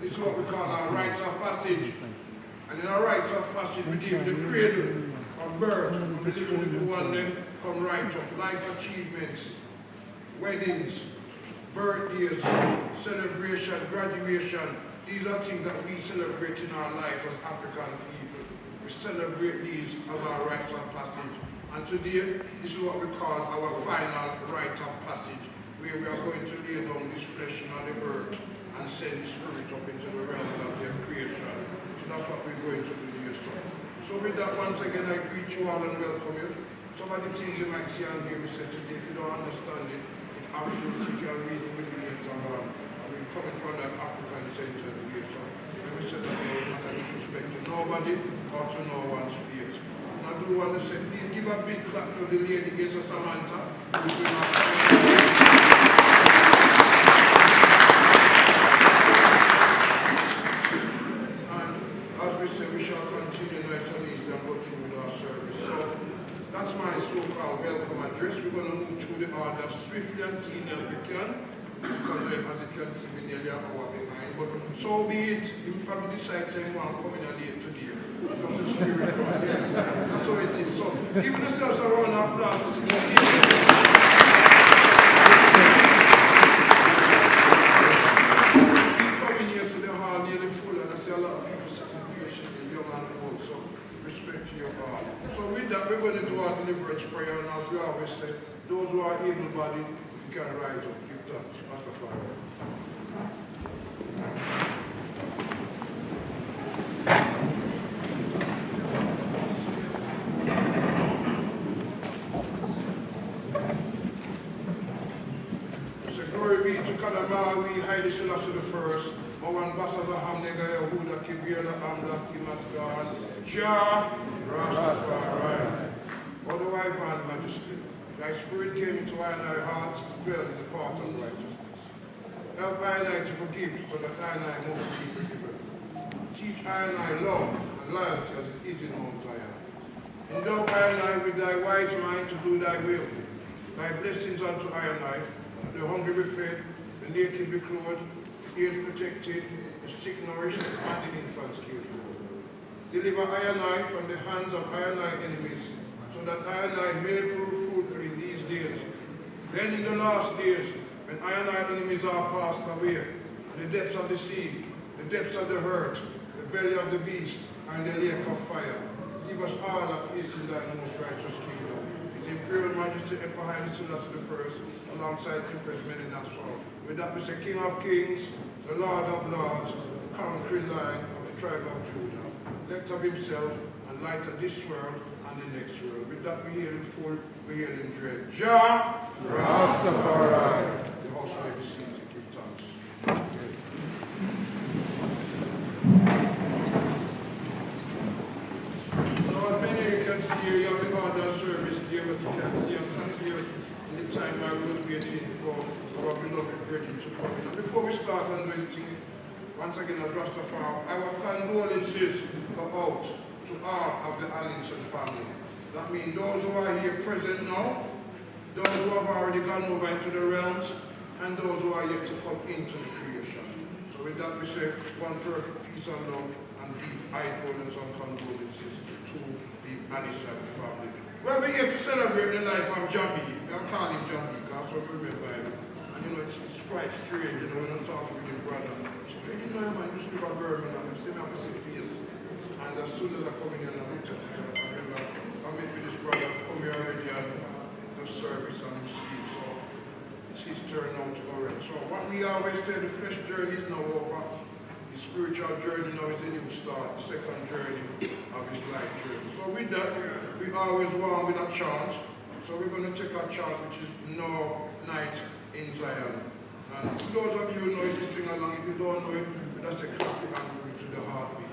This is what we call our rites of passage. And in our rites of passage, we give the cradle of birth. And this is the one them come right up. Life achievements, weddings, birthdays, celebration, graduation. These are things that we celebrate in our life as African people. We celebrate these as our rites of passage. And today, this is what we call our final rite of passage, where we are going to lay down this flesh on the earth and send the spirit up into the realms of their creation. So that's what we're going to do here. So with that, once again, I greet you all and welcome you. Some of the things you might see and hear me say today, if you don't understand it, absolutely you can read it with me later on. We're coming from that African center here. So when we say that we are not a disrespect to nobody or to no one's faith. I do want to say, please give a big clap to the lady, Gesa Samantha. And as we say, we shall continue nice and easy and go through with our service. So that's my so-called welcome address. We're going to move through the order swiftly and cleanly as we can, because as you can see, we're nearly an hour behind. But so be it, you probably decide to want to come in and late today. Because the spirit, yes, that's how it is. So, give yourselves a round of applause for sitting here. We come in here to the hall nearly full, and I see a lot of people sitting patiently, young and old, so respect to your God. So with that, we're going to do our deliverance prayer, and I'll as we always say, those who are able-bodied, you can rise up, give thanks. Rastafari. So glory be to Kadama, we Haile Selassie the First, our ambassador Hamnega Yehuda Kibirna Amla Kimat God, Jah Rastafari. O the wise man, Majesty, thy spirit came into I and thy hearts to dwell in the path of righteousness. Help I and I to forgive, so that I and I most be forgiven. Teach I and I love and loyalty as it is in Mount Zion. Endow I and I with thy wise mind to do thy will. Thy blessings unto I and I, that the hungry be fed, the naked be clothed, the ears protected, the sick nourished, and the infants cared for. Deliver I and I from the hands of I and I enemies, so that I and I may prove fruitful in these days. Then in the last days, when I and I enemies are passed away, the depths of the sea, the depths of the earth, the belly of the beast, and the lake of fire, give us all a place in thy most righteous kingdom. His Imperial Majesty Emperor Haile Selassie the First, alongside Empress Menelasol, with that we say King of Kings, the Lord of Lords, the conquering Lion of the tribe of Judah, elect of himself, and light of this world, and the next world. With that we hear in full, we hear in dread. Jah Rastafari. The house may be seated, give thanks. Lord, many you can see here, you have the order service here, but you can see us sat here in the time I was waiting for our beloved brethren to come in. Before we start on anything, once again as Rastafari, our condolences go out to all of the Allinson family. That means those who are here present now, those who have already gone over into the realms, and those who are yet to come into the creation. So with that we say one perfect peace and love and deep eye-openings and condolences to the Allinson family. Well, we're here to celebrate the life of Jambi. I'm calling him Jambi because I remember him. And you know, it's quite strange, you know, when I'm talking with your brother. So, you know, man, you should live at Birmingham, you see me up a 6 years. And as soon as I come in here and I looked at it, I remember I met with this brother, come here already at the service and you see, so it's his turn now to go around. So what we always say, the flesh journey is now over, the spiritual journey now is the new start, the second journey of his life journey. So with that, we always warm with a chant. So we're going to take our chant, which is No Night in Zion. And those of you who know it, just sing along. If you don't know it, that's a clapping and to the heartbeat.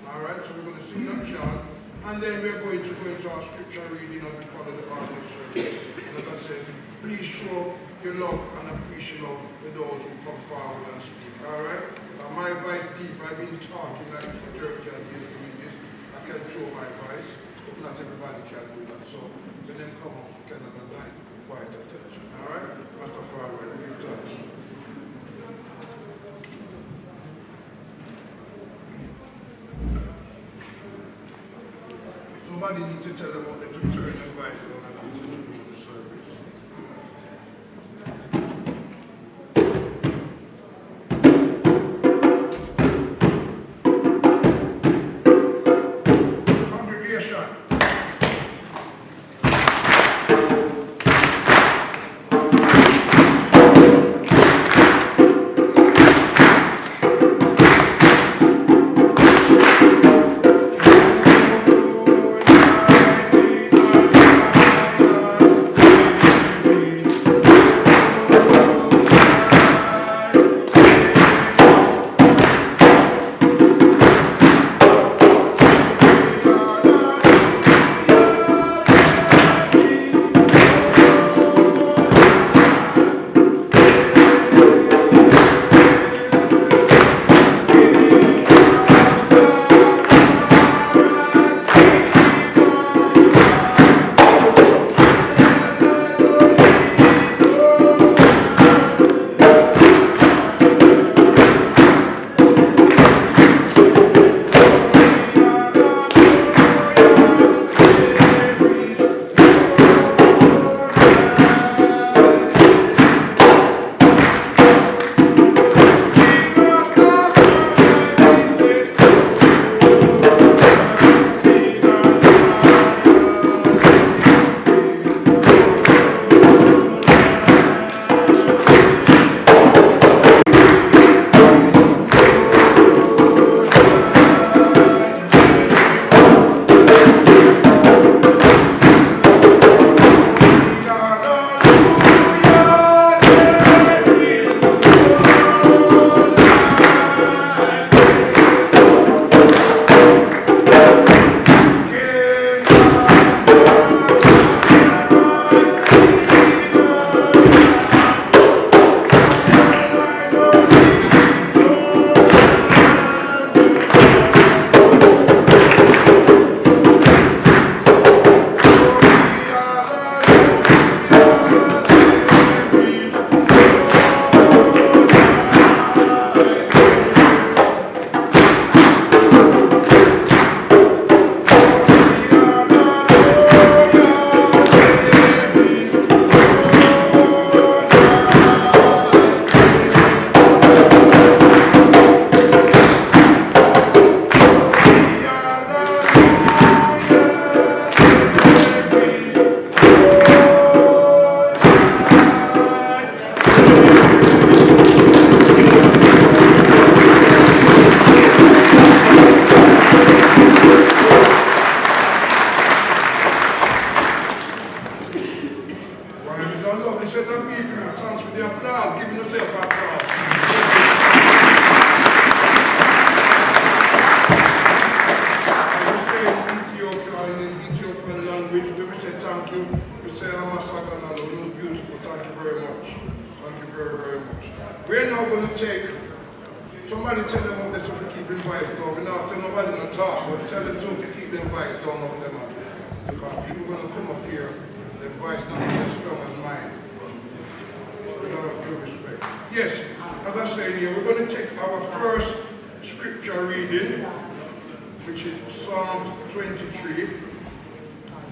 Alright, so we're going to sing that chant, and then we're going to go into our scripture reading as we follow the order of service. And as I said, please show your love and appreciation to those who come forward and speak. Alright? My voice deep, I've been talking like 30 years doing this. I can throw my voice, but not everybody can do that. So when they come up, you cannot lie, quiet attention. Alright? Rastafari, give thanks. Somebody needs to tell them what they to turn their device on and continue to do the service. Congregation. lovely set of people. Thanks for the applause. Give yourself an applause. I was saying in Ethiopian language, we say thank you. We say Amasaganalo. It was beautiful. Thank you very much. Thank you very, very much. We're now going to take, somebody tell them how they're supposed to keep them voice down. We're not telling nobody to talk, but tell them to keep them voice down up them. Because people are going to come up here, their voice not be as strong as mine. With all due respect. Yes, as I said here, we're going to take our first scripture reading, which is Psalm 23.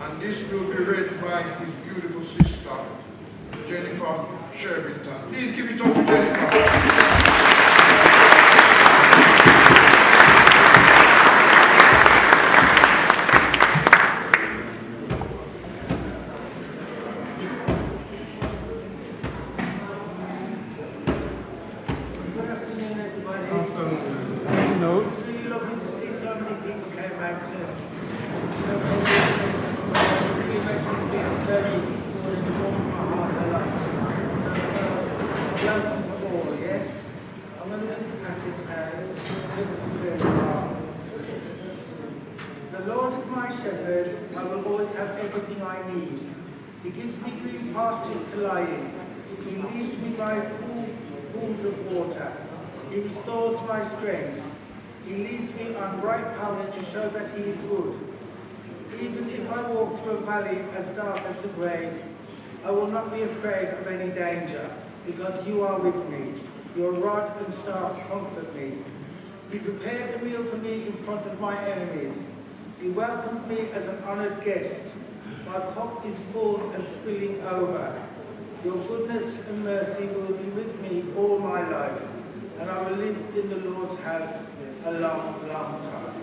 And this will be read by his beautiful sister, Jennifer Shervington. Please give it up to Jennifer. He restores my strength. He leads me on right paths to show that he is good. Even if I walk through a valley as dark as the grave, I will not be afraid of any danger, because you are with me. Your rod and staff comfort me. You prepared a meal for me in front of my enemies. You welcomed me as an honored guest. My cup is full and spilling over. Your goodness and mercy will be with me all my life, and I will live in the Lord's house a long, long time.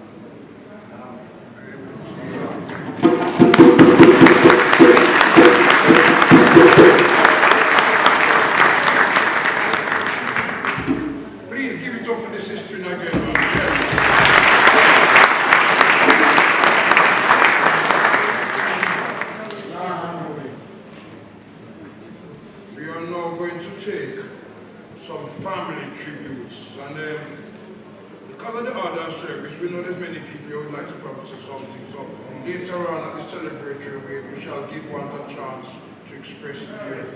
Please give it up for the sister again. We are now going to take some family tributes, and because of the other service, we know there's many people who would like to probably say something. So later on at the celebratory way, we shall give one a chance to express their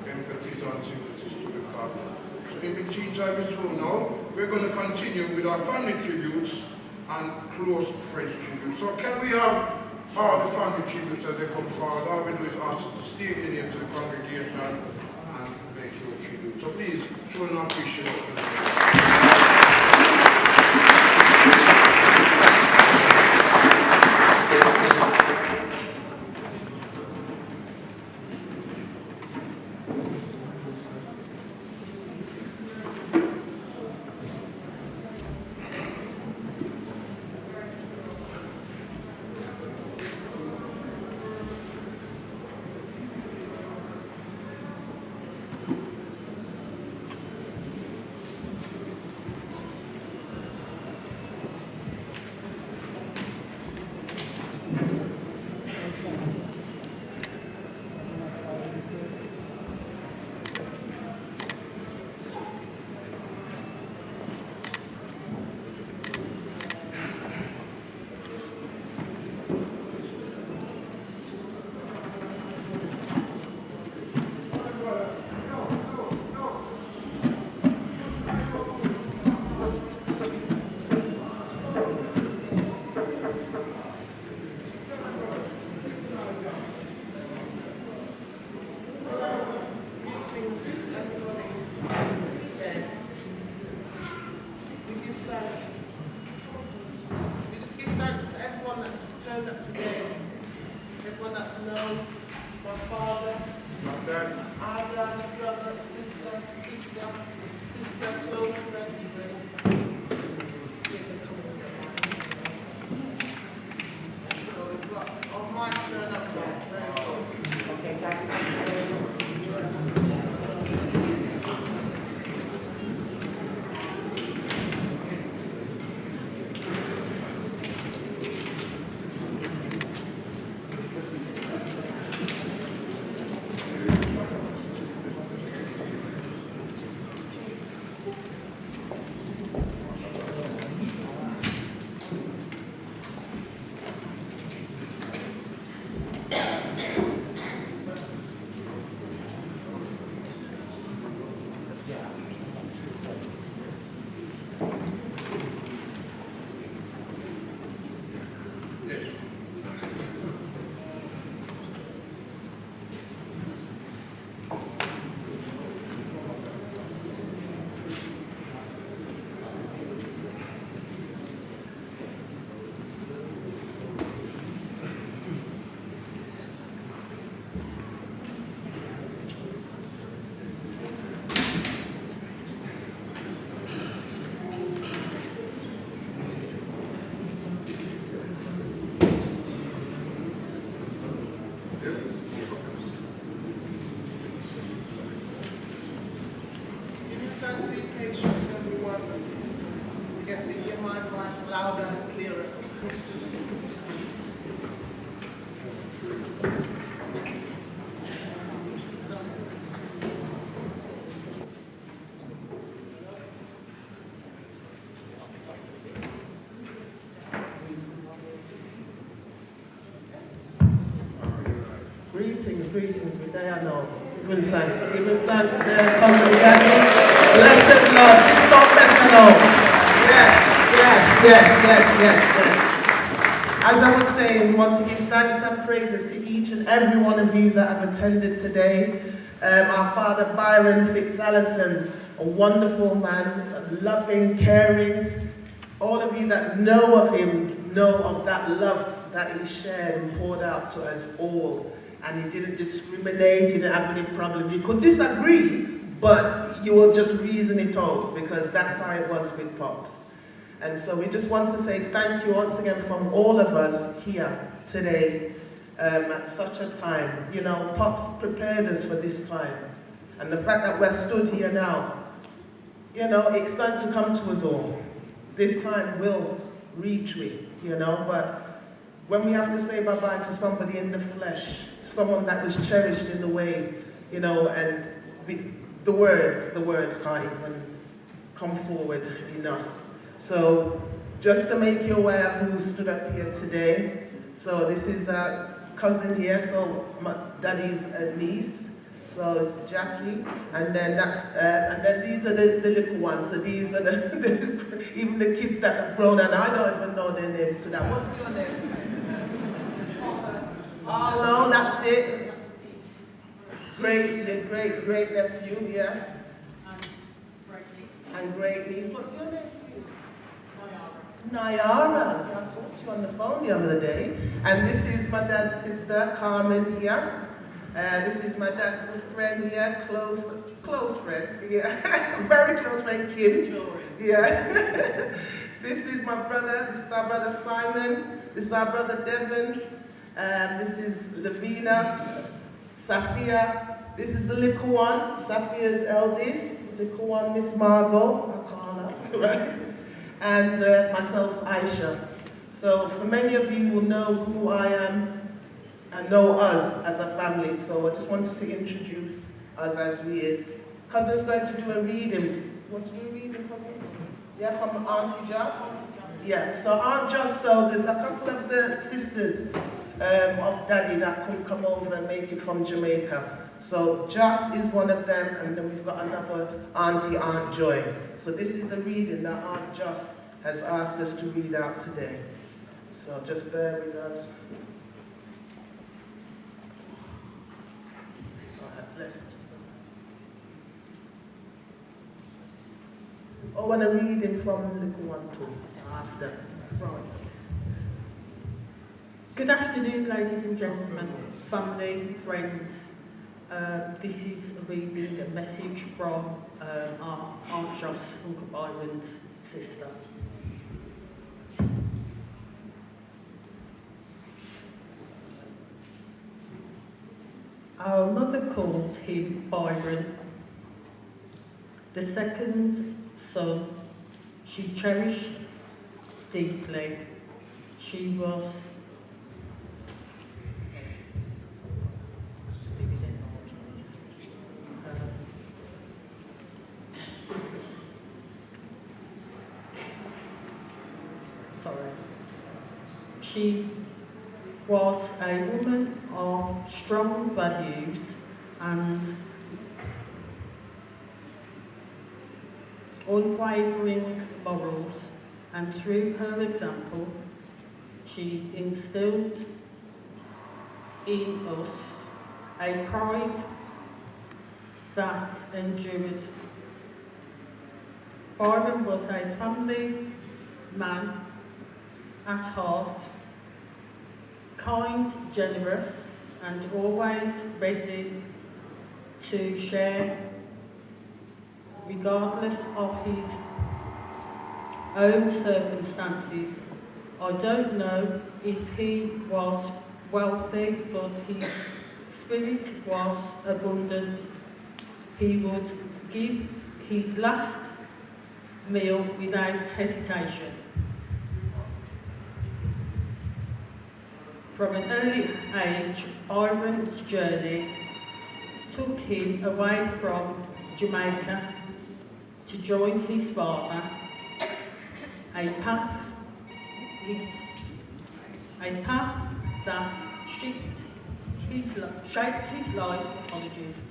empathies and sympathies to the family. So in between time is through now, we're going to continue with our family tributes and close friends tributes. So can we have all the family tributes as they come forward? All we do is ask you to state your name to the congregation and make your tribute. So please, show an appreciation. and sweet patience, everyone. You get to hear my voice louder and clearer. Greetings, with Diana. Giving thanks there, cousin Gabby. Blessed Lord, this don't better now. Yes. As I was saying, we want to give thanks and praises to each and every one of you that have attended today. Our father Byron Fitz Allison, a wonderful man, loving, caring. All of you that know of him know of that love that he shared and poured out to us all. And he didn't discriminate, he didn't have any problem. You could disagree, but you will just reason it out, because that's how it was with Pops. And so we just want to say thank you once again from all of us here today at such a time. You know, Pops prepared us for this time. And the fact that we're stood here now, you know, it's going to come to us all. This time will reach we, you know, but when we have to say bye-bye to somebody in the flesh, someone that was cherished in the way, you know, and the words can't even come forward enough. So just to make you aware of who stood up here today, so this is a cousin here, so my daddy's niece, so it's Jackie, and then these are the little ones, so these are the even the kids that have grown, and I don't even know their names to that. What's your name? Hello, that's it. Great nephew, yes. And great niece. What's your name? Nayara. I talked to you on the phone the other day. And this is my dad's sister, Carmen, here. This is my dad's good friend here, close friend. Yeah, very close friend, Kim. Yeah. This is my brother. This is our brother Simon. This is our brother Devin. This is Lavina, Safia. This is the little one, Safia's eldest. Little one, Miss Margot, I call her, right? And myself's Aisha. So for many of you will know who I am and know us as a family. So I just wanted to introduce us as we is. Cousin's going to do a reading. Want to do a reading, cousin? Yeah, from Auntie Just? Yeah, so Aunt Just, so there's a couple of the sisters of Daddy that couldn't come over and make it from Jamaica. So Just is one of them, and then we've got another auntie, Aunt Joy. So this is a reading that Aunt Just has asked us to read out today. So just bear with us. Bless. Oh, and a reading from the little one too, so after. Right. Good afternoon, ladies and gentlemen, family, friends. This is a reading, a message from our Aunt Joss, Uncle Byron's sister. Our mother called him Byron, the second son she cherished deeply. She was She was a woman of strong values and unwavering morals, and through her example, she instilled in us a pride that endured. Byron was a family man at heart, kind, generous, and always ready to share, regardless of his own circumstances. I don't know if he was wealthy, but his spirit was abundant. He would give his last meal without hesitation. From an early age, Byron's journey took him away from Jamaica to join his father, a path that shaped his life. Apologies.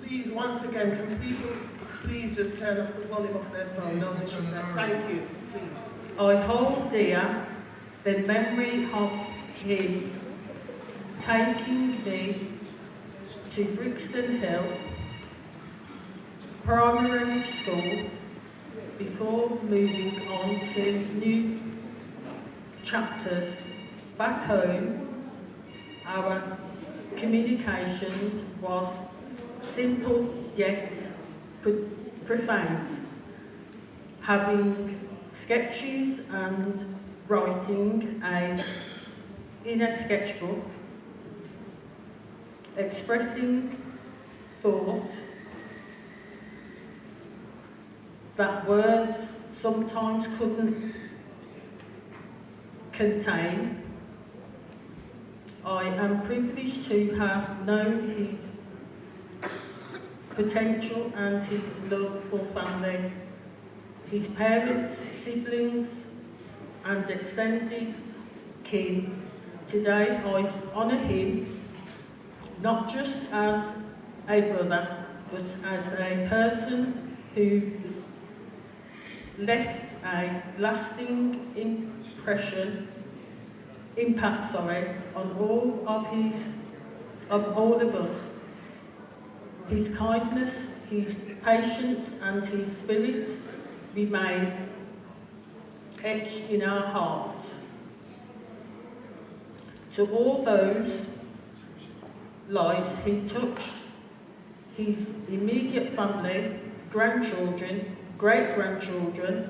Please, once again, can people please just turn off the volume of their phone? No disrespect. Thank you, please. I hold dear the memory of him taking me to Brixton Hill Primary School before moving on to new chapters. Back home, our communications was simple yet profound, having sketches and writing in a sketchbook, expressing thought that words sometimes couldn't contain. I am privileged to have known his potential and his love for family, his parents, siblings and extended kin. Today I honour him not just as a brother, but as a person who left a lasting impact on all of us. His kindness, his patience and his spirit remain etched in our hearts. To all those lives he touched, his immediate family, grandchildren, great-grandchildren,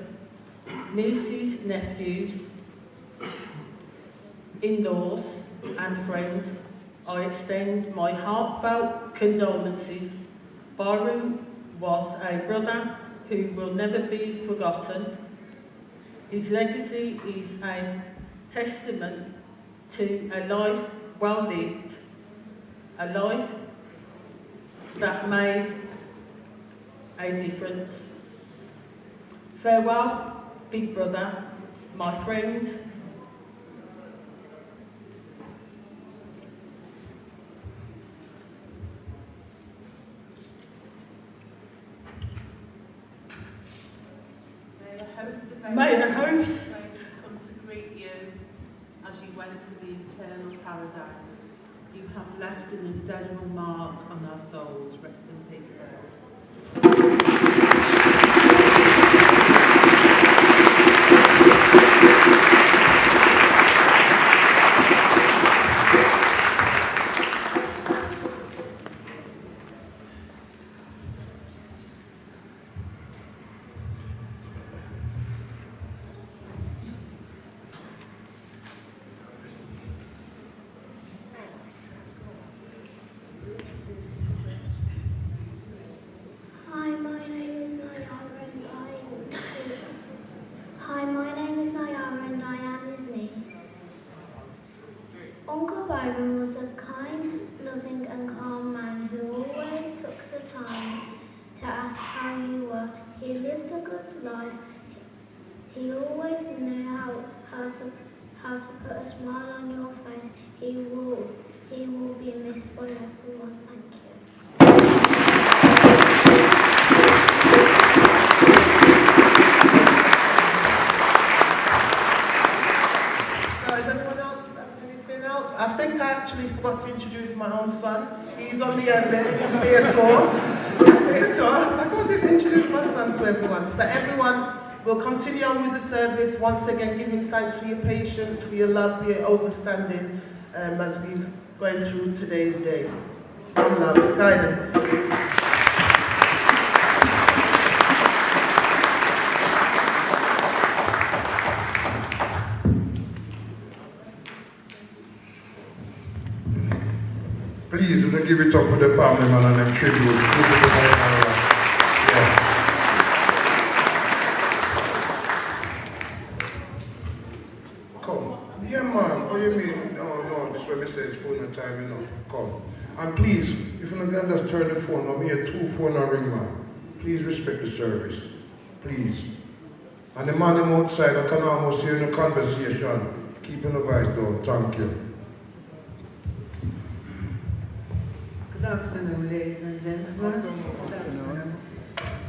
nieces, nephews, in-laws and friends, I extend my heartfelt condolences. Byron was a brother who will never be forgotten. His legacy is a testament to a life well lived, a life that made a difference. Farewell, big brother, my friend. May the host come to greet you as you went to the eternal paradise. You have left an indelible mark on our souls. Rest in peace, Lord. Uncle Byron was a kind, loving and calm man who always took the time to ask how you were. He lived a good life. He always knew how to put a smile on your face. He will be missed by everyone. Thank you. I think I actually forgot to introduce my own son. He's on the end there, Yafeator. So I couldn't introduce my son to everyone. So everyone will continue on with the service. Once again, giving thanks for your patience, for your love, for your overstanding as we've going through today's day. One love, guidance. Please, we give it up for the family, man, and them tributes. Yeah. Come. Yeah, man. What you mean? No, this way me say it's phone time, you know. Come. And please, if you can just turn the phone, I'm here 2 phone and ring, man. Please respect the service. Please. And the man outside, I can almost hear the conversation. Keeping the voice down. Thank you. Good afternoon, ladies and gentlemen. Good afternoon.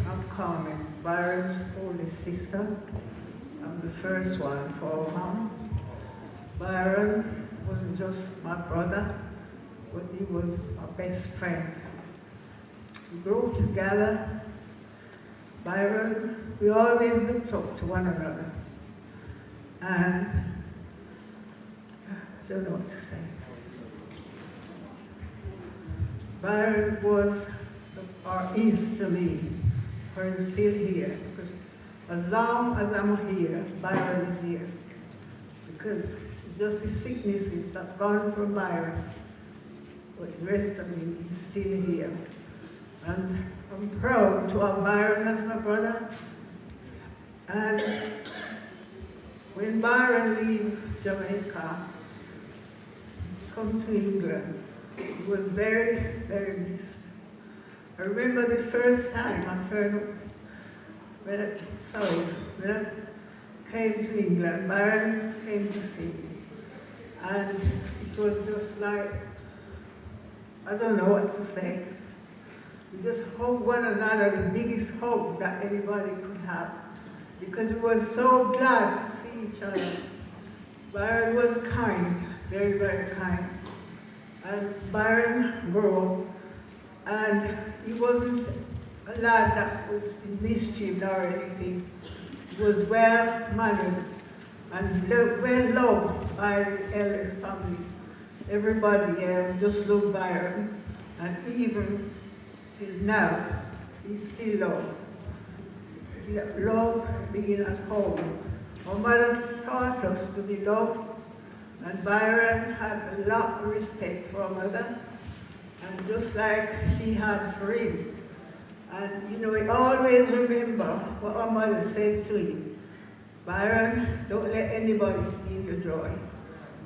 I'm Carmen, Byron's oldest sister. I'm the first one for mom. Byron wasn't just my brother, but he was my best friend. We grew up together. Byron, we always looked up to one another. And I don't know what to say. Byron was, or is to me, or is still here, because as long as I'm here, Byron is here. Because it's just the sickness is not gone from Byron, but the rest of him is still here. And I'm proud to have Byron as my brother. And when Byron leave Jamaica, come to England, it was very, very missed. I remember the first time I turned, when I came to England, Byron came to see me. And it was just like, I don't know what to say. We just hugged one another, the biggest hug that anybody could have. Because we were so glad to see each other. Byron was kind, very, very kind. And Byron grew up, and he wasn't a lad that was in mischief or anything. He was well-mannered and well loved by the Ellis family. Everybody just loved Byron, and even till now, he's still loved. He loved being at home. Our mother taught us to be loved. And Byron had a lot of respect for her mother, and just like she had for him. And you know, he always remember what our mother said to him. Byron, don't let anybody steal your joy.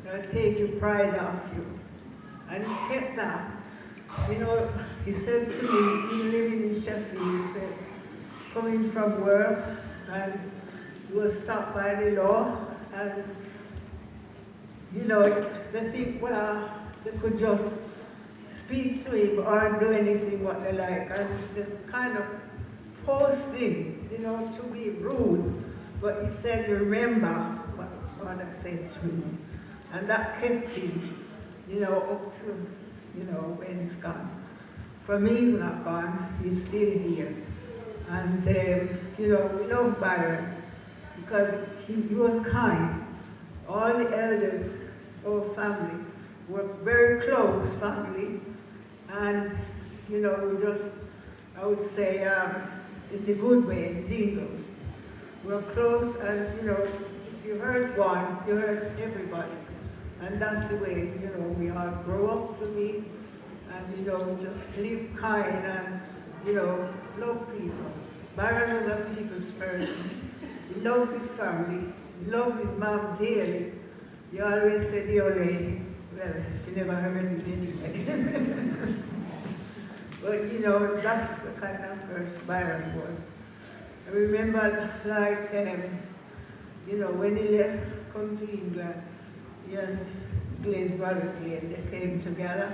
They'll take your pride off you. And he kept that. You know, he said to me, he living in Sheffield, he said, coming from work, and he was stopped by the law, and you know, they think, well, they could just speak to him or do anything what they like, and they kind of forced him, you know, to be rude. But he said, remember what Father said to him. And that kept him, you know, up to, you know, when he's gone. For me, he's not gone, he's still here. And, you know, we love Byron because he was kind. All the elders, our family, were very close family, and you know, we just, I would say, in the good way, the Dingles. We were close, and you know, if you heard one, you heard everybody, and that's the way, you know, we all grow up to be, and you know, we just live kind and you know, love people. Byron was a people's person. He loved his family. He loved his mom dearly. He always said, the old lady, well, she never heard it anyway. But you know, that's the kind of person Byron was. I remember, like, you know, when he left, come to England, he and Glenn's brother Glenn, they came together.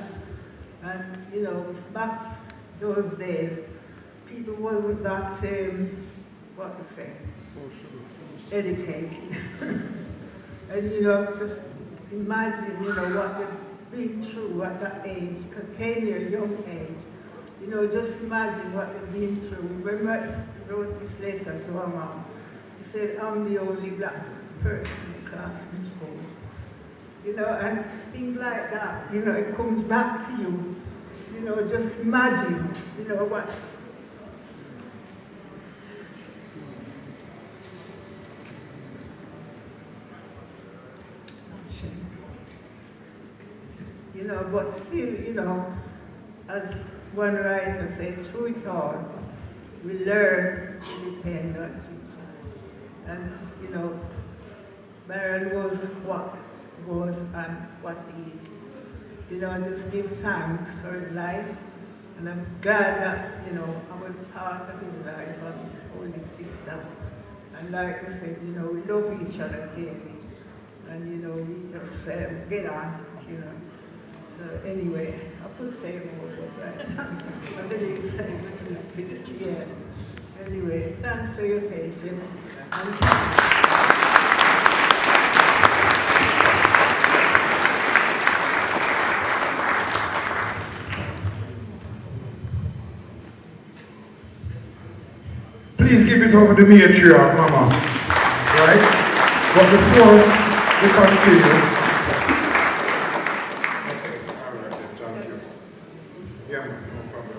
And, you know, back those days, people wasn't that, what to say, educated. And, you know, just imagine, you know, what they've been through at that age, because came here at a young age. You know, just imagine what they've been through. Remember, he wrote this letter to our mom. He said, I'm the only black person in the class in school. You know, and things like that, you know, it comes back to you. You know, just imagine, you know, what. You know, but still, you know, as one writer said, through it all, we learn to depend on Jesus. And, you know, Byron was what was and what he is. You know, I just give thanks for his life, and I'm glad that, you know, I was part of his life, of his holy system. And like I said, you know, we love each other dearly. And, you know, we just get on, you know. So anyway, I could say more, but I believe that's yeah. Anyway, thanks for your patience. Please give it over to the matriarch, Mama. Right? But before we continue. Okay, all right, then, thank you. Yeah, man, no problem.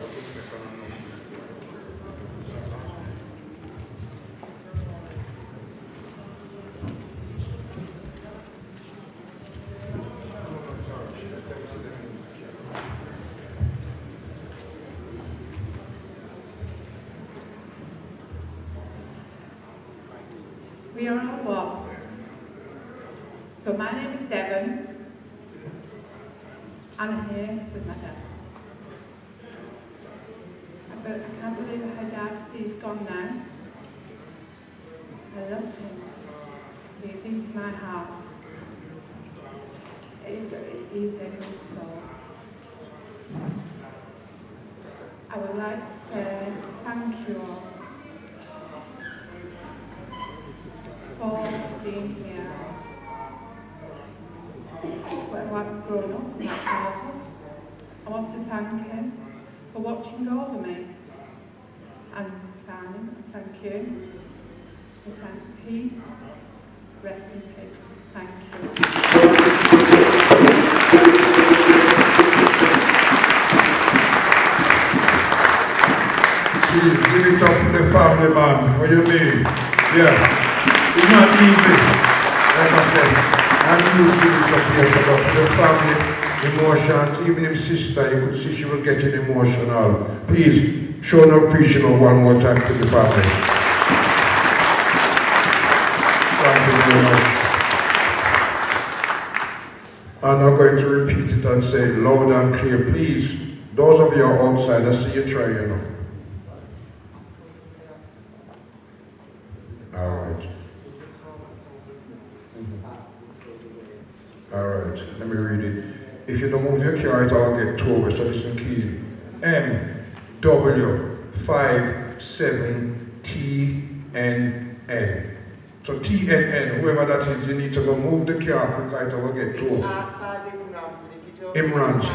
We are on a walk. So my name is Devon, and I'm here with my dad. I can't believe how dad, he's gone now. I love him. He's deep in my heart. He's dead in his soul. I would like to say thank you all for being here. Where I've grown up in my childhood. I want to thank him for watching over me. And Simon, thank you. I thank peace, rest in peace. Thank you. Please give it up to the family, man. What do you mean? Yeah. It's not easy, like I said. I'm used to this up here, so but for the family, emotions, even his sister, you could see she was getting emotional. Please, show no appreciation one more time for the family. Thank you very much. And I'm going to repeat it and say loud and clear, please. Those of you outside, I see you try, you know. All right. All right, let me read it. If you don't move your car, it'll get towed. So listen key. MW57TNN. So TNN, whoever that is, you need to go move the car quicker, it will get towed. Imran's.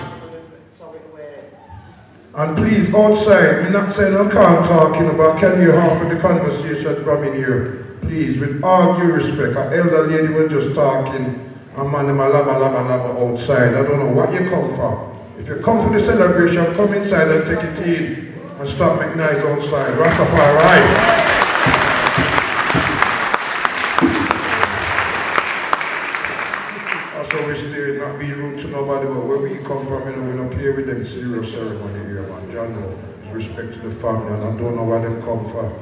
And please, outside, we're not saying I can't talking about, can you half of the conversation from in here? Please, with all due respect, our elder lady was just talking. And man, them a lama outside. I don't know what you come for. If you come for the celebration, come inside and take it in and stop making noise outside. Rastafari. Also, we still not being rude to nobody, but where we come from, you know, we don't play with them serious ceremony here, man. John know, respect to the family, and I don't know where them come from.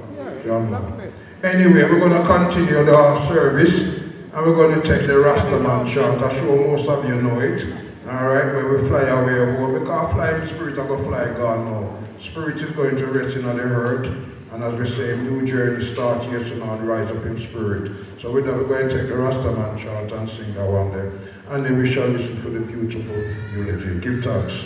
John know. Anyway, we're going to continue the service. And we're going to take the Rasta man chant. I'm sure most of you know it. Alright, where we fly away home. Because flying spirit, I'm going to fly God now. Spirit is going to rest in the earth. And as we say, new journey starts yes and on, rise up in spirit. So with that, we're going to take the Rasta man chant and sing that one there. And then we shall listen for the beautiful eulogy. Give thanks.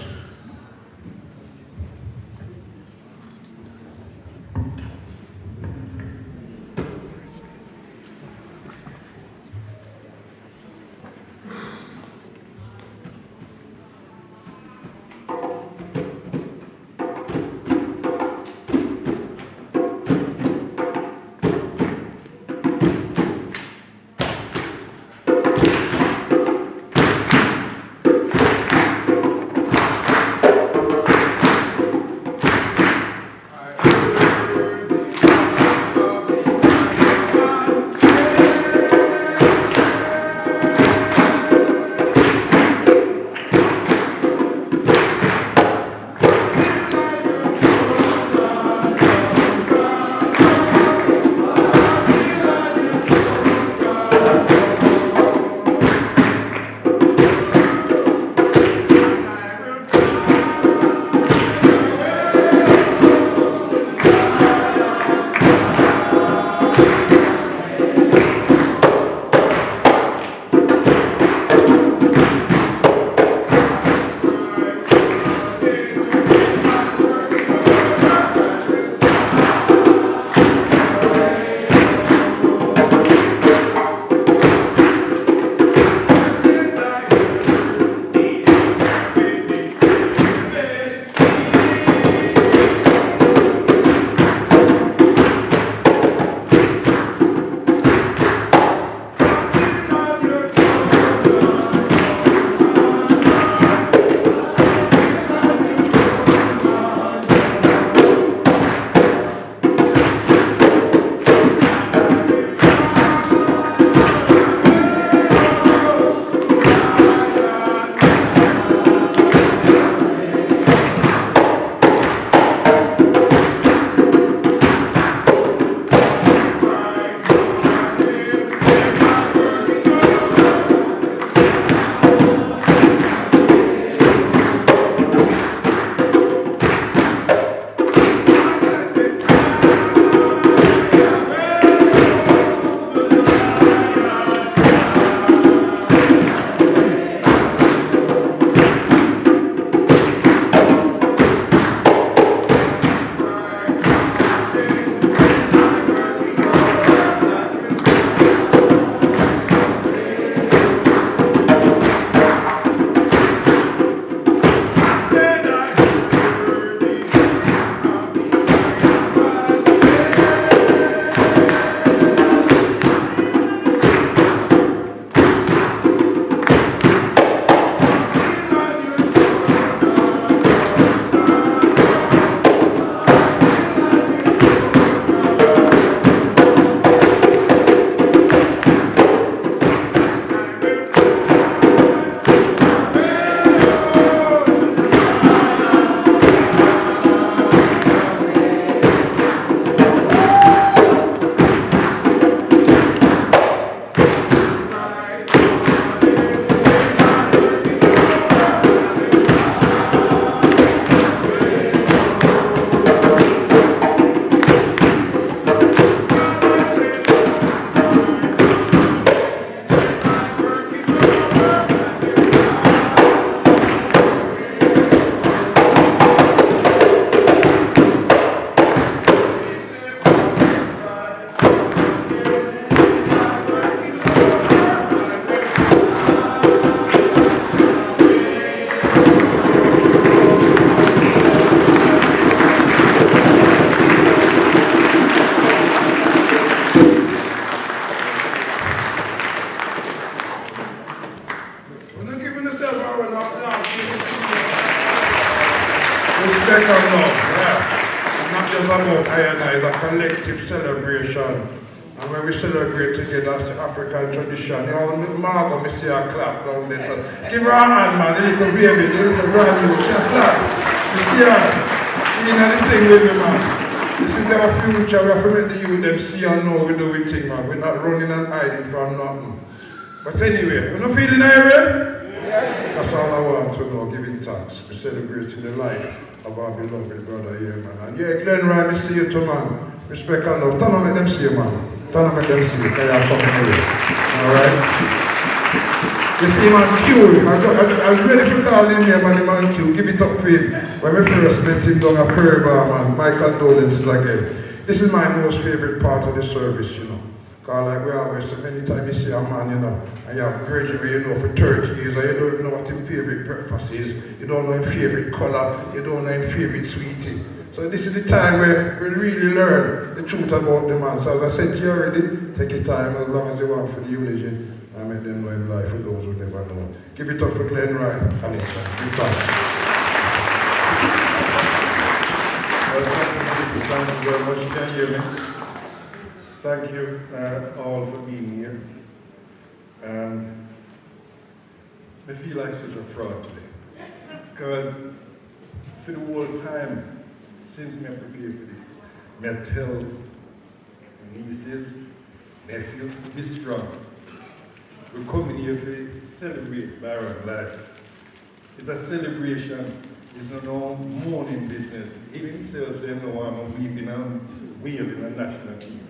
Respect and love, yeah. It's not just about I and I, it's a collective celebration. And when we celebrate together as the African tradition, you all Margot, me see her clap down there. So give her a hand, man, the little baby, the little grandbaby, she a clap. You see her? She in the thing with me, man. This is our future, we have to make the youth them see and know we do we thing, man. We're not running and hiding from nothing. But anyway, you not feeling area? That's all I want to know, giving thanks. We're celebrating the life of our beloved brother here, man. And yeah, Glenn Ryan, I see you too, man. Respect and love. Tell them let them see you, man. Tell them let them see you, because you're coming here. Alright? You see, man, Q. I was ready to call in here, man, the man Q. Give it up for him. When we first met him down at Prairie Bar, man, my condolences again. This is my most favorite part of the service, you know. Because like we always say, many times you see a man, you know, and you have a virgin where you know for 30 years, and you don't even know what his favorite breakfast is, you don't know his favorite color, you don't know his favorite sweetie. So this is the time where we really learn the truth about the man. So as I said to you already, take your time as long as you want for the eulogy, and make them know in life for those who never know. Give it up for Glenn Ryan, Alexa. Give thanks. Thank you very much. Can you hear me? Thank you all for being here. And I feel like such a fraud today. Because for the whole time since I prepared for this, I tell nieces, nephew, be strong. We're coming here to celebrate Byron life. It's a celebration, it's no mourning business. Even himself says, no, I'm weeping and waving a national team.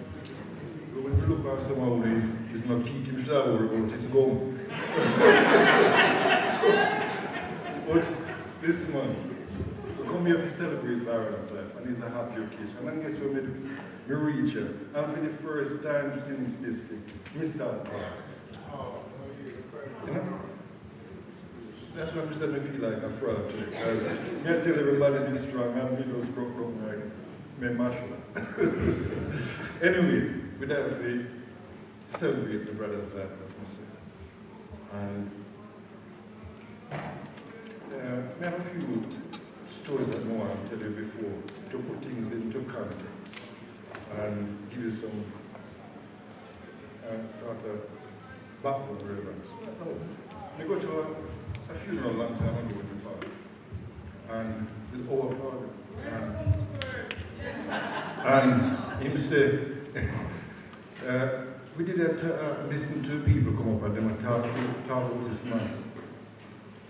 When we look at someone who is not teaching, should I worry about it's gone. But this month, we come here to celebrate Byron's life, and it's a happy occasion. And guess what we reach here? And for the first time since this thing, Mr. Park. You know? That's why I said I feel like a fraud today, because I tell everybody this strong, and me just broke up like me mash up. Anyway, with that, we celebrate the brother's life, as I say. And I have a few stories that I want to tell you before to put things into context and give you some sort of background relevance. I go to a funeral a long time ago with my father, and with our father. And him said, we didn't listen to people come up and them and talk about this man,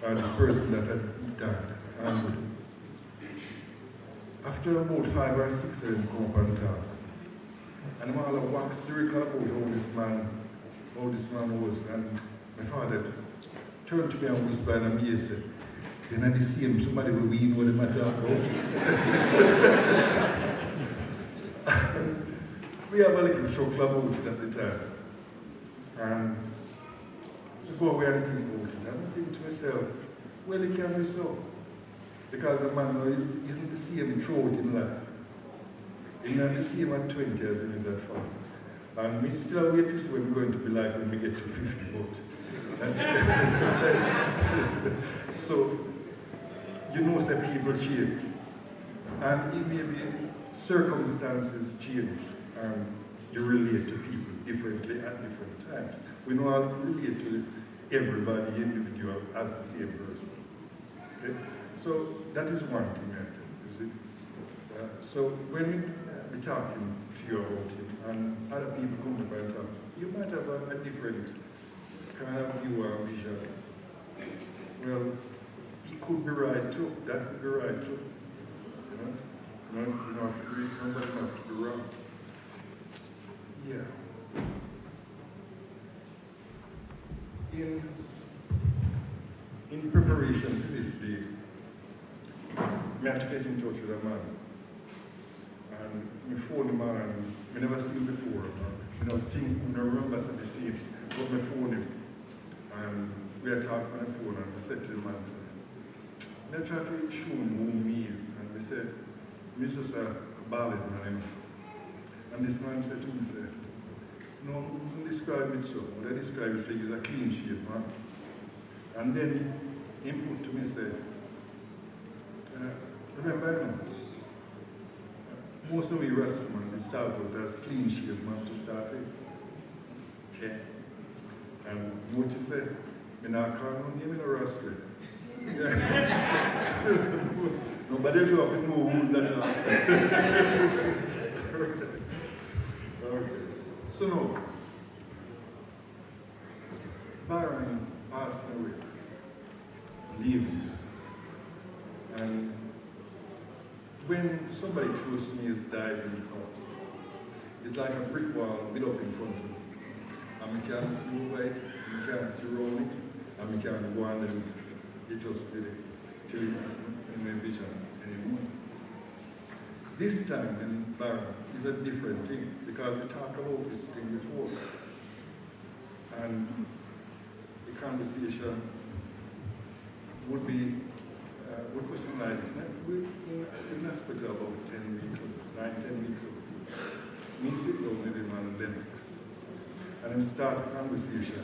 this person that had died. And after about 5 or 6 of them come up and talk, and them all waxed lyrical about how this man was. And my father turned to me and whispered and he said, then I see him, somebody will we know them talk about. We have a little chuckle about it at the time. And we go away and think about it. And I think to myself, well, it can be so. Because a man isn't the same throughout in life. He's not the same at 20 as he is at 40. And we still wait to see what we're going to be like when we get to 50, but so, you know that people change. And it may be circumstances change. And you relate to people differently at different times. We know how to relate to everybody individual as the same person. Okay? So that is one thing I think. You see? So when we're talking to you about it, and other people come to and talk, you might have a different kind of view or vision. Well, it could be right too. That could be right too. You know? You don't have to agree, nobody have to be wrong. Yeah. In preparation for this day, I had to get in touch with a man. And I phoned him and I never seen him before. I don't think, I don't remember seeing him, but I phoned him. And we had talked on the phone and I said to the man, let's try to show him who he is. And we said, he's just a ballad man. And this man said to me, said, no, don't describe it so. What I describe it he's a clean shape man. And then he put to me, said, remember, you know, most of we rasta man, we start out as clean shave man to start with. Okay. And notice that, I not call no name in a rasta. Nobody else have to know who that are. Okay. So now, Byron passed away, leaving. And when somebody close to me is died in the past, it's like a brick wall built up in front of me. And we can't see over it, we can't see around it, and we can't go underneath it. It just till in my vision anymore. This time in Byron is a different thing because we talked about this thing before. And the conversation would be something like this. We're in hospital about 10 weeks ago, 9-10 weeks ago. Me sit down with him on Lennox. And him start a conversation.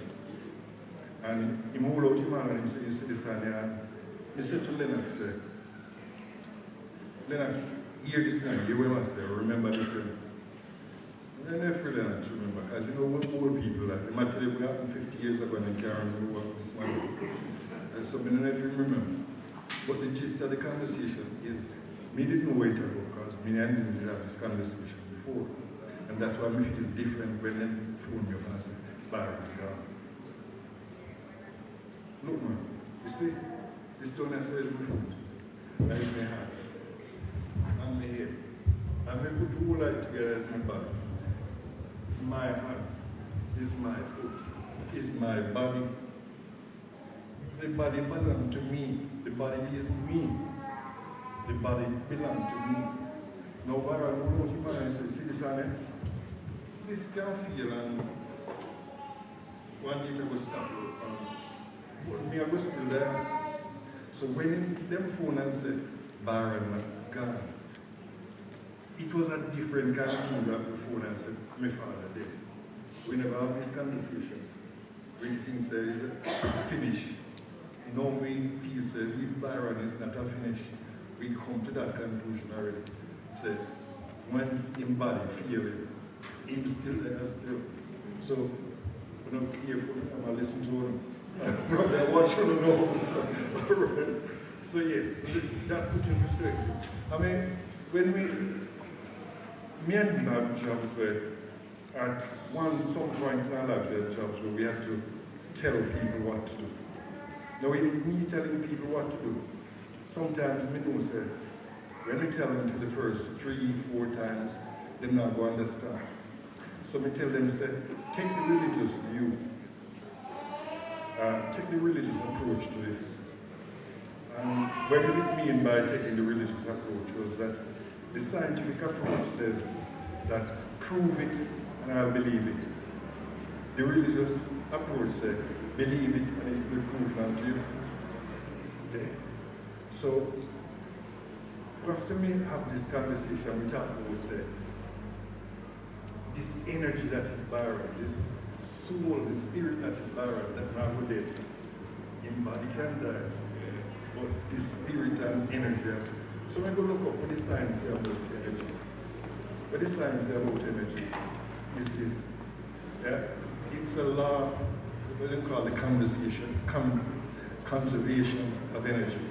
And him hold out him hand and him say, you see this hand here? He said to Lennox, Lennox, hear this thing, hear what I say, remember this thing. And then for Lennox remember, because you know what old people like, they might tell you what happened 50 years ago and they can't remember what this man did. And so I don't know if you remember. But the gist of the conversation is, me didn't know where to go because me and him didn't have this conversation before. And that's why I feel different when they phone me up and say, Byron, gone. Look man, you see, this don't necessarily is my foot. And it's my hand. And my head. And I put the whole life together as my body. It's my hand. It's my foot. It's my body. The body belongs to me. The body is me. The body belongs to me. Now, Byron, who knows him and says, see this on it? This can feel and one day to go stop. But me, I was still there. So when them phone and said, Byron, God, it was a different kind of thing that the phone and said, my father did. We never have this conversation. When the thing says, finish. Now we feel say, if Byron is not a finish, we come to that conclusion already. Say, once in body feel it, him still there still. So, we're not careful, I'm going to listen to him. Probably I watch on the nose. So yes, that put in perspective. I mean, when me and him have jobs where at some point in our life we had jobs where we had to tell people what to do. Now in me telling people what to do, sometimes me know say, when we tell them to the first 3-4 times, they're not going to understand. So me tell them say, take the religious view. Take the religious approach to this. What we mean by taking the religious approach was that the scientific approach says that prove it and I'll believe it. The religious approach says believe it and it will be proved unto you. Okay? So after me have this conversation, we talk about say this energy that is Byron, this soul, the spirit that is Byron, that man who dead. In body can die, but this spirit and energy. So I go look up what the science say about energy. What the science say about energy is this. Yeah? It's a law, what they call the conservation of energy.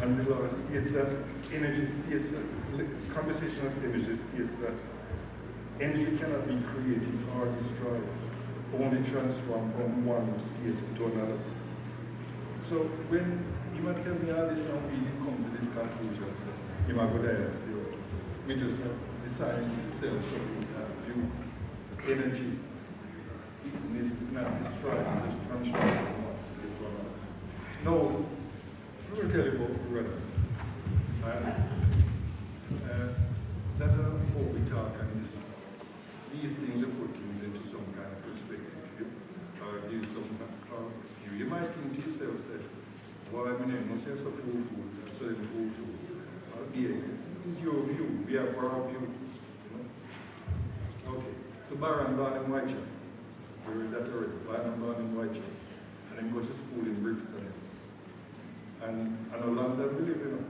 And the law states that energy states that, conservation of energy states that energy cannot be created or destroyed, only transformed from one state to another. So when you might tell me all this and we didn't come to this conclusion, so you might go there still. We just have the science itself, so we have view energy. It's not destroyed, it's just transformed from one state to another. Now, I'm going to tell you about the weather. That's how we talk and these things will put things into some kind of perspective, or give some kind of view. You might think to yourself, say, well, I mean, no sense of food, so food. It's your view, we have our view. You know? Okay, so Byron born in Whitechapel. We read that already. Byron born in Whitechapel. And then go to school in Brixton. And no longer believe, you know.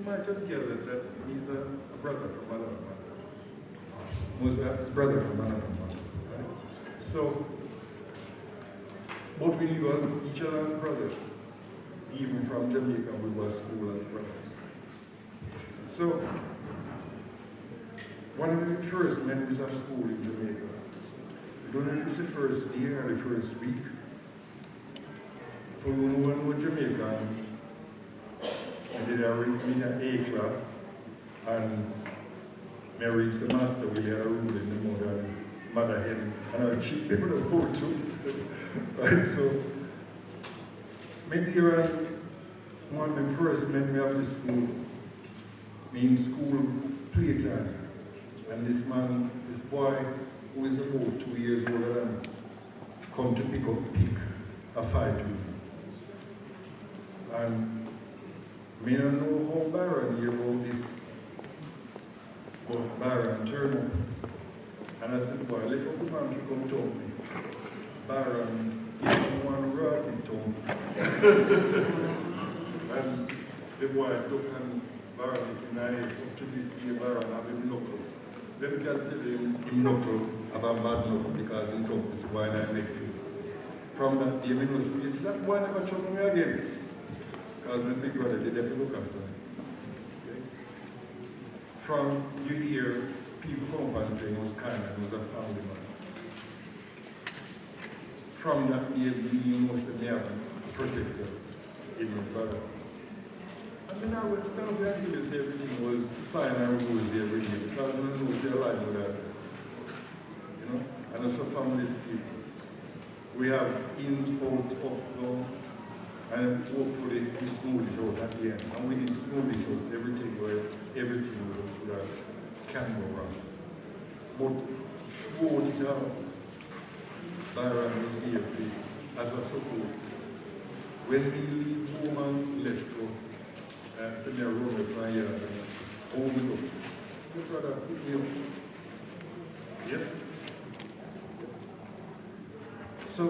might have gathered that he's a brother from another mother. Was a brother from another mother. Right? So, but we knew us, each other as brothers. Even from Jamaica, we were school as brothers. So, one of the first memories of school in Jamaica, I don't know if it's the first day or the first week. For one was Jamaican, I did in an A class, and I reached the master, we had a rule in the mother hen, and I cheat them with a boat too. Right, so, me dear, one of the first memory of the school, me in school playtime, and this man, this boy, who is about 2 years older than me, come to pick a fight with me. And me don't know how Byron hear about this, but Byron turned up. And I said, boy, lift up the man to come talk to me. Byron, give him one rotting tongue. And the boy took and Byron, if I up to this day, Byron have him knuckle. Then can tell him knuckle about bad knuckle because he took this boy and I make food. From that day, I know, it's that boy never trouble me again. Because my big brother did have to look after me. Okay? From you hear people come up and say he was kind and he was a family man. From that day, you know that me have a protector in my brother. And then I was standing there until they say everything was fine and rosy every day because I know it's alive with that. You know? And as a family scheme, we have ins, out, up, down. And hopefully we smooth it out at the end. And we didn't smooth it out, everything can go wrong. But throughout it all, Byron was here as a support. When we leave home and left to send a room from here and home up, my brother picked me up. Yep. So,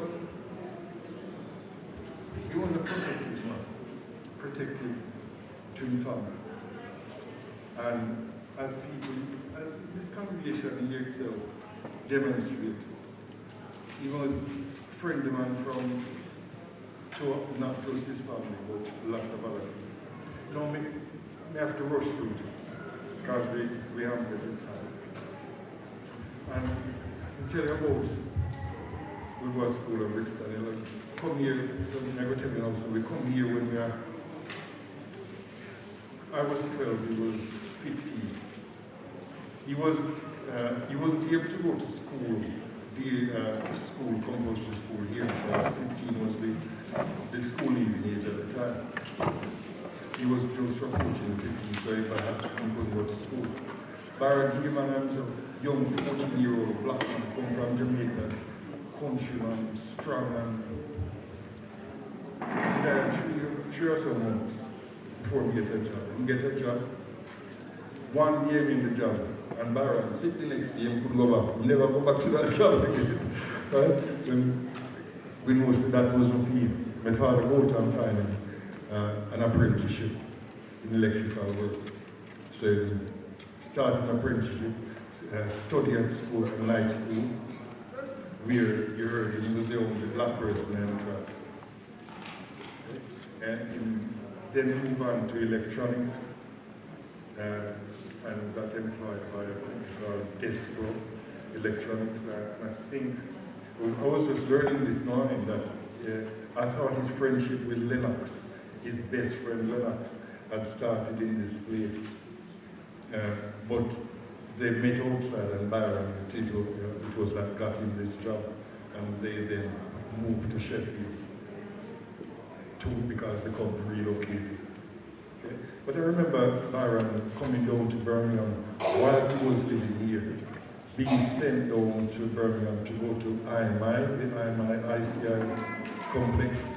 he was a protective man, protective to his family. And as people, as this congregation here itself demonstrates, he was a friendly man from not just his family, but lots of other people. You know, we have to rush through things because we haven't got the time. And I'll tell you about we were school of Brixton. Like, come here, so I never tell you now, so we come here when we are, I was 12, he was 15. He was able to go to school, compulsory school here, because 15 was the school leaving age at the time. He was just approaching 15, so if I had to come and go to school. Byron Heyman was a young 14-year-old black man come from Jamaica, countryman, strong man. He died 3 or so months before we get a job. We get a job. 1 year in the job, and Byron, sick the next day, he couldn't go back. We never go back to that job again. Right? So we know that wasn't for him. My father go out and find him an apprenticeship in electrical work. So he started an apprenticeship, study at school, at night school, where you heard him, he was the only black person in the class. And then move on to electronics, and got employed by a company called Despro Electronics. And I think, I was just learning this morning that I thought his friendship with Lennox, his best friend Lennox, had started in this place. But they met outside, and Byron, it was that got him this job, and they then moved to Sheffield because the company relocated. Okay? But I remember Byron coming down to Birmingham whilst he was living here, being sent down to Birmingham to go to IMI, the IMI ICI complex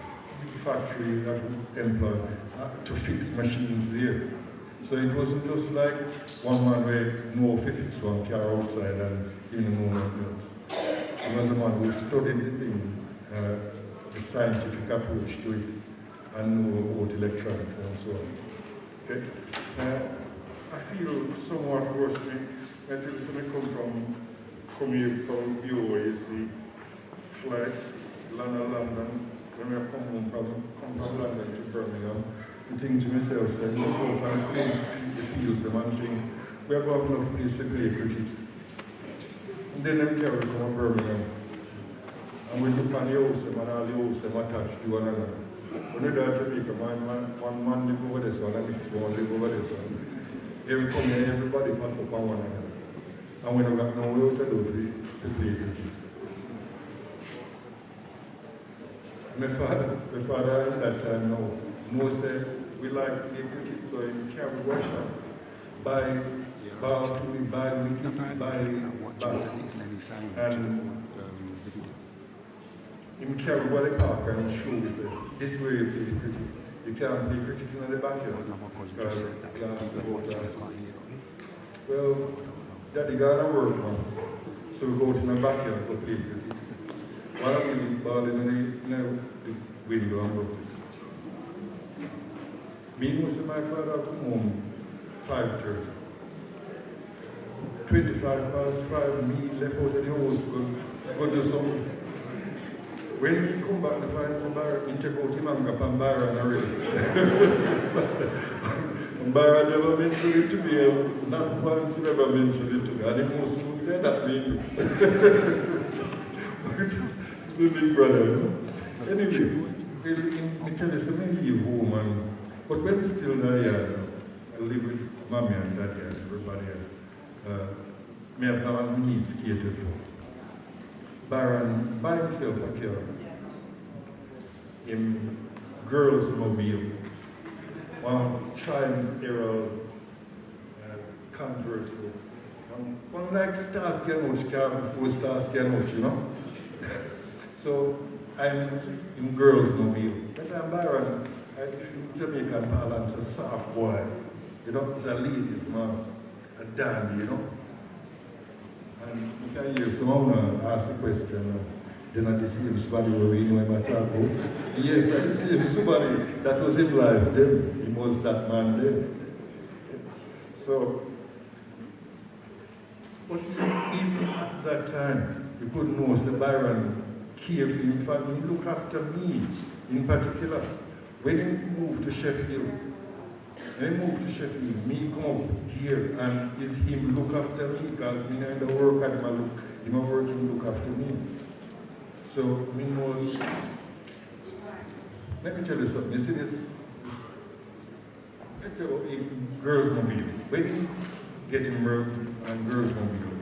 factory that would employ to fix machines there. So it wasn't just like one man where no fix one car outside and you know nothing else. He was a man who studied the thing, the scientific approach to it, and know about electronics and so on. Okay? I feel somewhat rushed. I tell you, I come here from UAC flight, London. When I come home from London to Birmingham, I think to myself, say, look out and play the fields, the man thing. We have enough place to play cricket. And then them carry come to Birmingham. And we look on the house, and all the house, attached to one another. When we do Jamaica, one man live over this one, and the next one live over this one. Here we come here, everybody pack up on one another. And we don't got no way to do to play cricket. My father at that time no said, we like play cricket, so he carry wash up, buy ball, buy wicket, buy bat. And him carry what the park and show me say, this way you play cricket. You can't play cricket in the backyard because glass the water. Well, daddy got to work, man. So we go to the backyard to play cricket. While we the ball in the window and broke it. Me and my father come home 5:30. 5:25, me left out of the house, go do something. When we come back to find some Byron, he check out him and go on Byron already. Byron never mentioned it to me, not once he ever mentioned it to me. And he most would say that to me. It's my big brother, you know. Anyway, I tell you, so I leave home, but when I'm still there, I live with mommy and daddy and everybody else. Me have no one who needs catered for. Byron by himself a car. In girls' mobile. One child era convertible. One like Starsky and Hutch car before Starsky and Hutch, you know. So I'm in girls' mobile. That time Byron, in Jamaican parlance, a soft boy. You know, he's a ladies man, a dandy, you know. And you can hear someone ask a question, then I see him somebody where we know him at talk about. Yes, I see him somebody that was in life then. He was that man then. So, but even at that time, you couldn't know, so Byron cared for him. In fact, he looked after me in particular. When he moved to Sheffield, me come up here and is him look after me because me in the work and him work him look after me. So me know, let me tell you something. You see this let me tell you about girls' mobile. When you get him work and girls' mobile,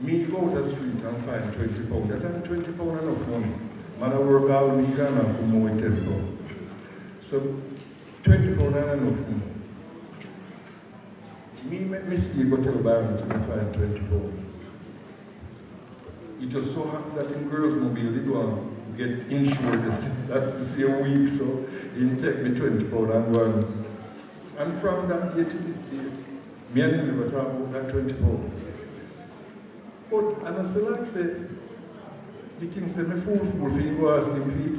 me go out the street and find £20. That time £20 enough money. Man I work all week and I come home with £10. So £20 and enough money. Me make mistake go tell Byron to find £20. It just so happened that in girls' mobile they don't get insured that same week, so he take me £20 and go on. And from that day to this day, me and him never talk about that £20. But and I still like say, the thing say me fool for him go ask him for it.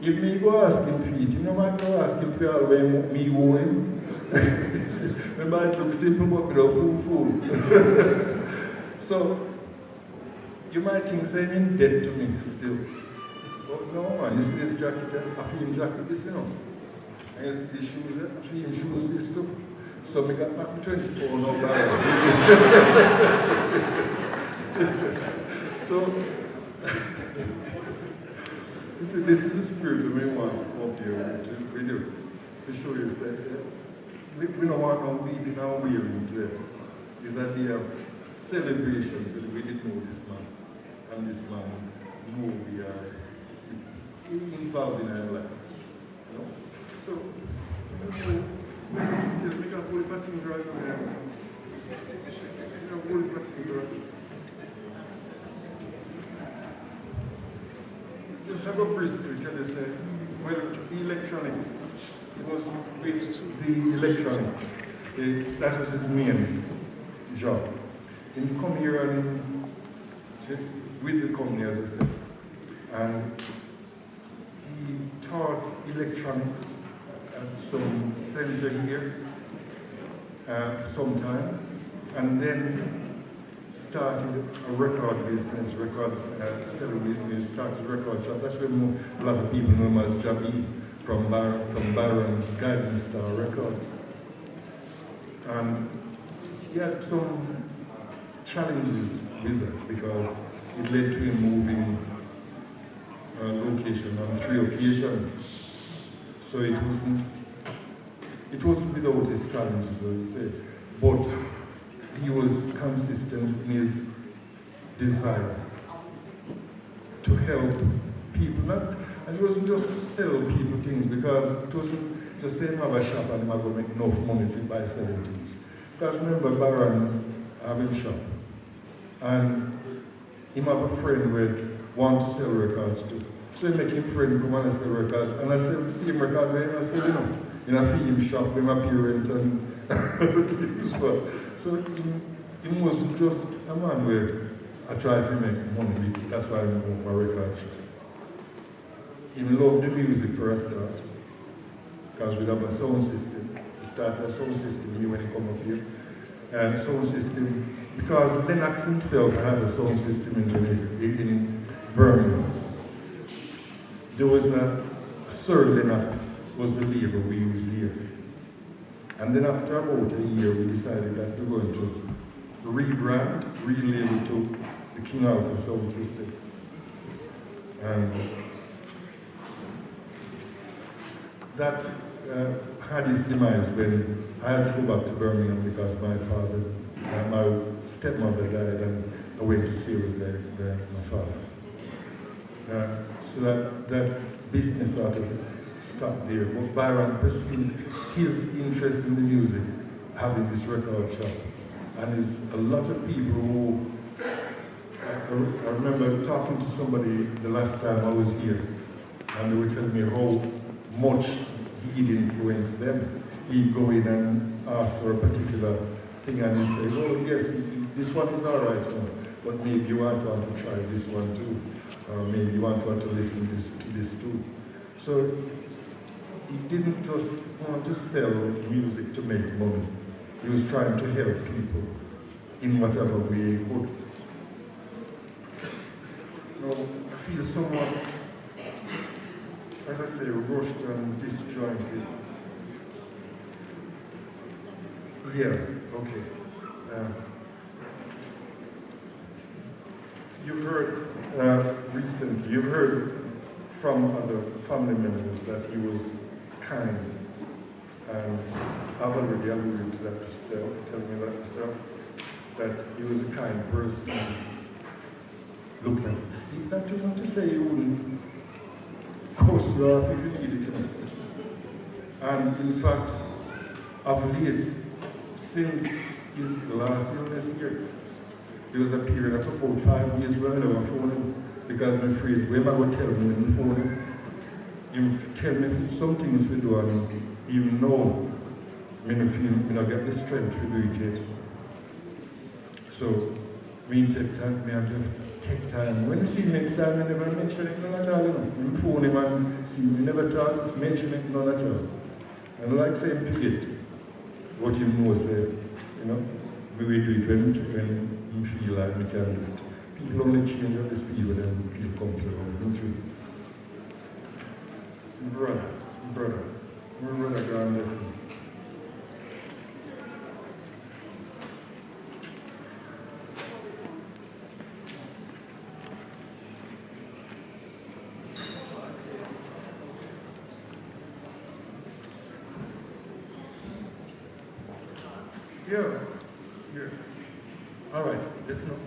If me go ask him for it, you know I go ask him for all when me owe him. It might look simple, but me a fool. So, you might think say I'm in debt to me still. But no man, you see this jacket, I feel him jacket this, you know. And you see these shoes, I feel him shoes this too. So me got back £20 no buy. So, you see, this is the spirit we want up here to do. To show you, say, we don't want no weeping and wearing today. It's a day of celebration till we didn't know this man. And this man know we are involved in our life. You know? So, we got all the things right now. We got all the things right now. Since I go Bristol, tell you, say, well, the electronics, it was with the electronics. That was his main job. He come here and with the company, as I said, and he taught electronics some center here sometime, and then started a record business, selling business, started a record shop. That's where a lot of people know him as Jabi from Byron's Guiding Star Records. And he had some challenges with that because it led to him moving location on 3 occasions. So it wasn't without his challenges, as I say, but he was consistent in his desire to help people. And it wasn't just to sell people things, because it wasn't just saying have a shop and I'm going to make enough money to buy selling things. Because remember, Byron having a shop, and he have a friend who want to sell records too. So he make him friend come and sell records, and I sell the same record where I sell, in a film shop with my parents and things. So he wasn't just a man where I try to make money. That's why I'm going for a record shop. He loved the music for a start, because we have a sound system. We started a sound system here when he come up here. And sound system, because Lennox himself had a sound system in Jamaica, in Birmingham. There was Sir Lennox was the label we used here. And then after about a year, we decided that we were going to rebrand, relabel to the King Alpha sound system. And that had its demise when I had to go back to Birmingham because my stepmother died, and I went to stay with my father. So that business sort of stopped there. But Byron pursued his interest in the music, having this record shop. And there's a lot of people who, I remember talking to somebody the last time I was here, and they were telling me how much he'd influence them. He'd go in and ask for a particular thing, and he'd say, oh yes, this one is all right, but maybe you want to try this one too, or maybe you want to listen to this too. So he didn't just want to sell music to make money. He was trying to help people in whatever way he could. Now, I feel somewhat, as I say, rushed and disjointed. Yeah, okay. You've heard recently, you've heard from other family members that he was kind. And I've already alluded to that yourself, telling me that yourself, that he was a kind person. Looked at him. That wasn't to say he wouldn't course love if you needed to. And in fact, of late, since his last illness here, there was a period of about 5 years where I never phoned him, because I'm afraid when I would tell him when I phone him, he tell me some things we do, and even though I don't get the strength to do it yet. So, me take time. When you see him next time, I never mention it none at all. I phone him and see him, never talk, mention it none at all. And like saying forget what he knows, we will do it when we feel like we can do it. People only change at the speed when they feel comfortable, don't you? Brother, grand nephew. Yeah. All right, listen up.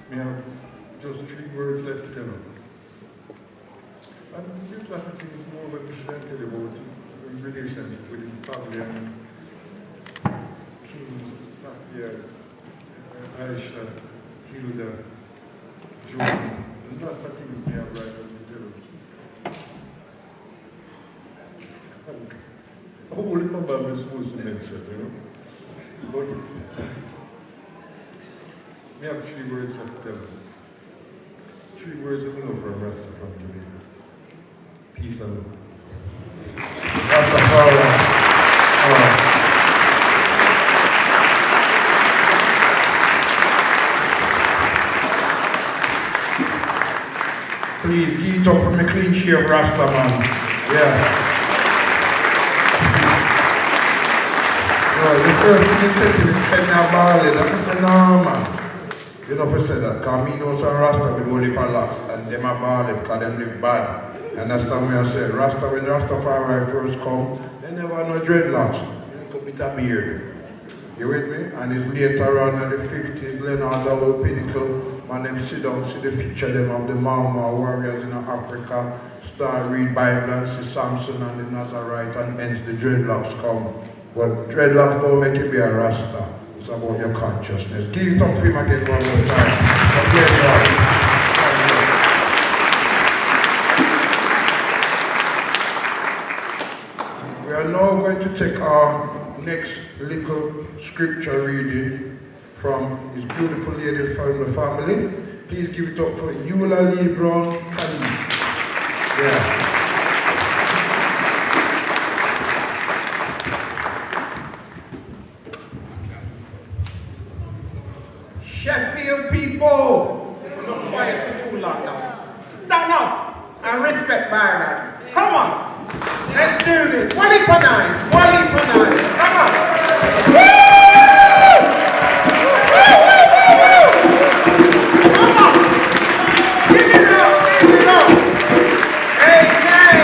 We have just 3 words left to tell you. And this last thing is more of a mission I tell you about in relationship with the family and Kim, Sakia, Aisha, Hilda, Joan, lots of things we have right now to tell you. Only number I'm supposed to mention, But we have 3 words left to tell you. 3 words we know from rasta from Jamaica. Peace and love. Please, give it up for me clean shave rasta, man. Yeah. Well, the first thing he said to me, he said, "Now, Barley," I said, "No, man. You know if I said that, because me know some rasta with only locks, and them are Barley because them live bad. And that's the way I said, rasta, when Rastafari first come, they never had no dreadlocks. They come with a beard. You with me? And it's later on in the 50s, Leonard Double Pinnacle, man, them sit down, see the picture them of the Mama warriors in Africa, start read Bible and see Samson and the Nazarite, and hence the dreadlocks come. But dreadlocks don't make you be a Rasta. It's about your consciousness. Give it up for him again one more time. We are now going to take our next little scripture reading from his beautiful lady from the family. Please give it up for Eula Lee Brown Caliste. Yeah. Sheffield people, we're not quiet for too long now. Stand up and respect Byron. Come on, let's do this. One heap of nice, one heap of nice. Come on. Woo! Come on. Give it up, give it up. Amen.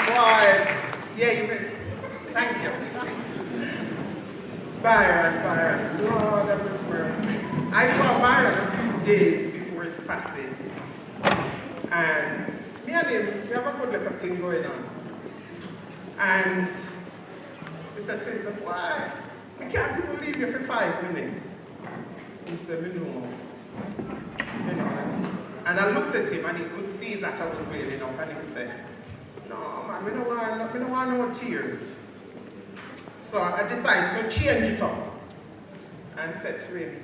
Boy, yeah, you made it. Thank you. Byron, Lord have mercy. I saw Byron a few days before his passing. And me and him, we have a good little thing going on. And he said to himself, "Why? I can't even leave you for 5 minutes." He said, "Me know." And I looked at him and he could see that I was wailing up, and he said, "No, man, we don't want no tears." So I decided to change it up and said to him,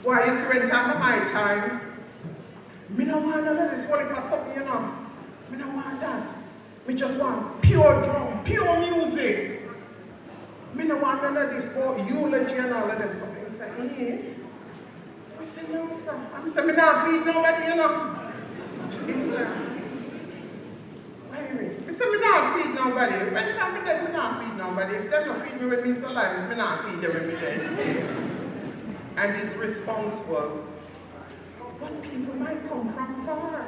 "Why, you see, when time of my time, me don't want none of this holy something, you know. Me don't want that. Me just want pure drum, pure music. Me don't want none of this eulogy and all of them something." He said, I said, "No, sir." I said, "Me not feed nobody, you know." He said, "Wait a minute." He said, "Me not feed nobody. When time me dead, me not feed nobody. If them not feed me when me's alive, me not feed them when me dead." And his response was, "But people might come from far."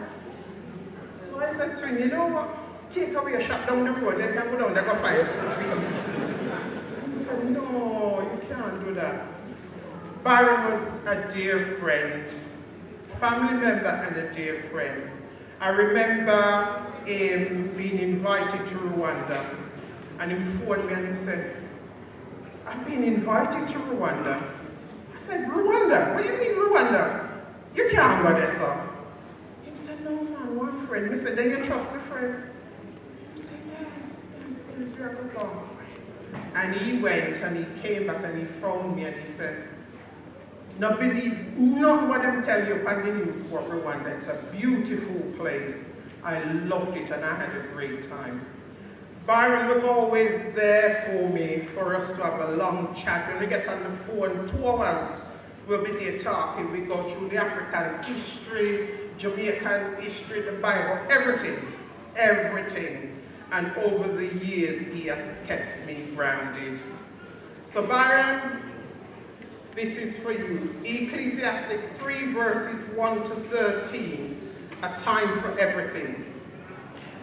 So I said to him, "You know what? Take away a shot down the road, they can go down, they can find feet." He said, "No, you can't do that." Byron was a dear friend, family member and a dear friend. I remember him being invited to Rwanda, and he phoned me and he said, "I've been invited to Rwanda." I said, "Rwanda? What do you mean Rwanda? You can't go there, sir." He said, "No, man, one friend." I said, "Then you trust the friend?" He said, yes, you're going to go." And he went and he came back and he phoned me and he says, "Not believe not what them tell you on the news about Rwanda. It's a beautiful place. I loved it and I had a great time." Byron was always there for me, for us to have a long chat. When we get on the phone, 2 hours, we'll be there talking. We go through the African history, Jamaican history, the Bible, everything. And over the years, he has kept me grounded. So Byron, this is for you. Ecclesiastes 3 verses 1 to 13, a time for everything.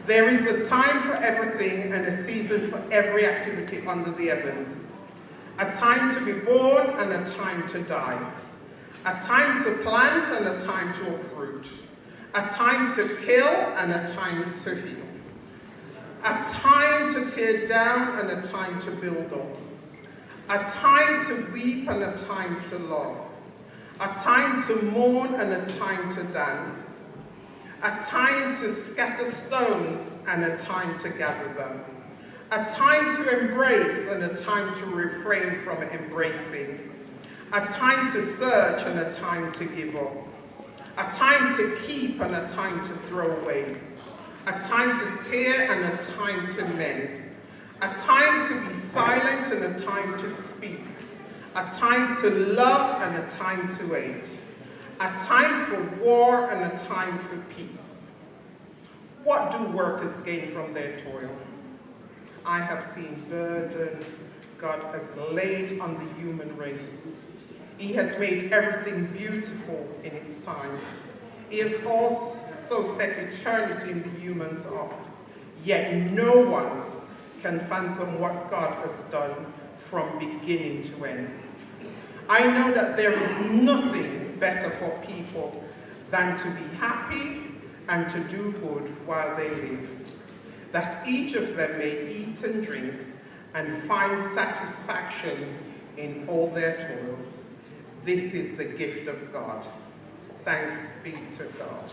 There is a time for everything and a season for every activity under the heavens. A time to be born and a time to die. A time to plant and a time to uproot. A time to kill and a time to heal. A time to tear down and a time to build up. A time to weep and a time to love. A time to mourn and a time to dance. A time to scatter stones and a time to gather them. A time to embrace and a time to refrain from embracing. A time to search and a time to give up. A time to keep and a time to throw away. a time to tear and a time to mend, a time to be silent and a time to speak, a time to love and a time to hate, a time for war and a time for peace. What do workers gain from their toil? I have seen burdens God has laid on the human race. He has made everything beautiful in its time. He has also set eternity in the human's heart. Yet no one can fathom what God has done from beginning to end. I know that there is nothing better for people than to be happy and to do good while they live, that each of them may eat and drink and find satisfaction in all their toils. This is the gift of God. Thanks be to God.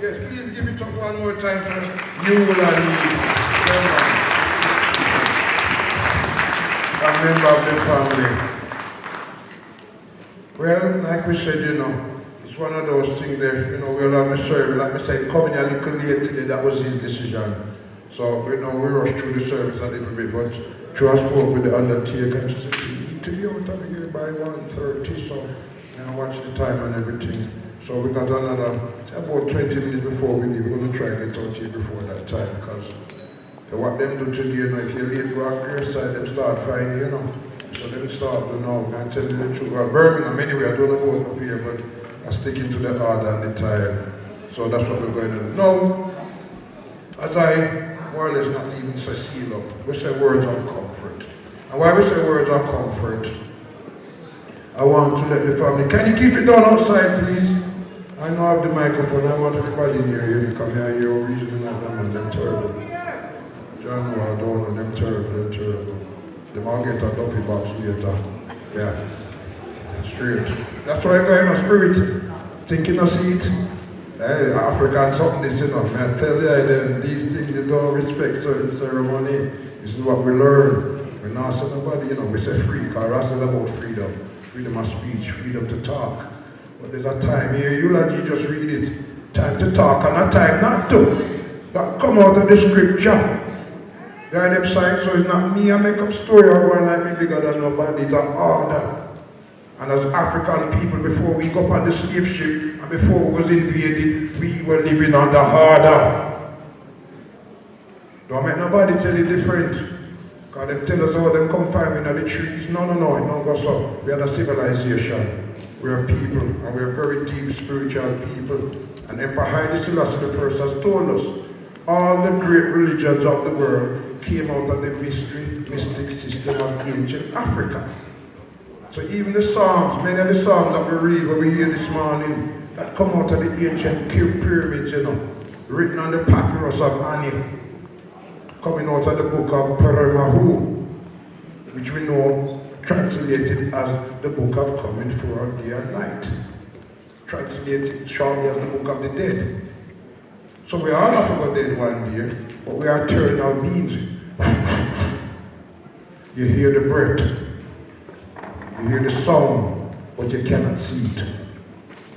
Yes, please give it up one more time for you and me. A member of the family. Well, like we said, it's one of those things that, we all have a service. Like I said, coming a little late today, that was his decision. So, we rushed through the service a little bit, but through I spoke with the undertaker, and she said, you need to be out of here by 1:30, so I watch the time and everything. So we got another, about 20 minutes before we leave. We're going to try and get out here before that time, because what them do today, if you're late, go on your side, them start finding you, So them start to know, I tell you the truth. Well, Birmingham anyway, I don't know about up here, but I'm sticking to the order and the time. So that's what we're going to do. Now, as I more or less not even say seal up, we say words of comfort. And why we say words of comfort, I want to let the family, can you keep it down outside, please? I know I have the microphone, I want everybody in here because I hear your reason like them and them terrible. John, no, I don't know, them terrible. Them all get a dumpy box later. Yeah. Straight. That's why I go in a spirit. Thinking of seat. Hey, African something this, I tell you, these things you don't respect certain ceremony. This is what we learn. We not say nobody, we say free, because rasta is about freedom. Freedom of speech, freedom to talk. But there's a time here, you just read it. Time to talk and a time not to. That come out of the scripture. Guy them side, so it's not me, I make up story or going like me bigger than nobody, it's an order. And as African people, before we go up on the slave ship and before we was invaded, we were living under order. Don't make nobody tell you different. Because they tell us how them come find me in the trees. No, it don't go so. We are a civilization. We are people, and we are very deep spiritual people. And Emperor Haile Selassie I has told us, all the great religions of the world came out of the mystic system of ancient Africa. So even the Psalms, many of the Psalms that we read, what we hear this morning, that come out of the ancient pyramids, written on the papyrus of Ani, coming out of the book of Peremahu, which we know translated as the book of coming for day and night, translated shortly as the book of the dead. So we all have forgot dead one day, but we are eternal beings. You hear the breath, you hear the sound, but you cannot see it.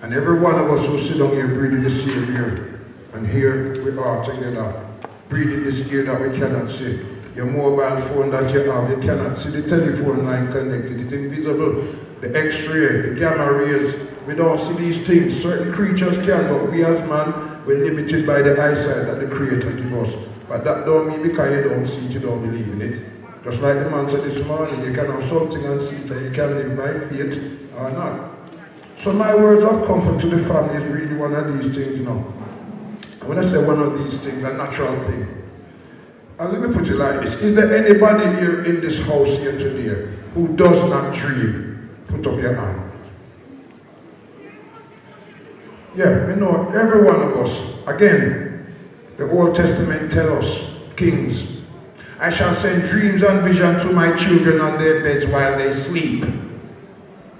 And every one of us who sit down here breathing the same air, and here we are together, breathing this air that we cannot see. Your mobile phone that you have, you cannot see the telephone line connected, it's invisible. The X-ray, the gamma rays, we don't see these things. Certain creatures can, but we as man, we're limited by the eyesight that the Creator gives us. But that don't mean because you don't see it, you don't believe in it. Just like the man said this morning, you can have something and see it, and you can live by faith or not. So my words of comfort to the family is really one of these things, And when I say one of these things, a natural thing. And let me put it like this. Is there anybody here in this house here today who does not dream? Put up your hand. Yeah, we know every one of us. Again, the Old Testament tells us, kings, I shall send dreams and visions to my children on their beds while they sleep.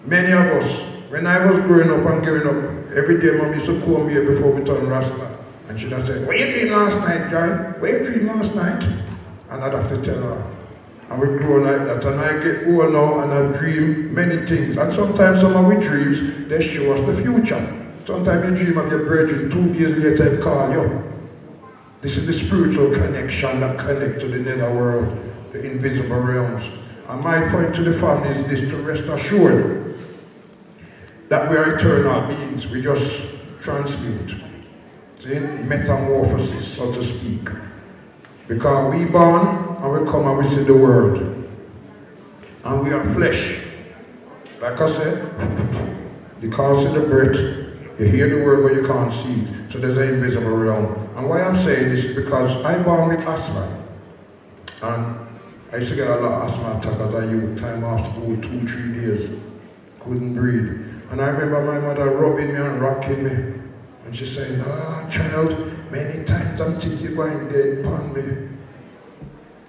Many of us, when I was growing up and growing up, every day mom used to call me here before we turned rasta. And she'd have said, what you dream last night, guy? What you dream last night? And I'd have to tell her, And we grow like that. And I get old now and I dream many things. And sometimes some of our dreams, they show us the future. Sometimes you dream of your brethren, 2 days later they call you. This is the spiritual connection that connects to the nether world, the invisible realms. And my point to the family is this, to rest assured that we are eternal beings. We just transmute. See? Metamorphosis, so to speak. Because we born and we come and we see the world. And we are flesh. Like I said, you can't see the breath, you hear the word but you can't see it. So there's an invisible realm. And why I'm saying this is because I born with asthma. And I used to get a lot of asthma attacks as a youth, time off school, 2-3 days. Couldn't breathe. And I remember my mother rubbing me and rocking me. And she saying, child, many times I'm thinking you're going dead upon me.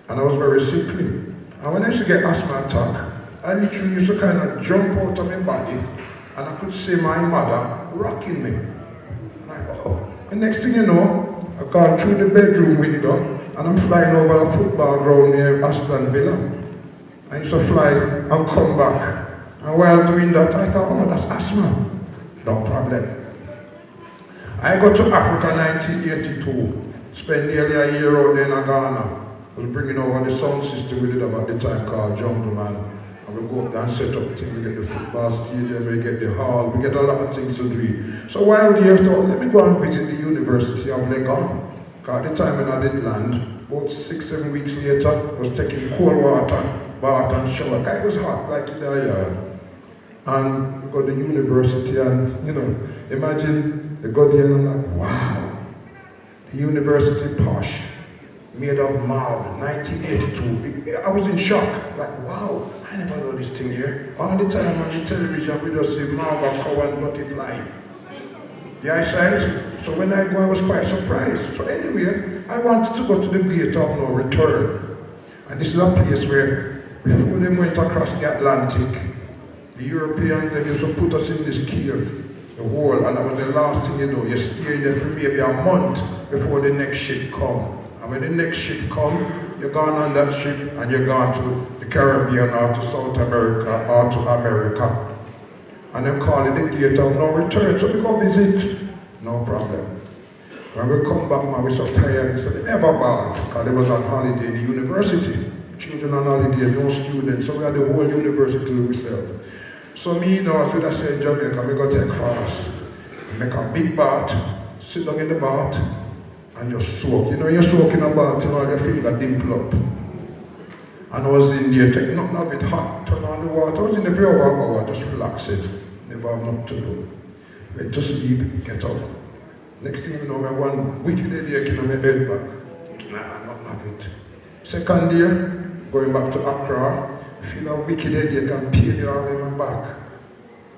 And I was very sickly. And when I used to get asthma attack, I literally used to kind of jump out of my body and I could see my mother rocking me. And the next thing you know, I've gone through the bedroom window and I'm flying over a football ground near Aston Villa. I used to fly and come back. And while doing that, I thought, that's asthma. No problem. I got to Africa 1982, spent nearly a year out there in Ghana. I was bringing over the sound system we did at the time called Jungle Man. And we go up there and set up things, we get the football stadium, we get the hall, we get a lot of things to do. So while there, I thought, let me go and visit the University of Legon. Because at the time when I did land, about 6-7 weeks later, I was taking cold water, bath and shower. Because it was hot, like in the yard. And we got the university and, imagine they got there and I'm like, wow, the university posh, made of marble, 1982. I was in shock, like, wow, I never know this thing here. All the time on the television, we just see marble, cow and butterfly. The eyesight. So when I go, I was quite surprised. So anyway, I wanted to go to the gate of no return. And this is a place where, before they went across the Atlantic, the Europeans, they used to put us in this cave, the wall, and that was the last thing you do. You stay in there for maybe a month before the next ship come. And when the next ship come, you're gone on that ship and you're gone to the Caribbean or to South America or to America. And them call it the gate of no return. So we go visit, no problem. When we come back, man, we're so tired. We said, they never bought, because they was on holiday in the university. Children on holiday, no students, so we had the whole university to ourselves. So me, as I say in Jamaica, we go take fast. Make a big bath, sit down in the bath, and just soak. You're soaking a bath, your finger dimple up. And I was in there, take nothing of it hot, turn on the water. I was in there for over an hour, just relaxing. Never have nothing to do. Went to sleep, get up. Next thing you know, I one wicked headache in my head back. Nah, nothing of it. Second year, going back to Accra, feel a wicked headache and pain all in my back.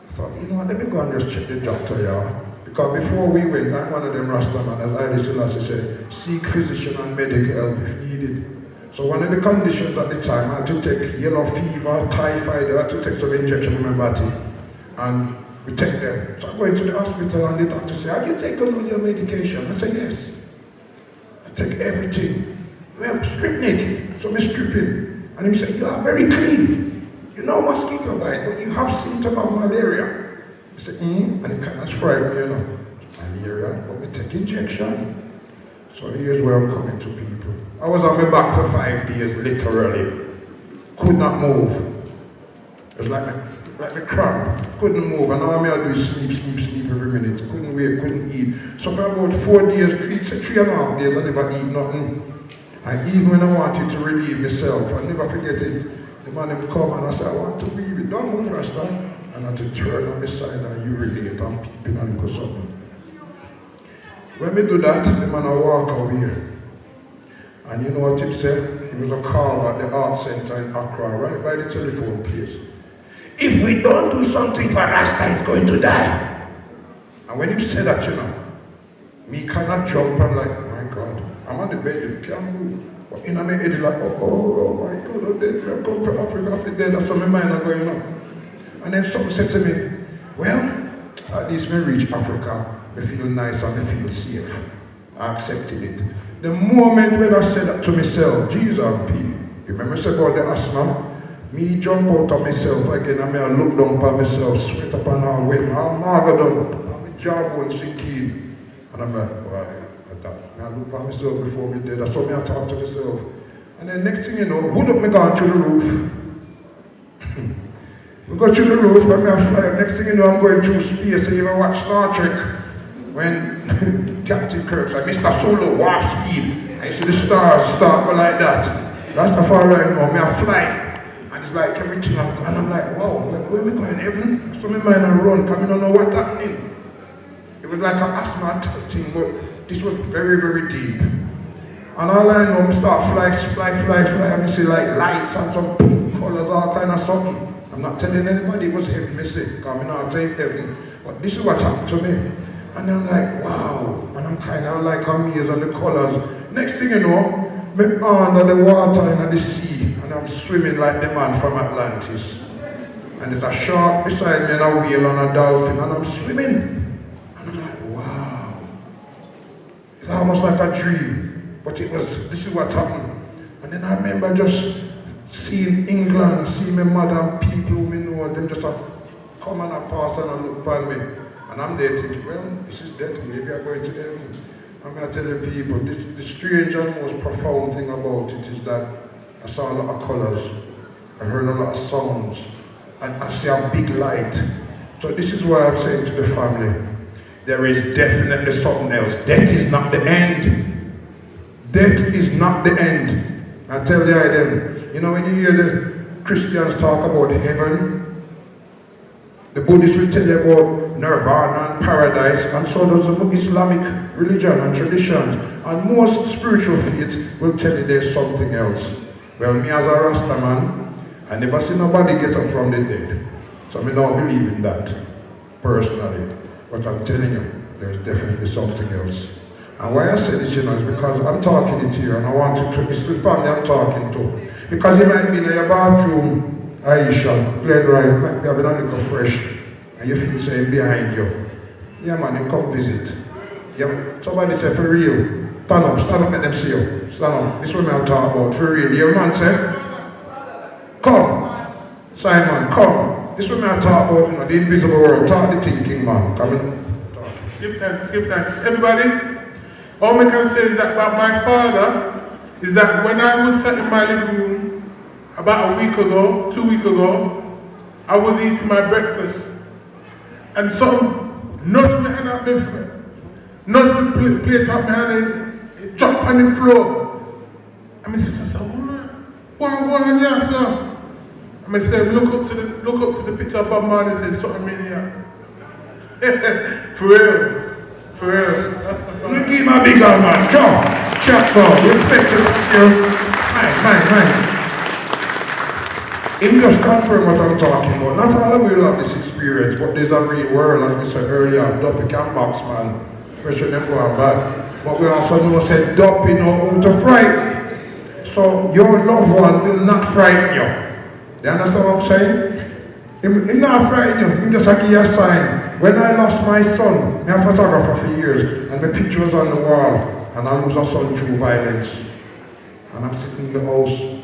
I thought, let me go and just check the doctor, yeah. Because before we went, I'm one of them rasta man, as Haile Selassie said, seek physician and medical help if needed. So one of the conditions at the time, I had to take yellow fever, typhoid, I had to take some injection in my body. And we take them. So I go into the hospital and the doctor said, have you taken all your medication? I said, yes. I take everything. Well, strip naked. So I'm stripping. And he said, you are very clean. You know mosquito bite, but you have symptoms of malaria. I said, and it kind of frightened me, malaria, but we take injection. So here's where I'm coming to people. I was on my back for 5 days, literally. Could not move. It was like a cramp. Couldn't move. And all I do is sleep every minute. Couldn't wake, couldn't eat. So for about 4 days, 3.5 days, I never eat nothing. And even when I wanted to relieve myself, I never forget it. The man would come and I said, I want to leave it. Don't move, Rasta. And I had to turn on my side and urinate and peeping and go something. When we do that, the man will walk away. And you know what he said? He was a carver at the art center in Accra, right by the telephone place. If we don't do something for Rasta, he's going to die. And when he said that, me cannot jump. I'm like, my God, I'm on the bed, you can't move. But in my head, it's like, oh my God, I'm dead. I come from Africa, I'm dead. That's how my mind is going on. And then someone said to me, well, at least when I reach Africa, I feel nice and I feel safe. I accepted it. The moment when I said that to myself, Jesus and P, You remember say about the asthma? Me jump out of myself again and I look down upon myself, sweat up and all wet, all margo down, and my jawbone sinking. And I'm like, why? I look upon myself before me dead. That's how I talk to myself. And then next thing you know, wood up me gone through the roof. We go through the roof, and I fly. Next thing you know, I'm going through space. And you ever watch Star Trek? When Captain Kirk said, Mr. Solo, warp speed. And you see the stars start go like that. That's the far right now. Me I fly. And it's like everything I'm going, and I'm like, wow, where am I going? Heaven? So my mind I run, because I don't know what's happening. It was like an asthma thing, but this was very, very deep. And all I know, I start fly, and I see like lights and some pink colors, all kind of something. I'm not telling anybody it was heaven, I say, because I'm not telling heaven. But this is what happened to me. And I'm like, wow, and I'm kind of like amazed at the colors. Next thing you know, I'm under the water in the sea. And I'm swimming like the man from Atlantis. And there's a shark beside me and a whale and a dolphin and I'm swimming. And I'm like, wow. It's almost like a dream. But this is what happened. And then I remember just seeing England and seeing my mother and people who we know, and them just come and pass and look upon me. And I'm there thinking, well, this is death, maybe I'm going to heaven. I'm going to tell the people, the strange and most profound thing about it is that I saw a lot of colors, I heard a lot of sounds, and I see a big light. So this is why I'm saying to the family, there is definitely something else. Death is not the end. Death is not the end. I tell them, you know, when you hear the Christians talk about heaven, the Buddhists will tell you about nirvana and paradise, and so does the Islamic religion and traditions. And most spiritual faiths will tell you there's something else. Well, me as a rasta man, I never see nobody get up from the dead. So I don't believe in that, personally. But I'm telling you, there's definitely something else. And why I say this, you know, is because I'm talking it here, and I want to, it's the family I'm talking to. Because you might be in your bathroom, Aisha, Glenn Wright, might be having a little fresh, and you feel saying behind you. Yeah man, you come visit. Yeah, somebody say, for real, stand up, let them see you. Stand up, this is what I'm talking about, for real. Your man say, come, Simon, come. This is what I'm talking about, you know, the invisible world, talk the thinking man, come in. Talk. Give thanks. Everybody, all I can say is that about my father, is that when I was sat in my living room, about a week ago, 2 weeks ago, I was eating my breakfast. And some nudged me hand up my foot. Nudged the plate up my hand and it dropped on the floor. And my sister said, what on here, sir? And I said, look up to the picture of Bob Marley and said, something in here. For real. That's the problem. You keep my big old man, chop, bro, respect to you. Mine. Him just confirm what I'm talking about. Not all of you will have this experience, but there's a real world, as we said earlier, Duppy can box, man. Especially them going bad. But we also know said Duppy know how to frighten. So your loved one will not frighten you. You understand what I'm saying? Him not frighten you, him just give you a sign. When I lost my son, I'm a photographer for years, and my picture was on the wall, and I lose a son through violence. And I'm sitting in the house.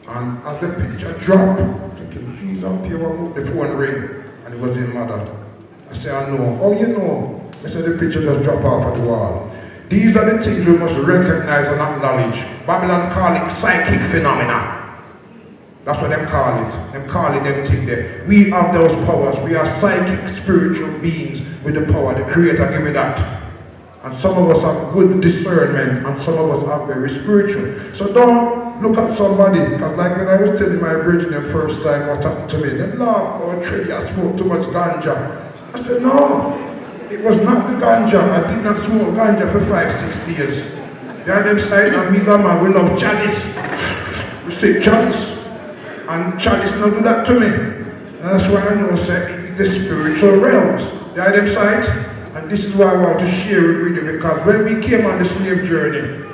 And as the picture dropped, I'm thinking, please, I'm here, the phone ring, and it was his mother. I said, I know. Oh, you know. I said, the picture just dropped off at the wall. These are the things we must recognize and acknowledge. Babylon call it psychic phenomena. That's what them call it. Them call it them thing there. We have those powers. We are psychic, spiritual beings with the power. The Creator gave me that. And some of us have good discernment, and some of us are very spiritual. So don't look at somebody, because like when I was telling my brethren the first time what happened to me, they laughed, oh, Trilly, I smoked too much ganja. I said, no, it was not the ganja. I did not smoke ganja for 5-6 years. The other side, and me and man, we love chalice. We say chalice. And chalice not do that to me. And that's why I know, say, it's the spiritual realms. The other side. And this is why I want to share it with you, because when we came on the slave journey,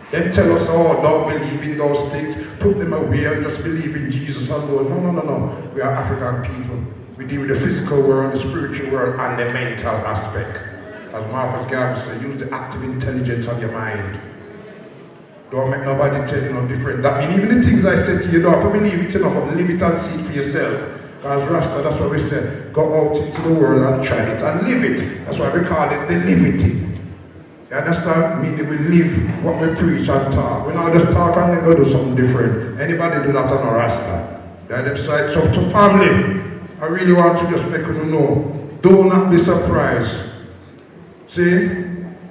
they tell us, oh, don't believe in those things, put them away and just believe in Jesus alone. No. We are African people. We deal with the physical world, the spiritual world, and the mental aspect. As Marcus Garvey said, use the active intelligence of your mind. Don't make nobody tell you no different. That mean even the things I say to you, you don't have to believe it, you know, but live it and see it for yourself. Because Rasta, that's what we say, go out into the world and try it and live it. That's why we call it the livity. You understand? Meaning we live what we preach and talk. We not just talk and then go do something different. Anybody do that on a Rasta. So to family, I really want to just make you know, do not be surprised. See?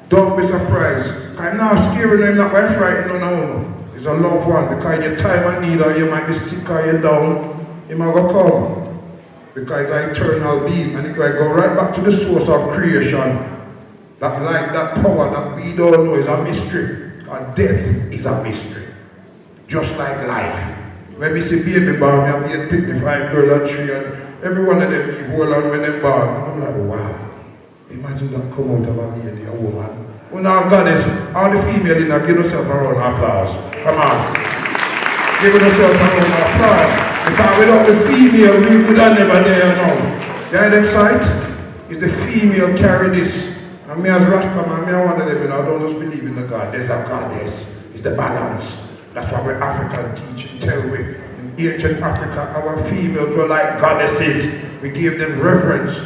Don't be surprised. I'm not scared and I'm not going frightened, no. It's a loved one, because in your time of need or you might be sick or you're down, he might go come. Because it's an eternal being and it will go right back to the source of creation. That light, that power that we don't know is a mystery. Because death is a mystery. Just like life. When we see baby born, we have 8 pick 5 girl and 3 and every one of them you hold on when they born. And I'm like, wow. Imagine that come out of a baby, a woman. Oh now goddess, all the female in there, give yourself a round of applause. Come on. Give yourself a round of applause. Because without the female, we would have never there now. The other side is the female carry this. And me as Rasta man, me I want to them, I don't just believe in the God. There's a goddess. It's the balance. That's what we're African teaching tell we. In ancient Africa, our females were like goddesses. We gave them reverence.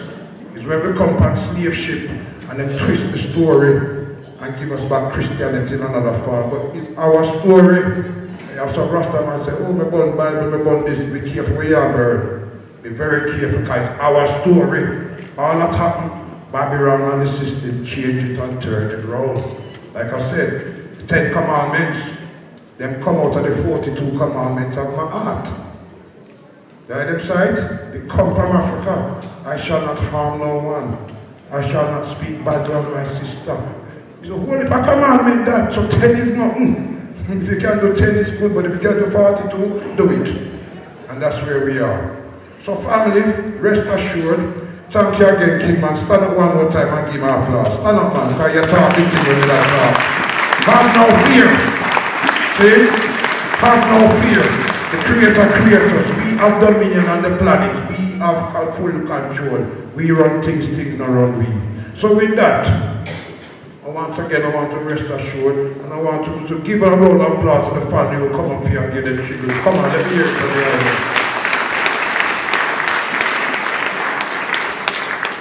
It's when we come on slave ship and then twist the story and give us back Christianity in another form. But it's our story. You have some Rasta man say, oh, my born Bible, my born this. Be careful where you are, bird. Be very careful because it's our story. All that happened, Babylon and the system change it and turn it around. Like I said, the 10 commandments, them come out of the 42 commandments of my heart. The other side, they come from Africa. I shall not harm no one. I shall not speak badly of my sister. It's a whole heap of commandment that, so 10 is nothing. If you can do 10, it's good, but if you can do 42, do it. And that's where we are. So family, rest assured, thank you again, King man. Stand up one more time and give me an applause. Stand up, man, because you're talking to me with that talk. Have no fear. See? Have no fear. The Creator created us. We have dominion on the planet. We have full control. We run things don't run we. So with that, once again, I want to rest assured, and I want to give a round of applause to the family who come up here and give them tribute. Come on, let me hear it from the audience.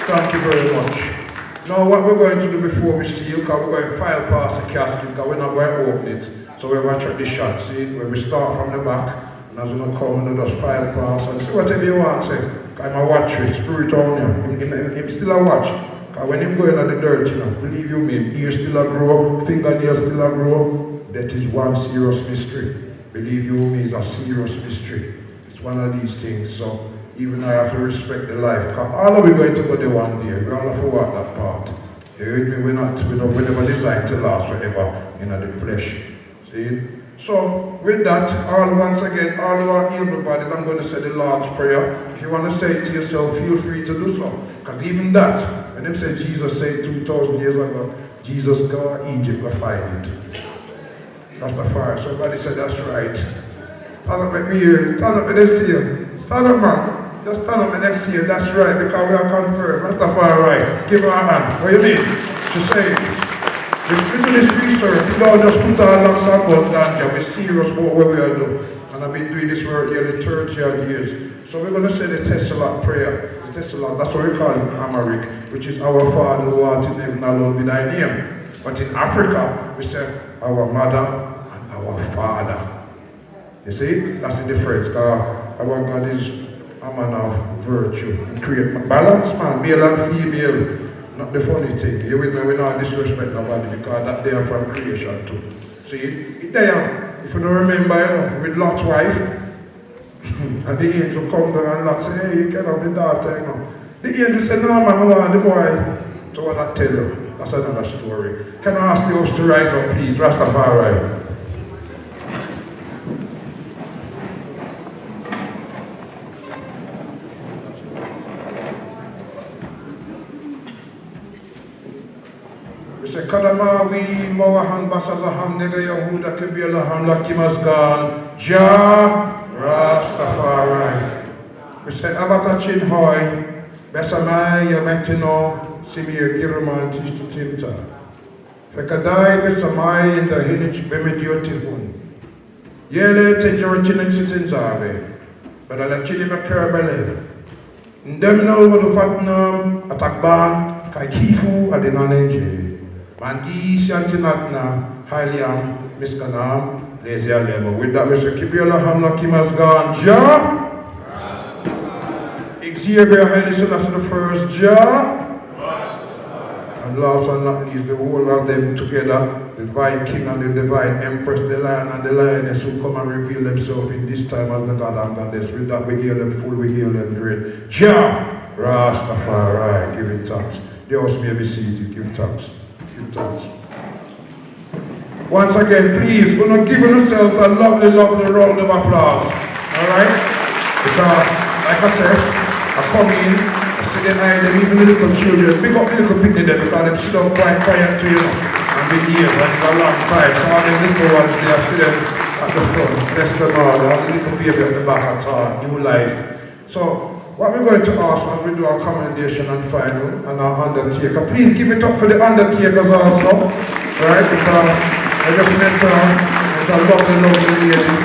Thank you very much. Now what we're going to do before we seal, because we're going to file past the casket, because we're not going to open it. So we have a tradition, see, where we start from the back, and as we come and just file past, and see whatever you want, say. I'm a watch with spirit on him. Him still a watch. Because when him going at the dirt, you know, believe you me, ears still a grow, fingernails still a grow. That is one serious mystery. Believe you me, is a serious mystery. It's one of these things. So even I have to respect the life. Because all of we going to go there one day. We all have to walk that part. You heard me? We never designed to last forever in the flesh. See? So with that, once again, all of our able bodies, I'm going to say the Lord's Prayer. If you want to say it to yourself, feel free to do so. Because even that, when them say Jesus said 2,000 years ago, Jesus go to Egypt to find it. That's the fire. Somebody said that's right. Stand up, let me hear it. Stand up, let them see you. Stand up, man. Just stand up, let them see you. That's right, because we are confirmed. That's the fire right. Give her a hand. What do you mean? She say, if we do this research, you don't just put our lungs on board ganja. We're serious about what we are doing. And I've been doing this work nearly 30 odd years. So we're going to say the Tessellate prayer. The Tessellate, that's what we call it in Amharic, which is our Father who art in heaven, hallowed be thy name. But in Africa, we say our mother and our father. You see? That's the difference. Because our God is a man of virtue. He creates balance, man, male and female. Not the funny thing. You with me, we don't disrespect nobody because that they are from creation too. See? It there. If you don't remember, you know, with Lot's wife, and the angel come down and Lot say, hey, you cannot be daughter, you know. The angel said, no man, I want the boy. So what I tell you, that's another story. Can I ask the host to rise up, please? Rastafari. Kadamawi, Mawahan, Basazaham, Nega Yahuda, Kibila, Hamla, Kimasgan, Ja, Rastafari. We say, Abatachin Hoy, Besamai, Yametino, Simir, Giraman, Tishtu Timta. Fekadai besamai in the hinich bemediotihun. Yele tenjoritin sitinzabe. But I let you never care about Ndemno wadu fatna atakban kai kifu adinanenje. Mangi shantinatna haliam miskanam lezia lemo. With that, Mr. Kibiola Hamla Kimas gone. Ja. Xavier Haile Selassie the first. Ja. And last and not least, the whole of them together, the divine king and the divine empress, the lion and the lioness who come and reveal themselves in this time as the God and Goddess. With that, we hear them full, we hear them great. Jah Rastafari, give it thanks. The house may be seated, give thanks. Give thanks. Once again, please, we're not giving yourselves a lovely, lovely round of applause. Alright? Because, like I said, I come in. See them eye them, even the little children, big up the little picnic them because them sit down quite quiet to you and be here and it's a long time. So all them little ones there, see them at the front, bless them all, the little baby at the back at all, new life. So what we're going to ask as we do our commendation and final and our undertaker, please give it up for the undertakers also, right? Because I just met it's a lovely, lovely lady.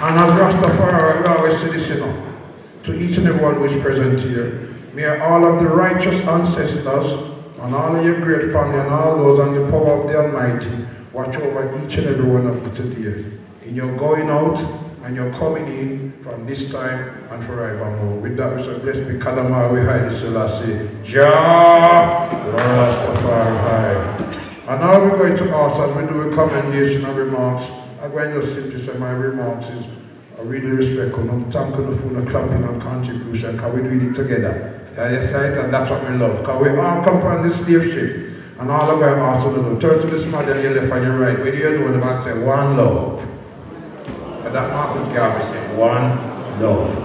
And as Rastafari, we always say this, you know. To each and everyone who is present here, may all of the righteous ancestors and all of your great family and all those and the power of the Almighty watch over each and every one of you today in your going out and your coming in from this time and forevermore. With that, we say, blessed be Kadamar, we Haile Selassie, Jah Rastafari. And now we're going to ask, as we do a commendation and remarks, I'm going to simply say my remarks is, I really respect you, thank you for the clapping and contribution, because we do it together. Yeah, yes, right, and that's what we love. Because we all come from this slave ship, and all of them also do. Turn to the smart and your left and your right. Where do you know the man say, one love? And that Marcus Garvey said, one love.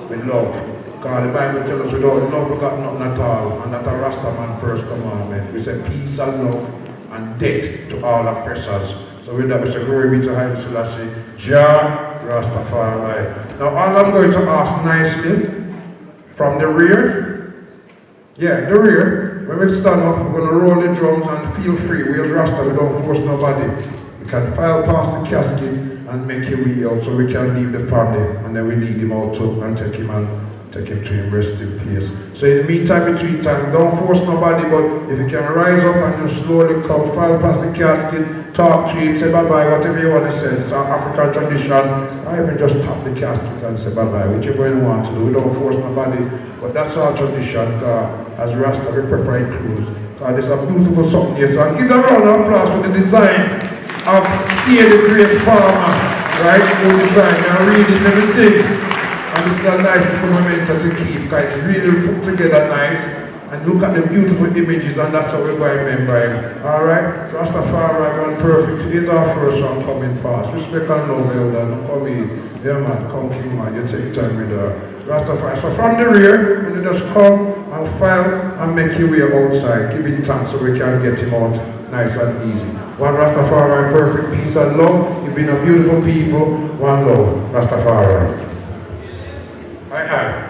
We love. Because the Bible tells us without love we got nothing at all. And that's a Rasta man first commandment. We say peace and love and death to all oppressors. So with that we say glory be to Haile Selassie, Jah Rastafari. Now all I'm going to ask nicely, from the rear, the rear, when we stand up, we're going to roll the drums and feel free. Where's Rasta? We don't force nobody. You can file past the casket and make your way out so we can leave the family and then we lead him out too and take him to him rest in place. So in the meantime, between time, don't force nobody, but if you can rise up and just slowly come, file past the casket, talk to him, say bye-bye, whatever you want to say. It's our African tradition. I even just tap the casket and say bye-bye, whichever you want to do. We don't force nobody, but that's our tradition, as Rasta, we prefer it close. Because it's a beautiful something here. So give them a round of applause for the design of C.A. the Grace Palmer, right? Who designed and read it, everything. And this is a nice little memento to keep, because it's really put together nice. And look at the beautiful images, and that's how we're going to remember him. Alright? Rastafari, one perfect. Here's our first one coming fast. Respect and love, elder. Come in. Yeah, man. Come, king, man. You take time with Rastafari. So from the rear, when you just come and file and make your way outside, give him thanks so we can get him out nice and easy. One Rastafari, perfect peace and love. You've been a beautiful people. One love. Rastafari. Aye.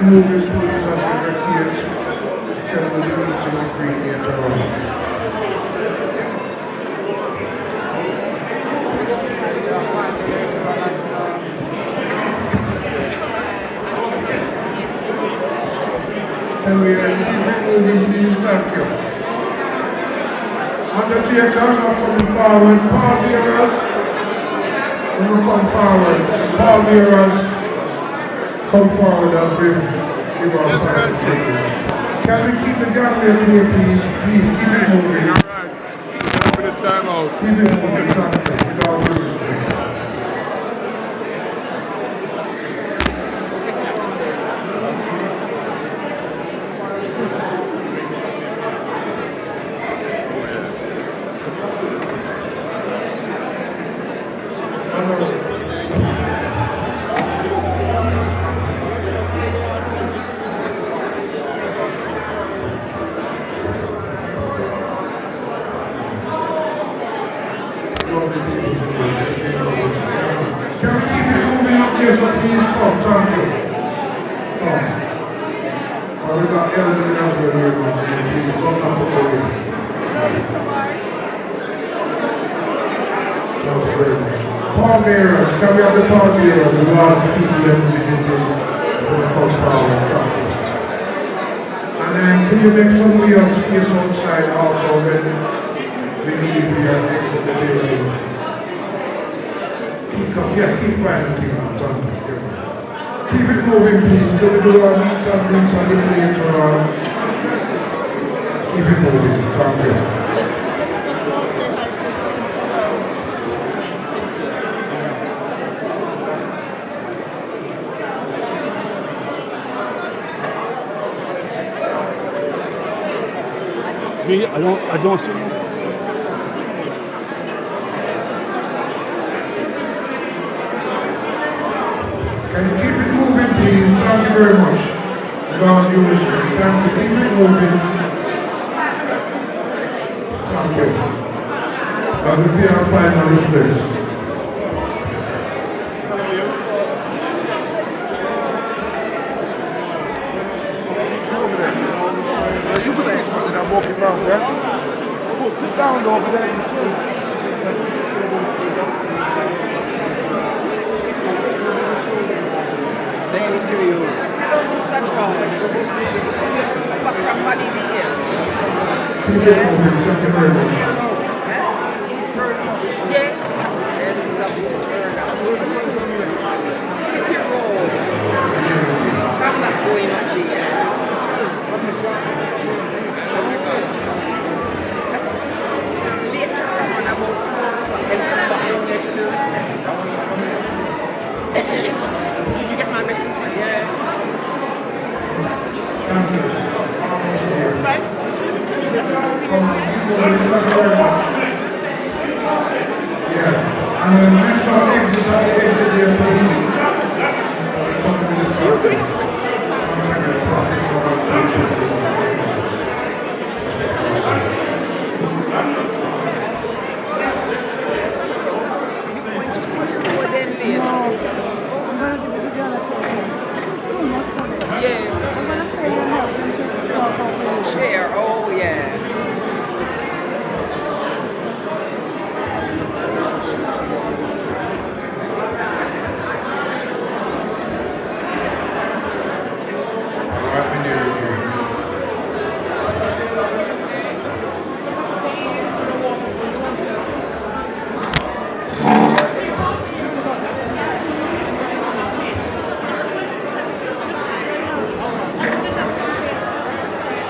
moving, please, as we vacate. Can we do it to the green later on? Can we keep it moving, please? Thank you. Undertakers are coming forward. Pallbearers, we will come forward. Pallbearers, come forward as we give our final tribute. Can we keep the gangway clear, please? Please, keep it moving. Keep it moving, thank you. Without due respect. Pallbearers, can we have the pallbearers, the last people that we get in before we come forward, thank you. And then can you make some way on space outside also when we leave here and exit the building? Keep finding keep on, thank you. Keep it moving, please. Can we do our meet and greets a little later on? Keep it moving, thank you. Me, I don't see them. Can you keep it moving, please? Thank you very much. With all due respect, thank you. Keep it moving. Thank you. As we pay our final respects. Walking around there. We'll sit down over there in the chairs. Same to you. Hello, Mr. George. Back from Malini here. Keep it moving, thank you very much. Yes, it's a good turnout. City Road. I'm not going up there. Later on, about 4 o'clock, then come back down there to the Did you get my message? Yeah. Thank you. Right? Yeah. And make some exit at the exit there, please. Come with the front. Once I get the profit, I'm going to teach you. Yes. Chair, oh yeah.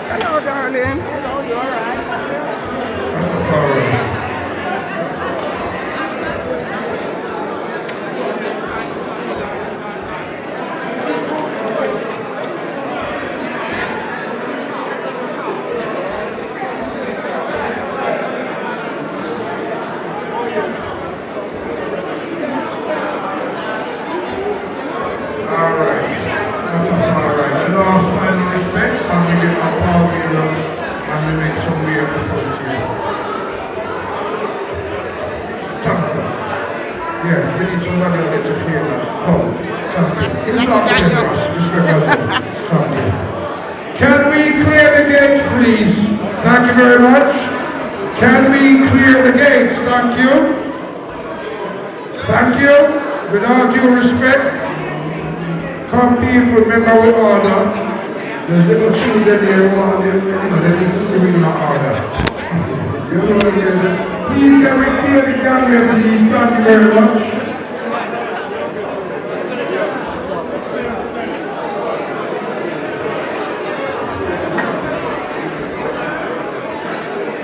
Hello, darling. Hello, you all right? Yeah, we need somebody to clear that. Come, thank you. You talk to them, Ross. Respect her. gates, please? Thank you very much. Can we clear the gates? Thank you. Thank you. With all due respect, come people, remember we order. There's little children here who are, they need to see we in order. Please can we clear the gangway, please? Thank you very much.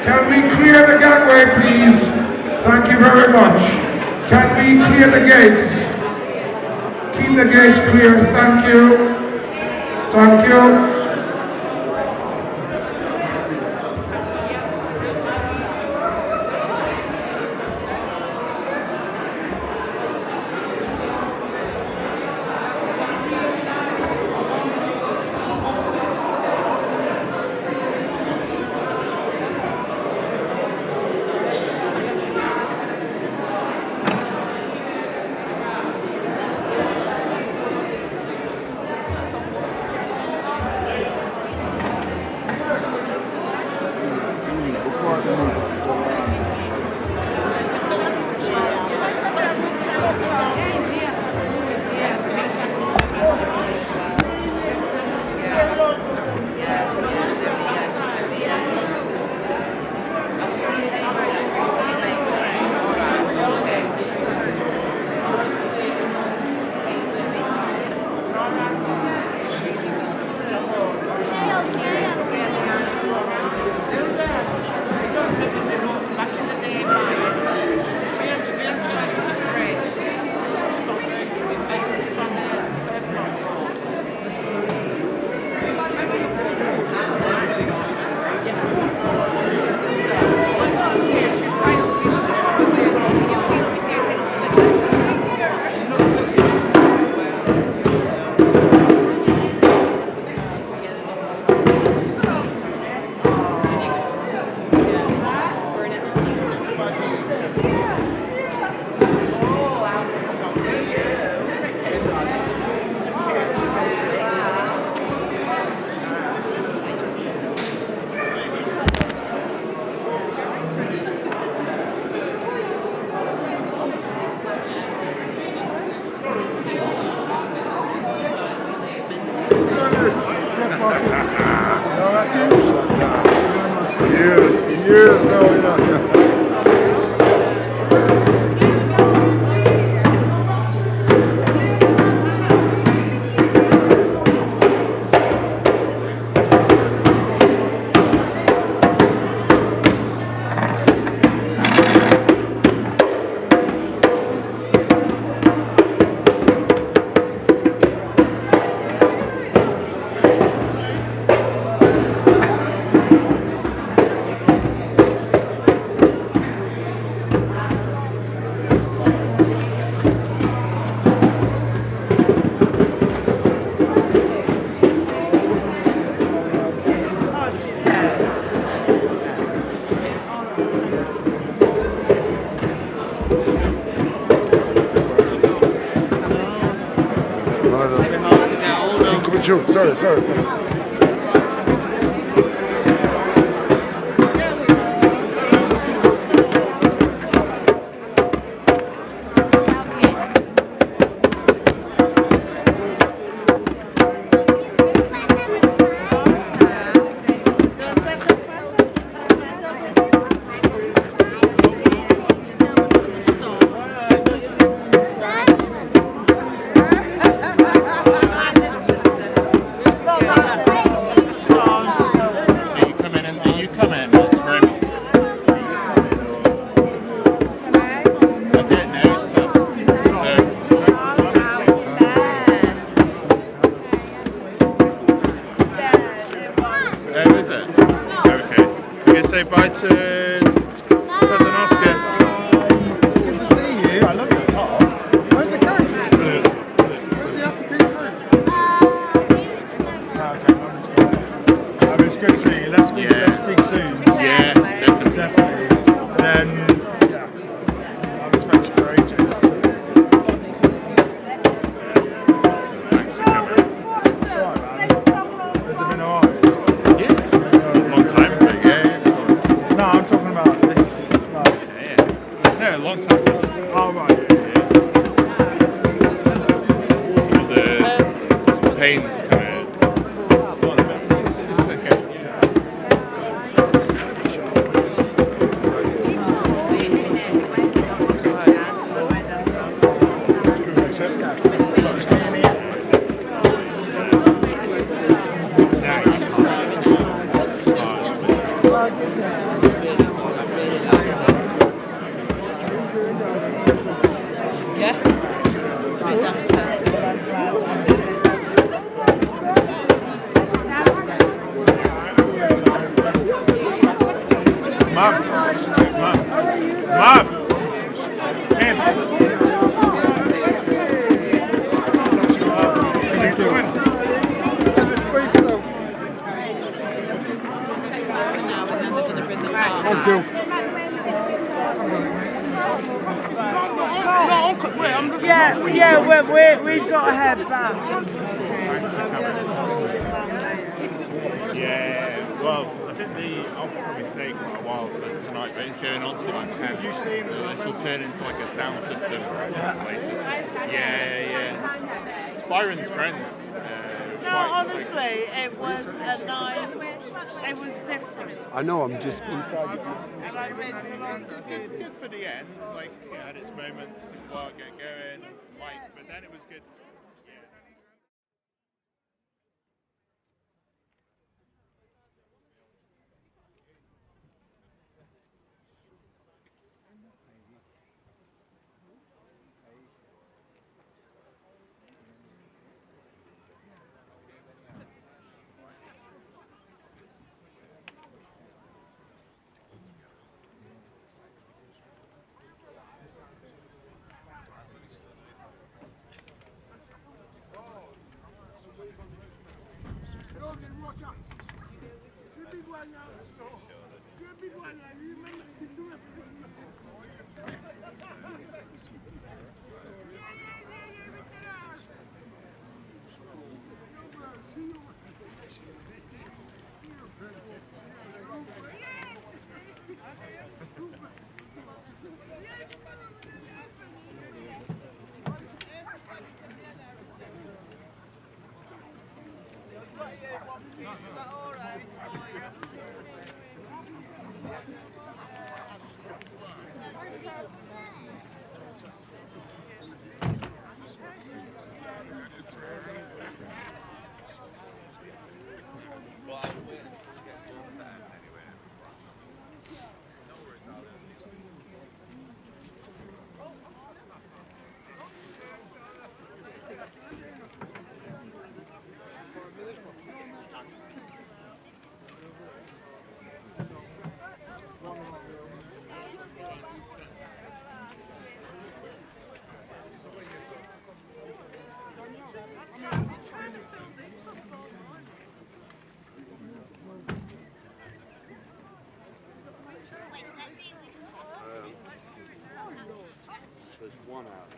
Can we clear the gangway, please? Thank you very much. Can we clear the gates? Keep the gates clear. Thank you. Thank you. Years now, you know. Sorry. We've got to head back. Yeah, well, I think I'll probably stay quite a while for tonight, but it's going on to about 10. So this will turn into like a sound system later. Yeah. It's Byron's friends. No, honestly, it was a nice, it was different. I know, I'm just inside. And I went to lots of It's good for the end, like it had its moments, took a while to get going, like, but then it was good. There's one out.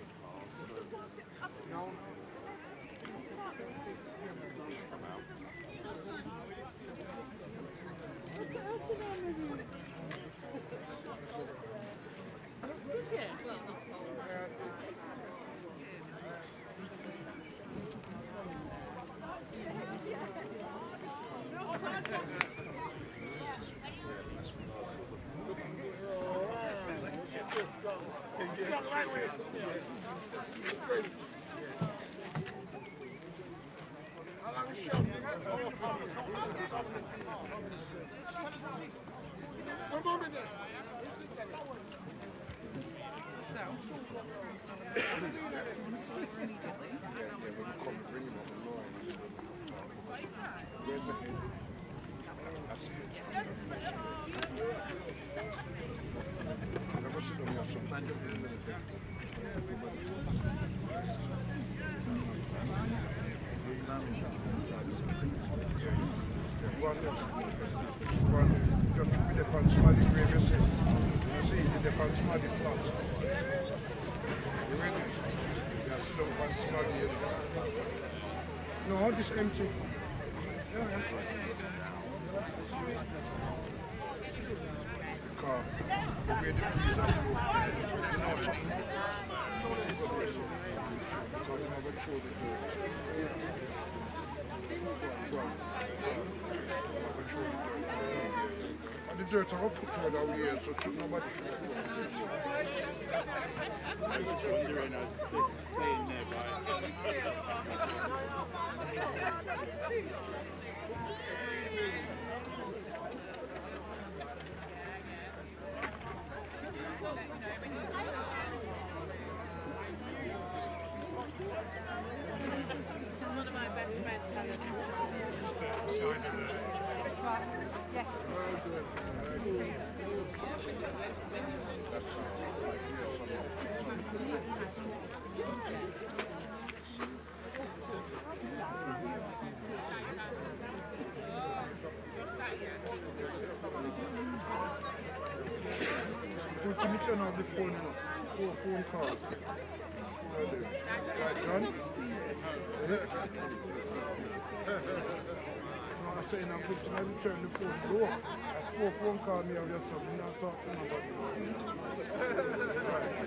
No, just empty. The car. Where the keys are. You know something? Because I'm going to show the door. And the dirt I will put through down here so it's nobody One of my best friends had a Can you turn off the phone now? Phone call. Right, done? No, I'm saying I'm fixing to turn the phone low. That's 4 phone call me of yourself. You're not talking about it. Right.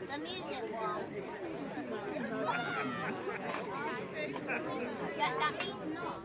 The music wall. That means not.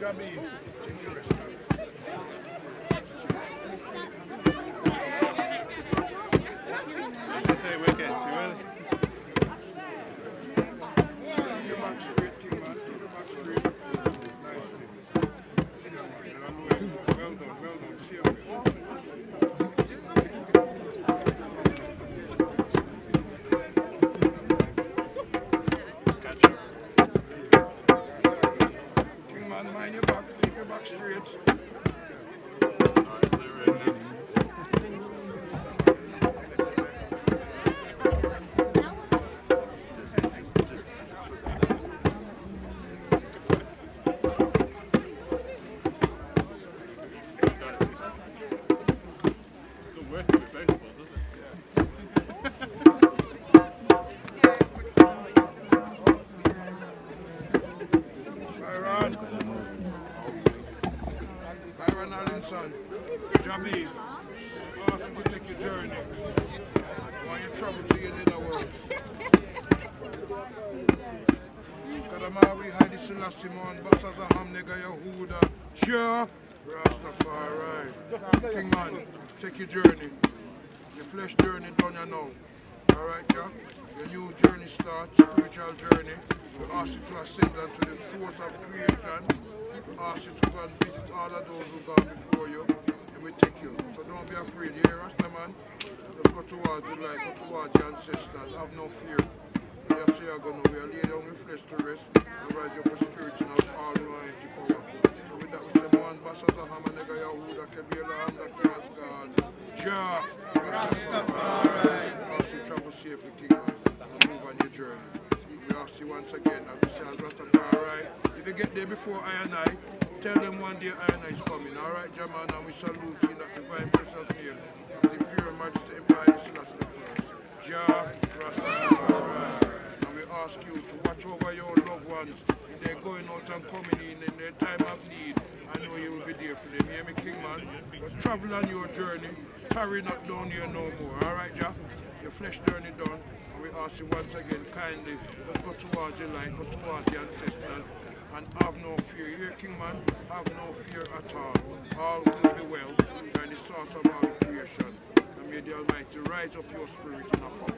Jabby, take your rest. I say we're getting too early. Your back straight, King man. Your back straight. Nicely. Well done. See you. King man, mind your back. Keep your back straight. Good work with baseball, doesn't Byron Allison, Jabby, ask you to take your journey. While you travel to your inner world. Kadamawi Haile Selassie Mon, Basaza Hamnega Yahuda, Jah, Rastafari. King man, take your journey. Your flesh journey done you now. Alright, Jah? Your new journey starts, spiritual journey. We ask you to ascend unto the source of creation. We ask you to go and visit all of those who gone before you. And we take you. So don't be afraid. You hear us, man? Just go towards the light, go towards your ancestors. Have no fear. We have say you're going to lay down your flesh to rest and rise up your spirit in all humanity power. So with that we say, man, Basaza Hamanega Yahuda, Kebila Hamda Kiras God. Jah, Rastafari. Ask you travel safely, King man, and move on your journey. We ask you once again, as we say, as Rastafari, if you get there before I and I, tell them one day I and I is coming. Alright, Jaman, and we salute you in that divine precious name of the Imperial Majesty Empire Haile Selassie I. Jah, Rastafari. Ask you to watch over your loved ones if they're going out and coming in their time of need. I know you will be there for them. Hear me, King man? But travel on your journey, tarry not down here no more. Alright, Jah? Your flesh journey done. And we ask you once again, kindly, let's go towards your light, go towards the ancestors, and have no fear. Here, King man, have no fear at all. All will be well, by the source of all creation. And may the Almighty rise up your spirit in a power.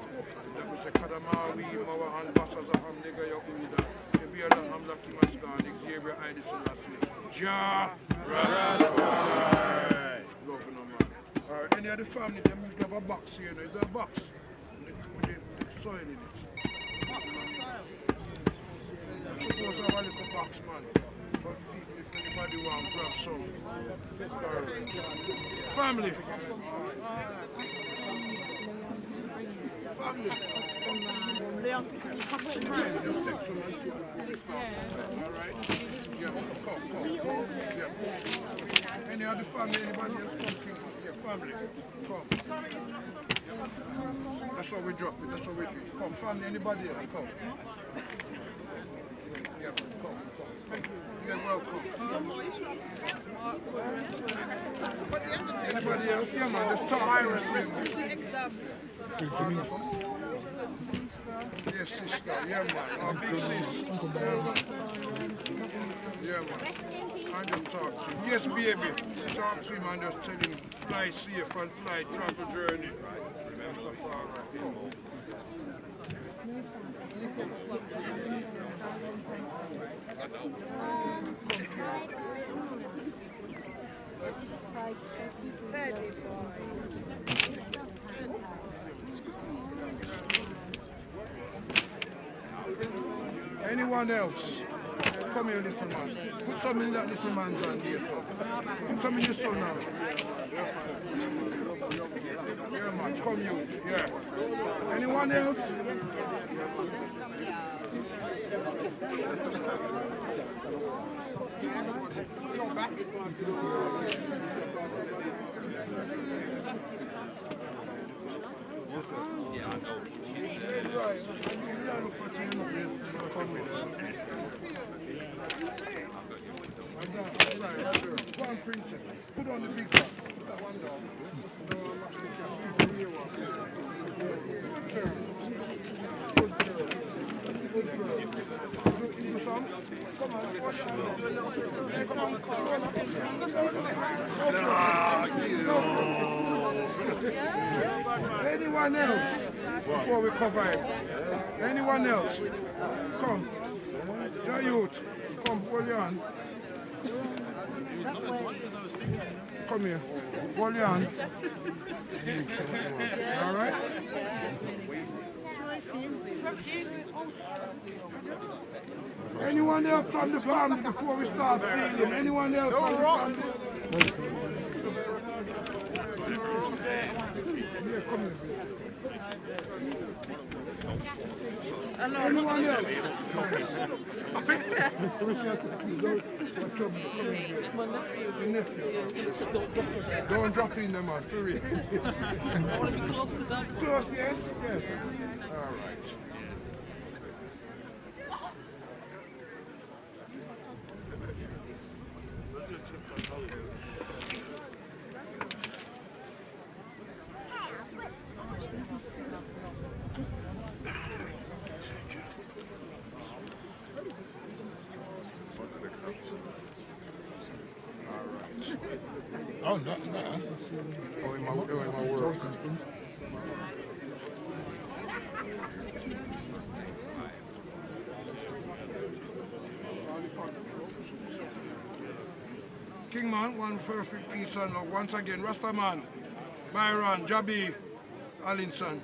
That we say, Kadamawi, Mawa, and Basaza, Hamnega, Yahuda, Kebila, Hamla, Kimasgan, Xavier, Haile Selassie, Jah, Rastafari. Love no man. Alright, any of the family, them used to have a box here, is there a box? With the soil in it. Box of soil? You're supposed to have a little box, man. For people, if anybody wants to grab some. Family. Any other family, anybody else come, King? Yeah, family, come. That's how we drop it, that's how we do it. Come, family, anybody else, come. Yeah, come. You're welcome. Anybody else? Yeah, man, just talk. Yes, sister. Yeah, man. Our big sis. Yeah, man. And just talk to him. Yes, baby. Talk to him and just tell him fly safe and fly travel journey. Remember, anyone else? Come here, little man. Put some in that little man's hand here, son. Put some in your son now. Yeah, man. Come you. Yeah. Anyone else? Yeah, I know. Put on the big one. That one down. Anyone else before we cover him? Anyone else? Come. The youth. Come, hold your hand. Come here. Hold your hand. All right? Anyone else from the family before we start feeding? Anyone else from the family? Here, come here. Anyone else? Don't drop in them, man, for real. Close, yes? Yes. All right. Oh, nothing there. Oh, in my work. Kingman, one perfect piece and love. Once again, Rastaman, Byron, Jabi, Allison.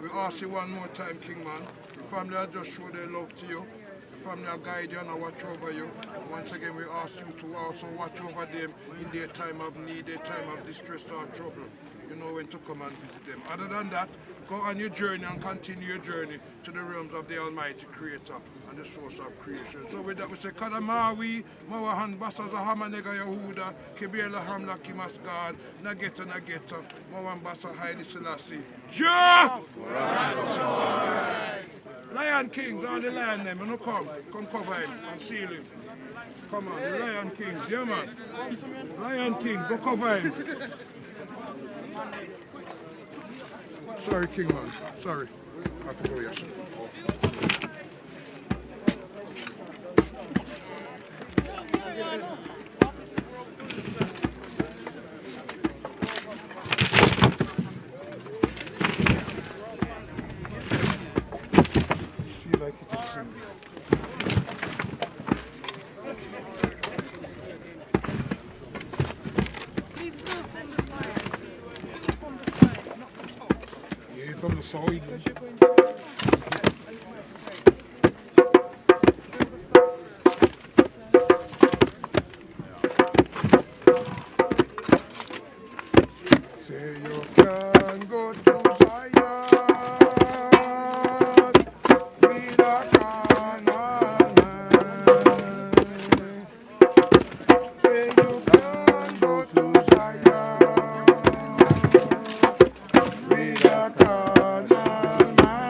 We ask you one more time, Kingman. The family will just show their love to you. The family will guide you and watch over you. Once again, we ask you to also watch over them in their time of need, their time of distress or trouble. You know when to come and visit them. Other than that, go on your journey and continue your journey to the realms of the Almighty Creator and the source of creation. So with that we say, Kadamawi, Mawahan, Basa Zahama Nega Yahuda, Kibela Hamla Kimasgad, Nageta Nageta, Mawan Basa Haile Selassie. Ja! Lion Kings on the lion name, and come cover him and seal him. Come on, the Lion Kings, yeah man. Lion King, go cover him. Sorry, Kingman. Sorry. I forgot yes. Feel like it is singing. Please go from the side. From the side, not the top. Yeah, from the side. Because you're going to... Say you can go to Zion with a carnal mind. Say you can go to Zion with a carnal mind.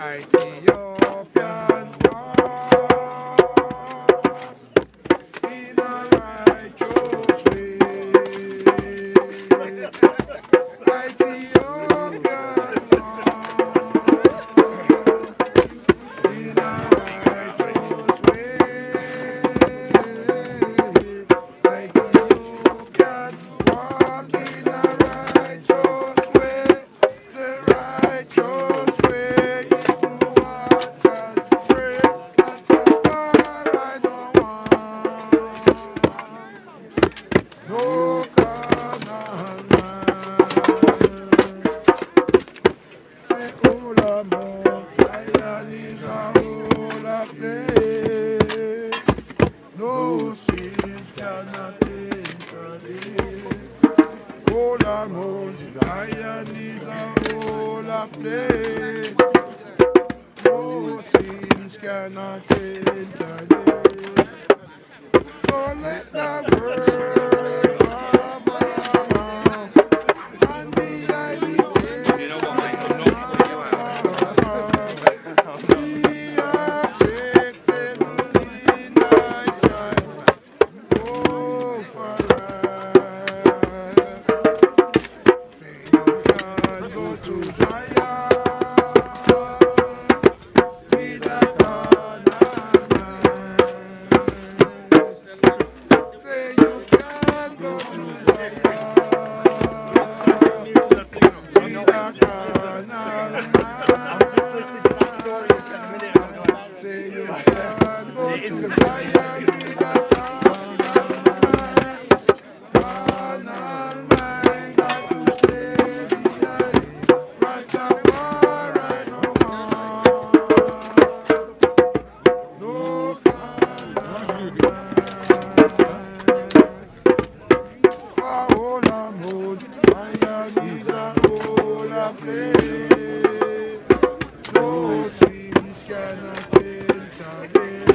Ethiopian in a righteous way. No sin cannot enter in. Hola Mount Zion is a holy place. No sins cannot enter in. So let the word of Allah and the invitation be acceptable in thy sight. Oh, for say you can go to Zion with a carnal mind. Say you can go to Zion with a carnal mind. Say you can go to Zion with a carnal mind. Got to stay behind. Rastafari no more. No carnal mind. Hola Mount Zion is a holy place. No sins cannot enter in.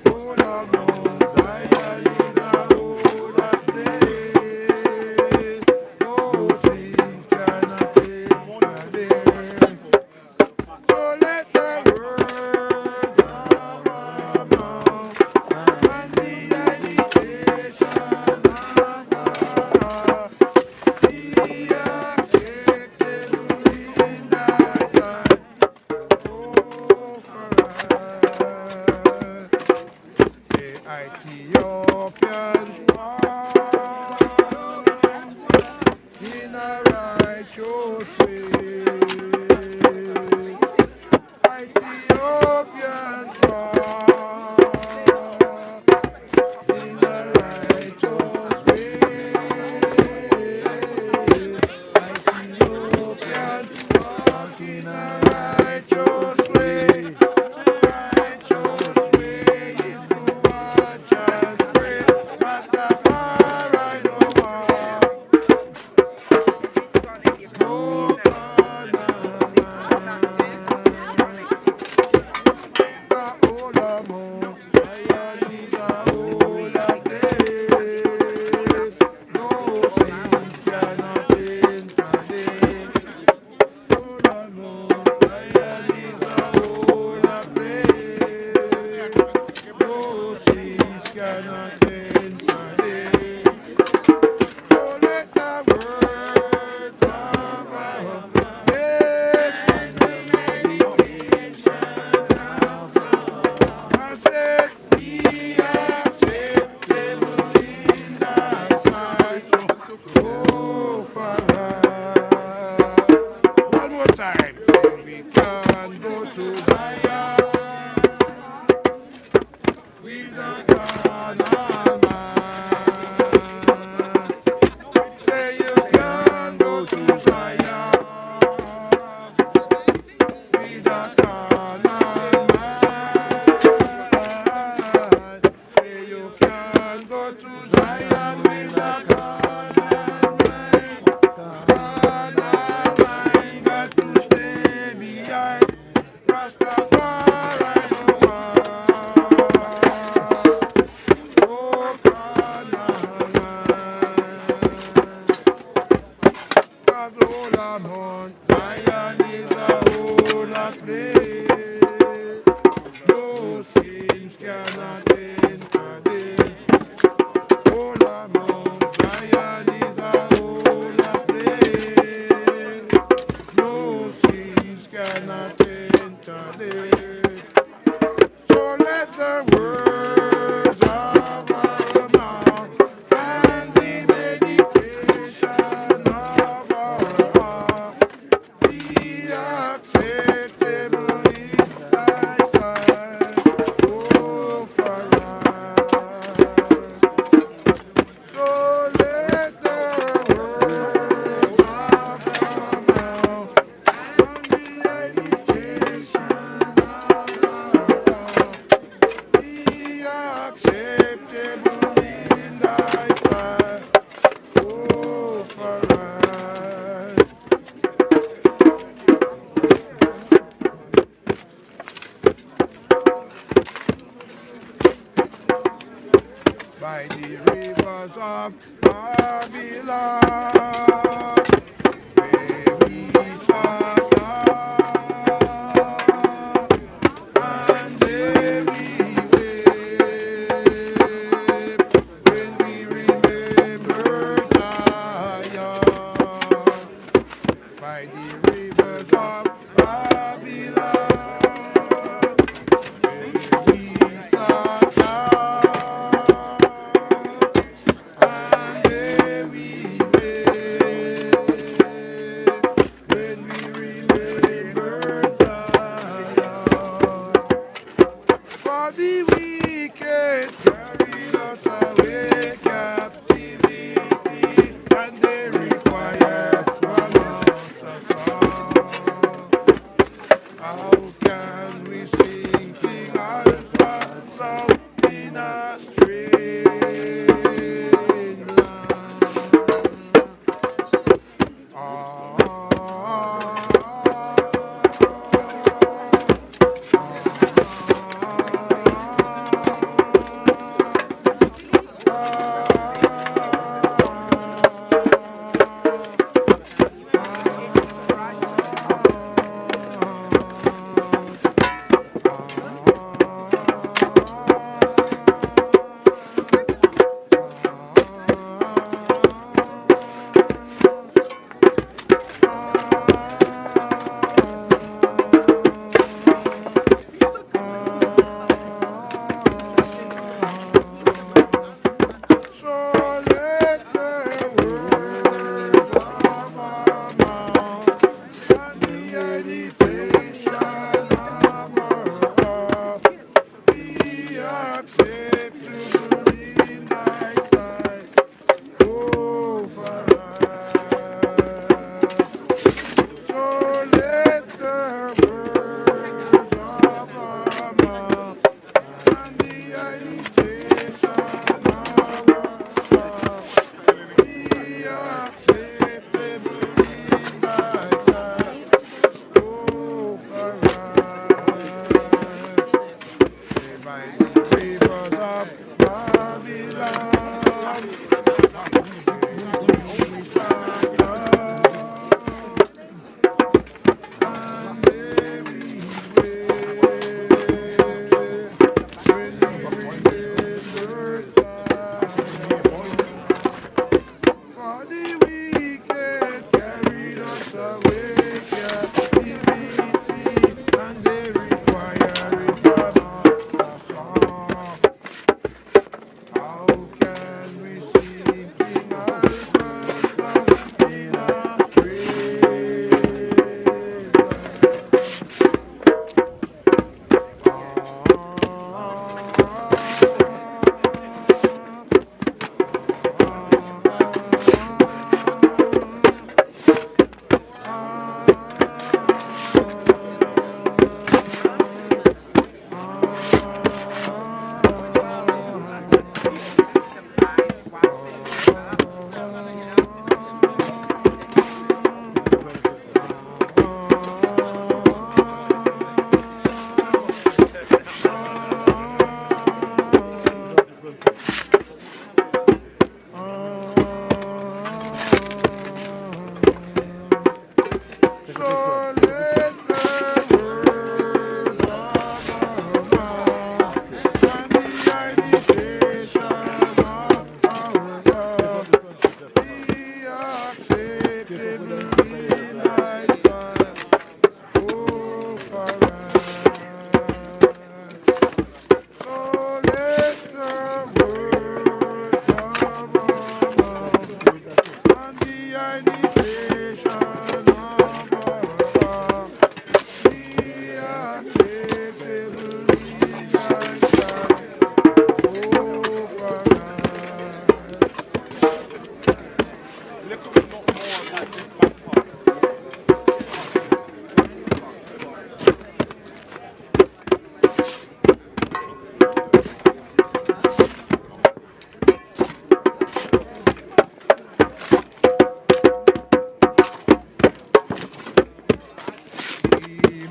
Hola Mount Zion is a holy place. No sins cannot enter in. So let the words of our mouth and the invitation of Allah be acceptable in thy sight. Oh, for us, the Ethiopian walk in a righteous way. Ethiopian walk in a righteous way. Ethiopian walk in a righteous way. Righteous way is to watch and pray. Rastafari no more. No carnal mind. The Hola Mount Zion is a holy place. No sins cannot enter in. Hola Mount Zion is a holy place. No sins cannot enter in. So let the words of our yes and the meditation of I said, be acceptable in thy sight. Oh, Father. One more time. We can go to Zion with a carnal mind. Say you can go to Zion with a carnal mind. Say you can go to Zion with a carnal mind. Carnal mind got to stay behind. Rastafari no more. Oh, words cannot interlive. So let the words of our mouth and the meditation of our heart be acceptable in thy sight, O Father. So let the words of our mouth and the meditation of our heart be acceptable in thy sight, O Father. By the rivers of Babylon, where we sat down, and there we wept, when we remembered Zion. By the rivers of Babylon, where we sat down, and there we wept, when we remembered Zion. For the wicked carried us away captivity, and they required from us a song. How can we sing King Alpha's song in a strange land?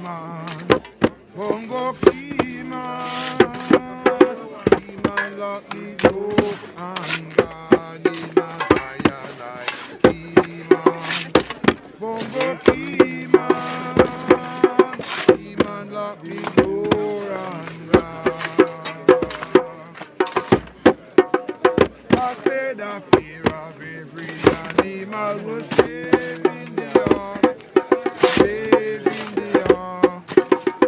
man. Bongo key man. Key man lock the door and God in a fire like key man. Bongo key man. Key man lock the door and God. I said the fear of every animal was saved in the ark, saved in the ark,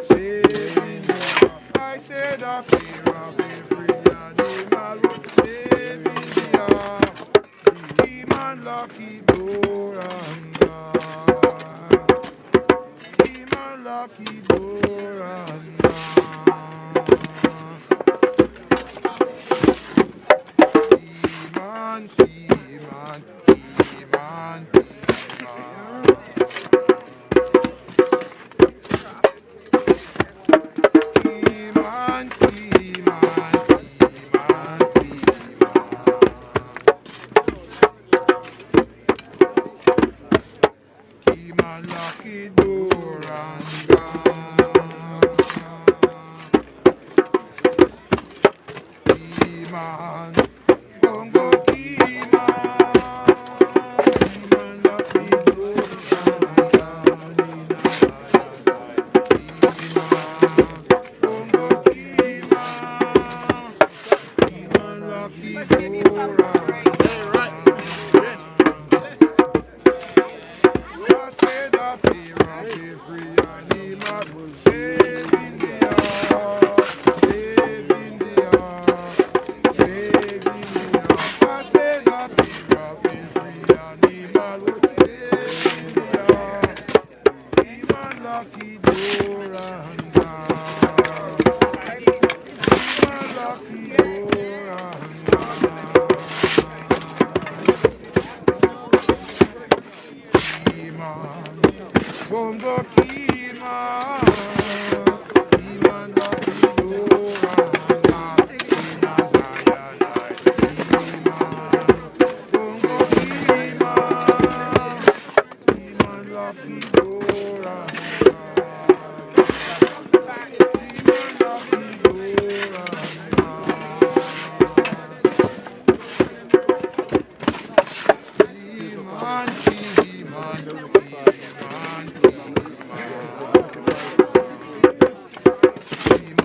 saved in the ark. I said the fear of every animal was saved in the ark. Key man lock the door and God. Key man lock the door and God. He-man, He-man, He-man, He-man. He-man, He-man, He-man, He-man. He-man lock the door and gone. He-man. Bongo key man, He-man lock the door and gone in a fire. He-man, bongo key man, He-man lock the door and gone. I said the fear of every animal was saved in the ark, saved in the ark, saved in the ark. I said the fear of every animal was saved in the ark. He-man lock the door and gone. He-man lock the door and gone. He-man, bongo key man, He-man lock the door and gone. In a Zion light, He-man, bongo key man, He-man lock the door and gone. He-man lock the door and gone. He-man, He-man, He-man, He-man.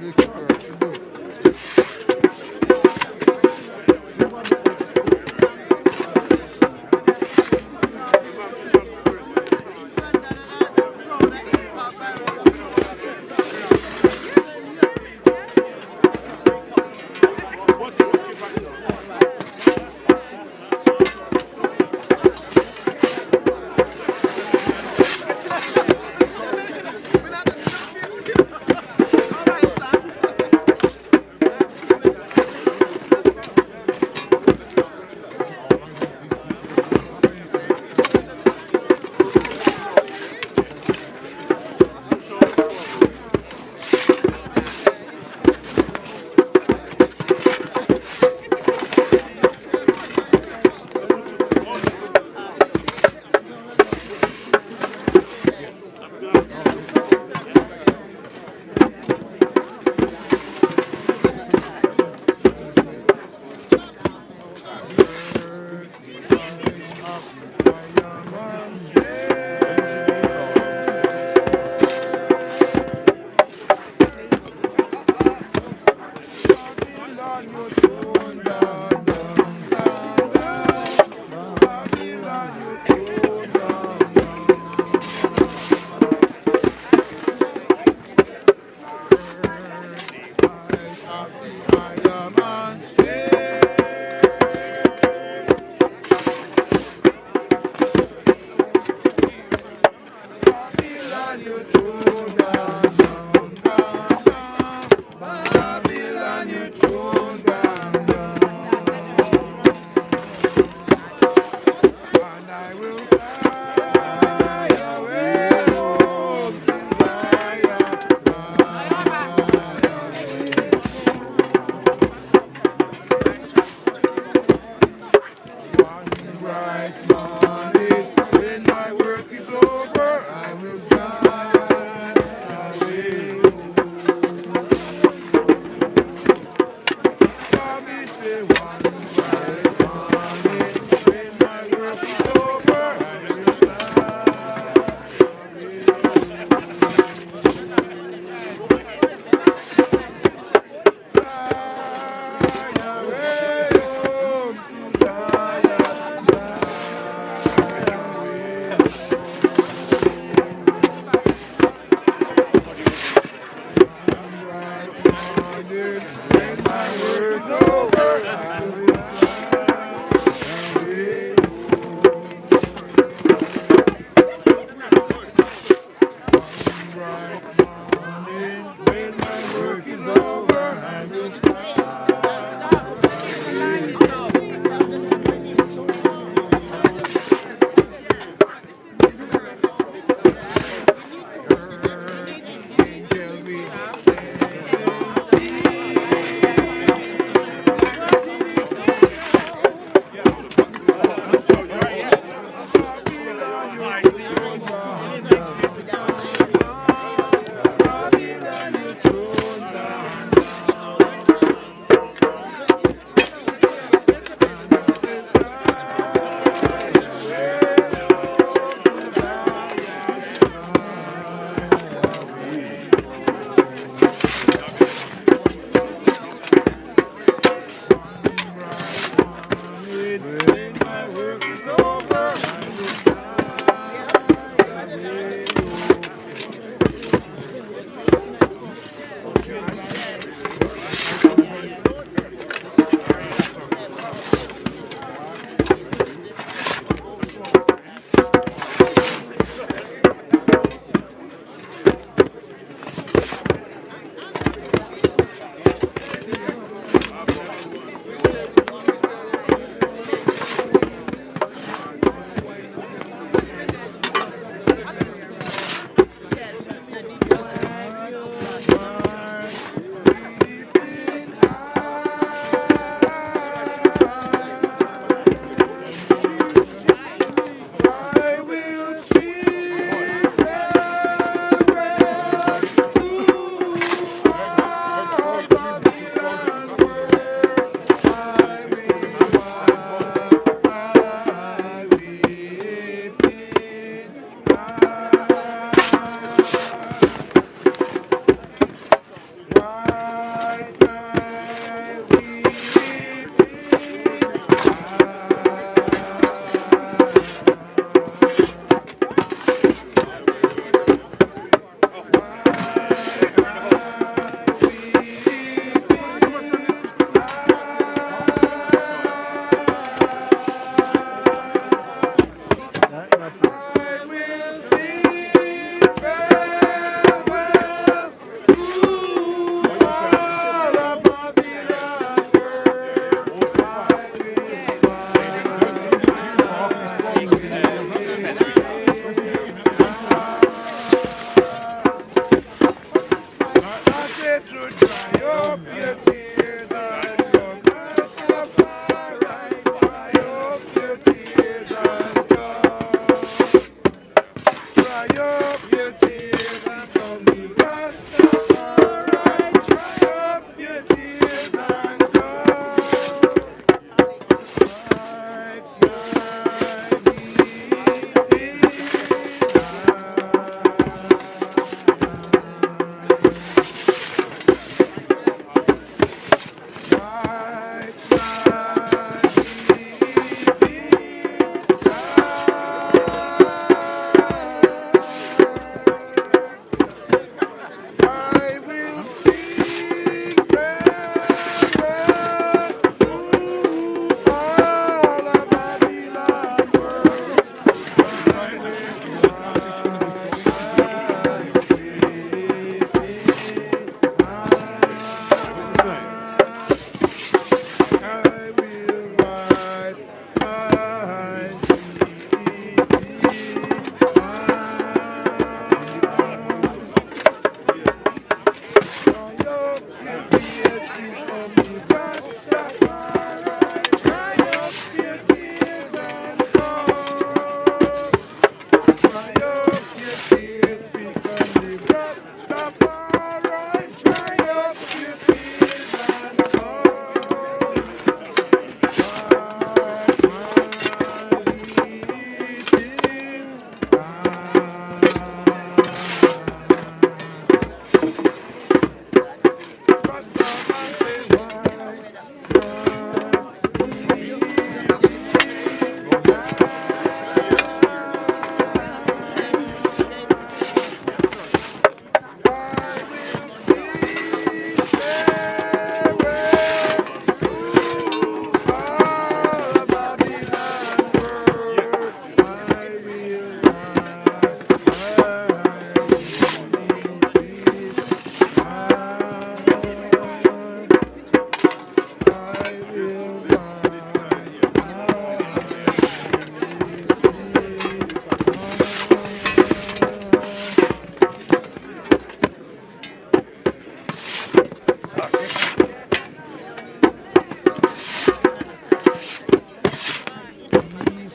this bright morning. When my work is over, I will fly away. Mommy say one bright morning. When my work is over, I will fly away.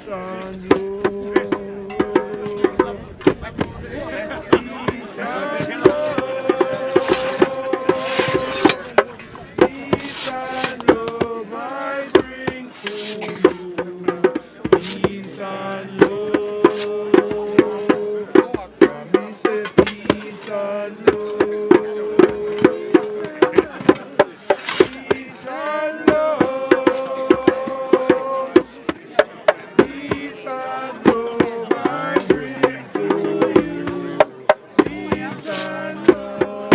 and love. Peace and love. Peace and love I bring to you. Peace and love. Let me say peace and love. Peace and love. Peace and love I bring to you. Peace and love.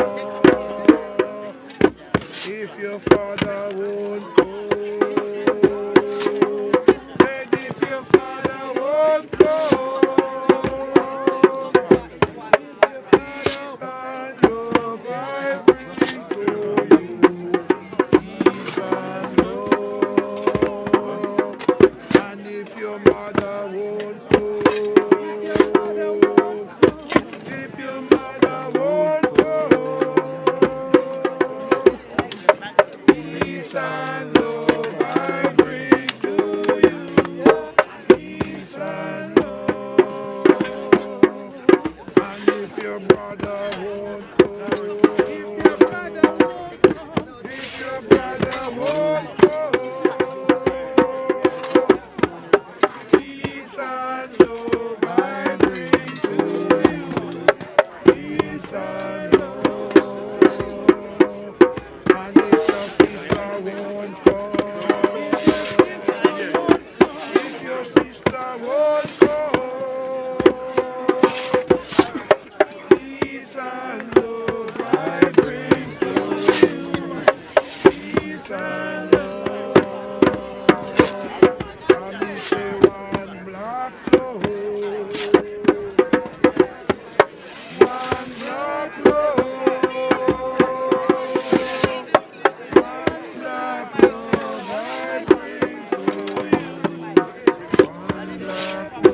If your father won't go, and if your father won't go, and love I bring to you. Peace and love. And if your mother won't go, if your mother won't go, peace and love I bring to you. Peace and love. And if your brother won't go, if your brother won't go, peace and love I bring to you. Peace and love. And if your sister won't come, if your sister won't come, peace and love I bring to you. Peace and love. And we say one black love, one black love, one black love I bring to you. One black love.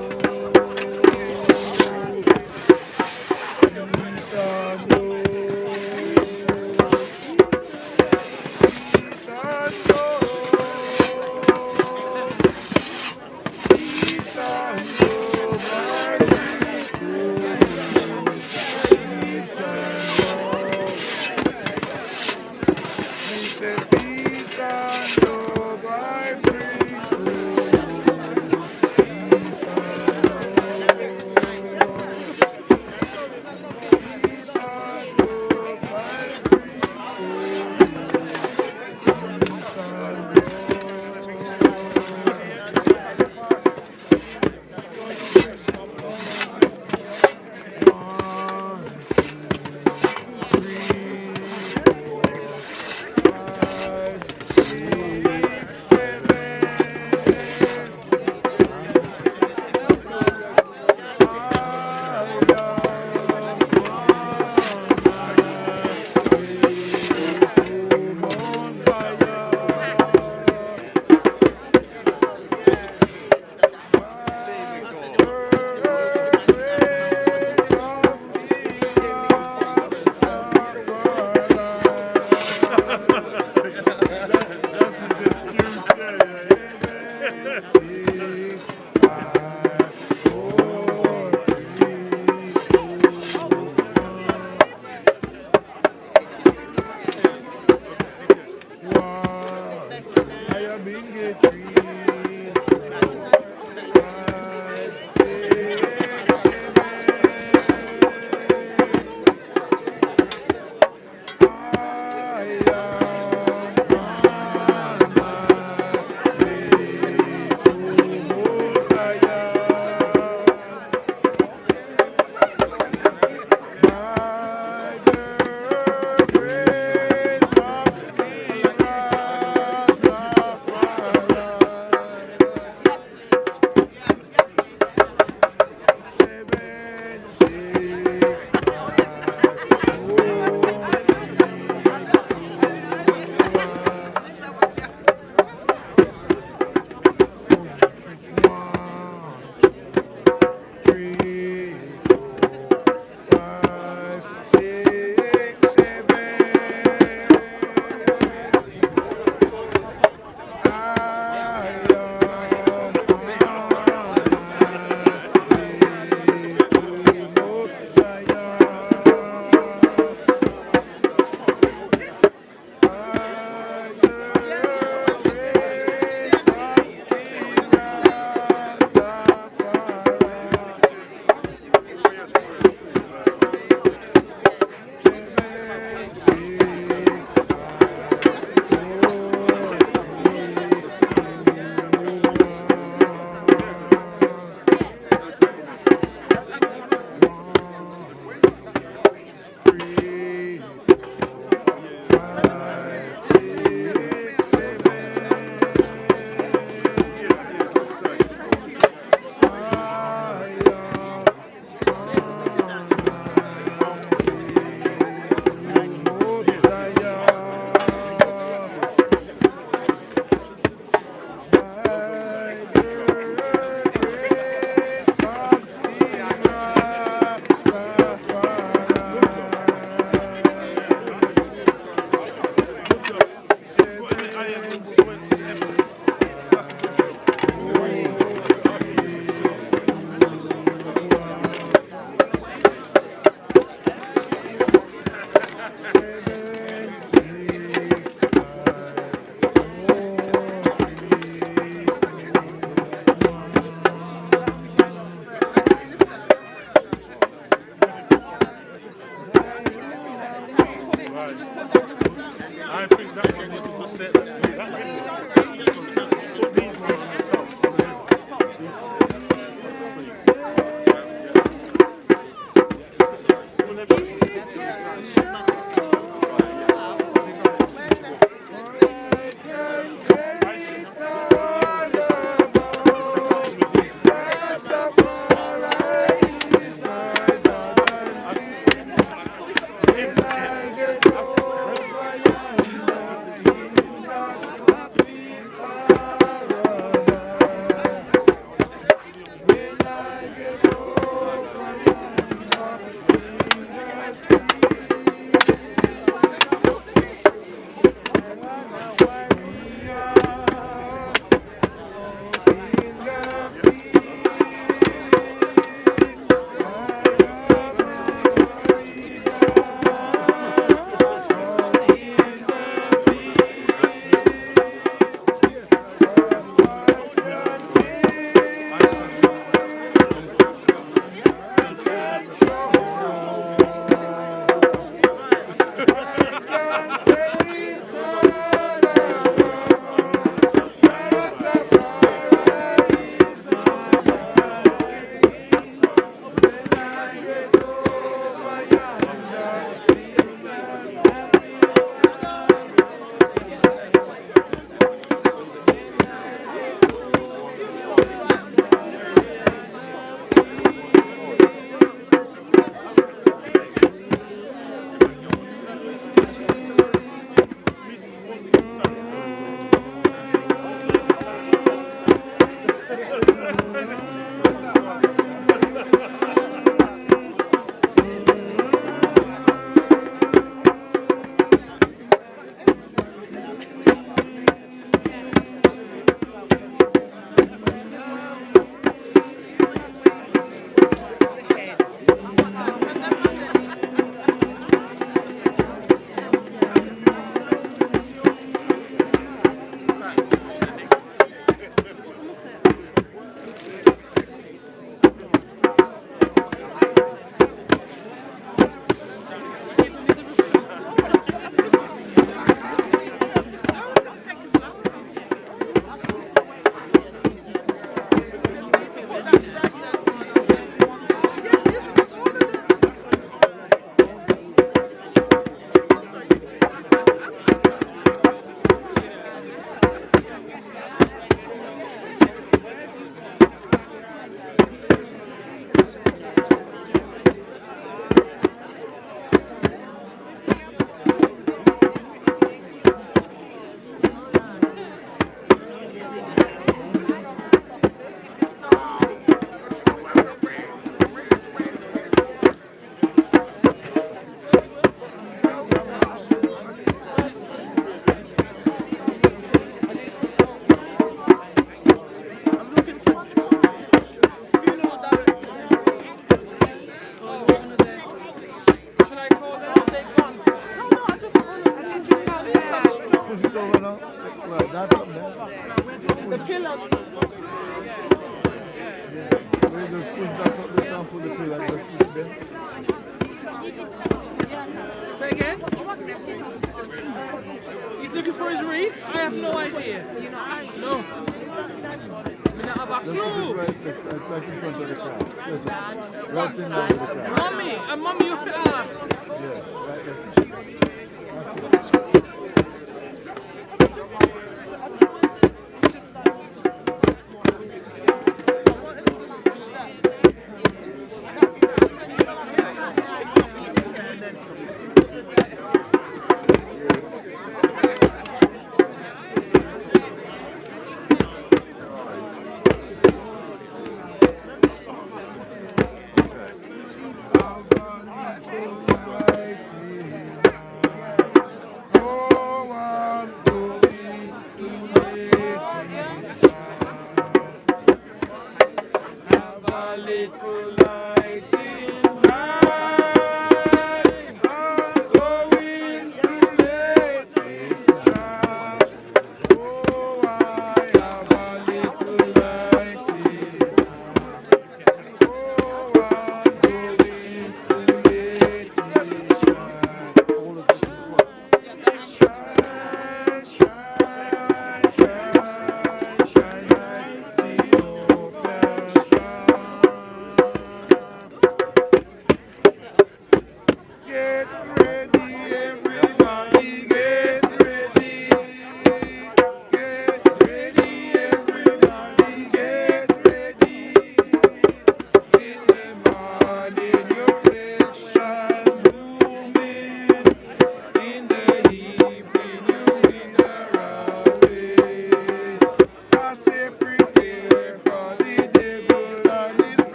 Say again? He's looking for his wreath? I have no idea. No. I don't have a clue. Mommy, you have to ask.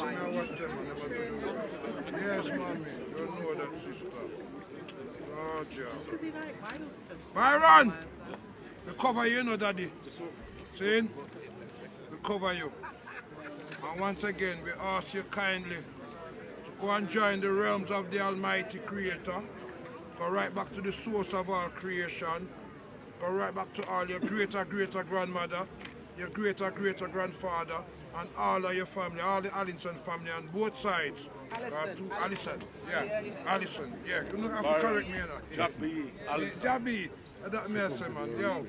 me I watch them and never do the work. Yes, mommy. You know that, sister. Oh, yeah. Byron! We cover you, no, daddy. See? We cover you. And once again, we ask you kindly to go and join the realms of the Almighty Creator. Go right back to the source of all creation. Go right back to all your greater-grandmother, your greater-grandfather, and all of your family, all the Allison family on both sides. Allison. Yeah. Allison. Yeah. You don't have to correct me, you know. Jabby. That me say, man. Yo.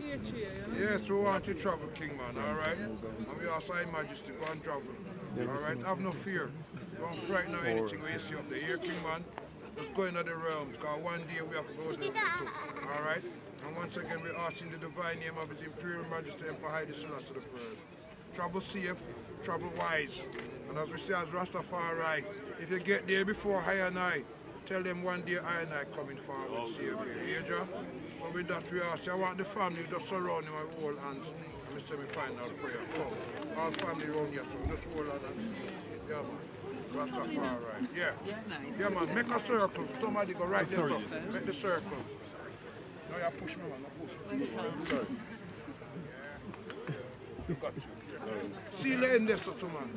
Yes, we want to travel, King, man. All right. And we also His Majesty go and travel. All right. Have no fear. Don't frighten or anything when you see up there. Here, King, man. Just go into the realms. Because one day we have to go there too. All right. And once again, we ask in the divine name of His Imperial Majesty Emperor Haile Selassie I. Travel safe, travel wise. And as we say as Rastafari, if you get there before I and I, tell them one day I and I coming forward, save you. Hear ya? So with that we ask, I want the family just surround him with all hands. And we say we final prayer. Come. All family around here, so just hold on and yeah, man. Rastafari. Yeah. Yeah, man. Make a circle. Somebody go right there. Make the circle. No, you push me, man. Push. Sorry. You got you. Seal the end there, so too, man.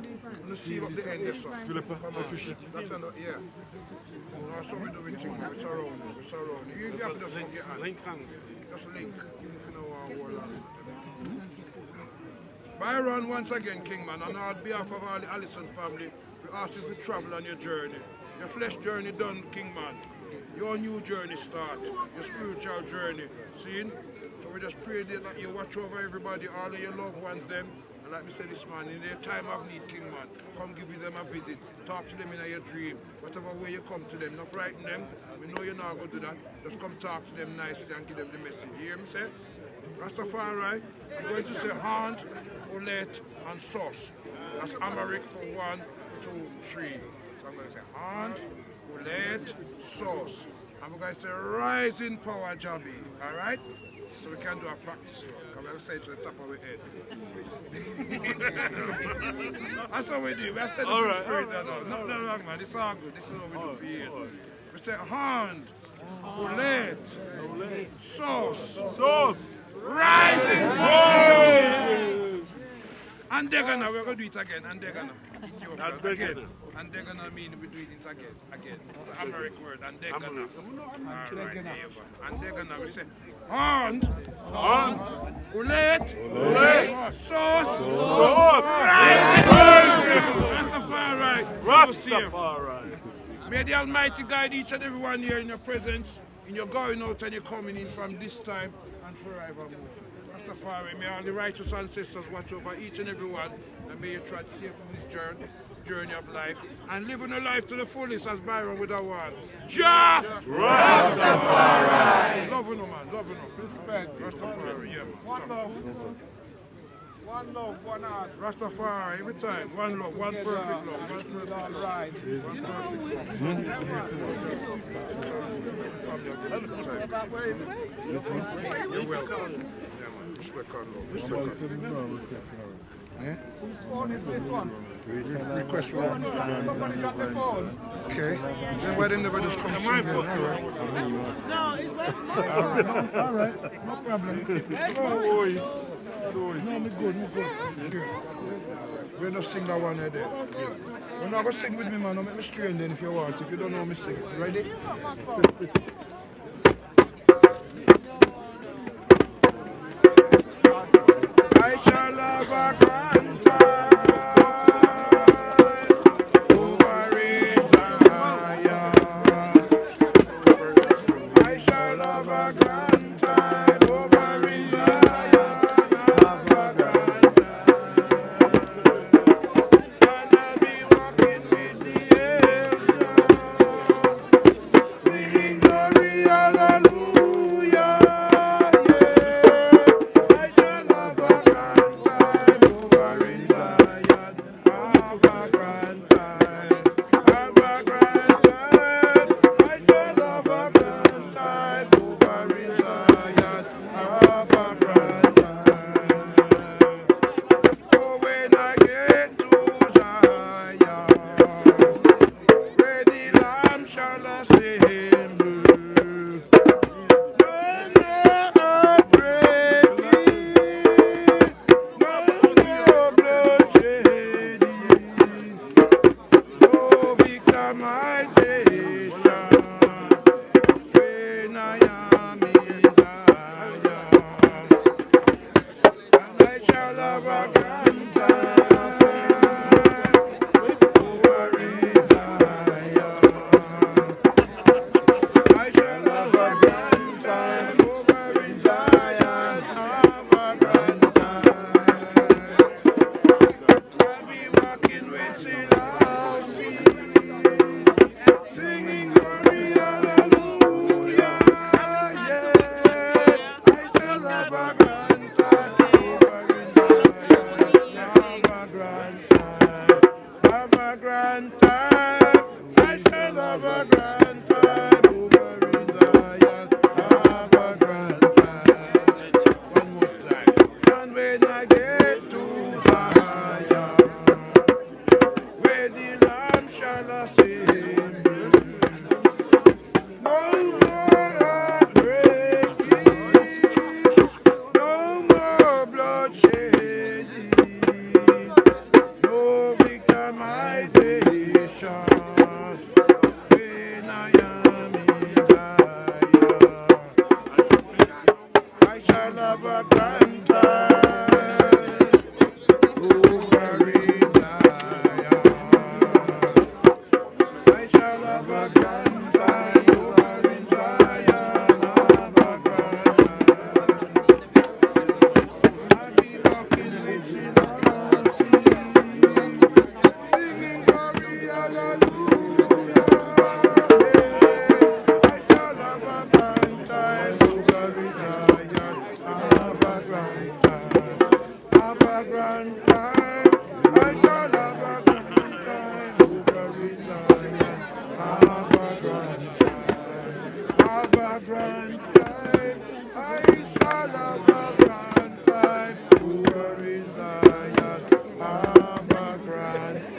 You seal up the end there, so. Philippa, that's enough, yeah. That's what we do with things, we surround you. You have to just get hand. Link hands. Just link. If you know what hold on. Byron, once again, King, man, and on behalf of all the Allison family, we ask you to travel on your journey. Your flesh journey done, King, man. Your new journey start. Your spiritual journey. See? So we just pray that you watch over everybody, all of your loved ones, them. And like we said this morning, in their time of need, King, man, come give them a visit. Talk to them in your dream. Whatever way you come to them, not frighten them. We know you're not going to do that. Just come talk to them nicely and give them the message. You hear me say? Rastafari, I'm going to say hand, olet, and sauce. That's Amharic for 1, 2, 3. So I'm going to say hand, olet, sauce. And we're going to say rising power, Jabi. All right? So we can do a practice run. I'm going to say it to the top of our head. That's what we do. We are saying the spirit. Nothing wrong, man. It's all good. This is what we do for you. We say hand, olet, sauce, rising power. And they're gonna, we're going to do it again. And they're gonna. Again. And they're gonna mean we do it again. It's an American word. And they're gonna. Alright, there you go. And they're gonna, we say hand, olet, sauce, Rastafari. May the Almighty guide each and every one here in your presence, in your going out and your coming in from this time and forevermore. Rastafari, may all the righteous ancestors watch over each and every one, and may you try to save from this journey of life and living a life to the fullest as Byron with our one. Jah Rastafari! Love you, man. Love you. Rastafari, yeah. One love. One love, one heart. Rastafari, every time. One love, one perfect love. One perfect love. Right. You're welcome. Respect and love. Yeah? Whose phone is this one? Request for one. Somebody got the phone. Okay. Then why didn't they just come to my phone? No, it's my phone. All right. No problem. No, me good. We're not sing that one there. We're not going to sing with me, man. I'll make me strain then if you want. If you don't know me, sing. Ready? I shall have a grand time over it. I shall have a grand time over it. Have a grand time. Gonna be walking with the angels, singing glory. Have a grand time. I shall have a grand time over in Zion. Have a grand time. One more time. And when I get to Zion, where the Lamb shall I sing. No more heartbreaking, no more bloodshed, no victimization when I am in Zion. I shall have a grand time over in Zion. I shall have a grand time over in Zion. Have a grand time. I'll be walking with Selassie, singing glory, hallelujah. I shall have a grand time over in Zion. Have a grand time. Have a grand time. I shall have a grand time over in Zion. Have a grand time. Have a grand time. I shall have a grand time over in Zion. Have a grand time.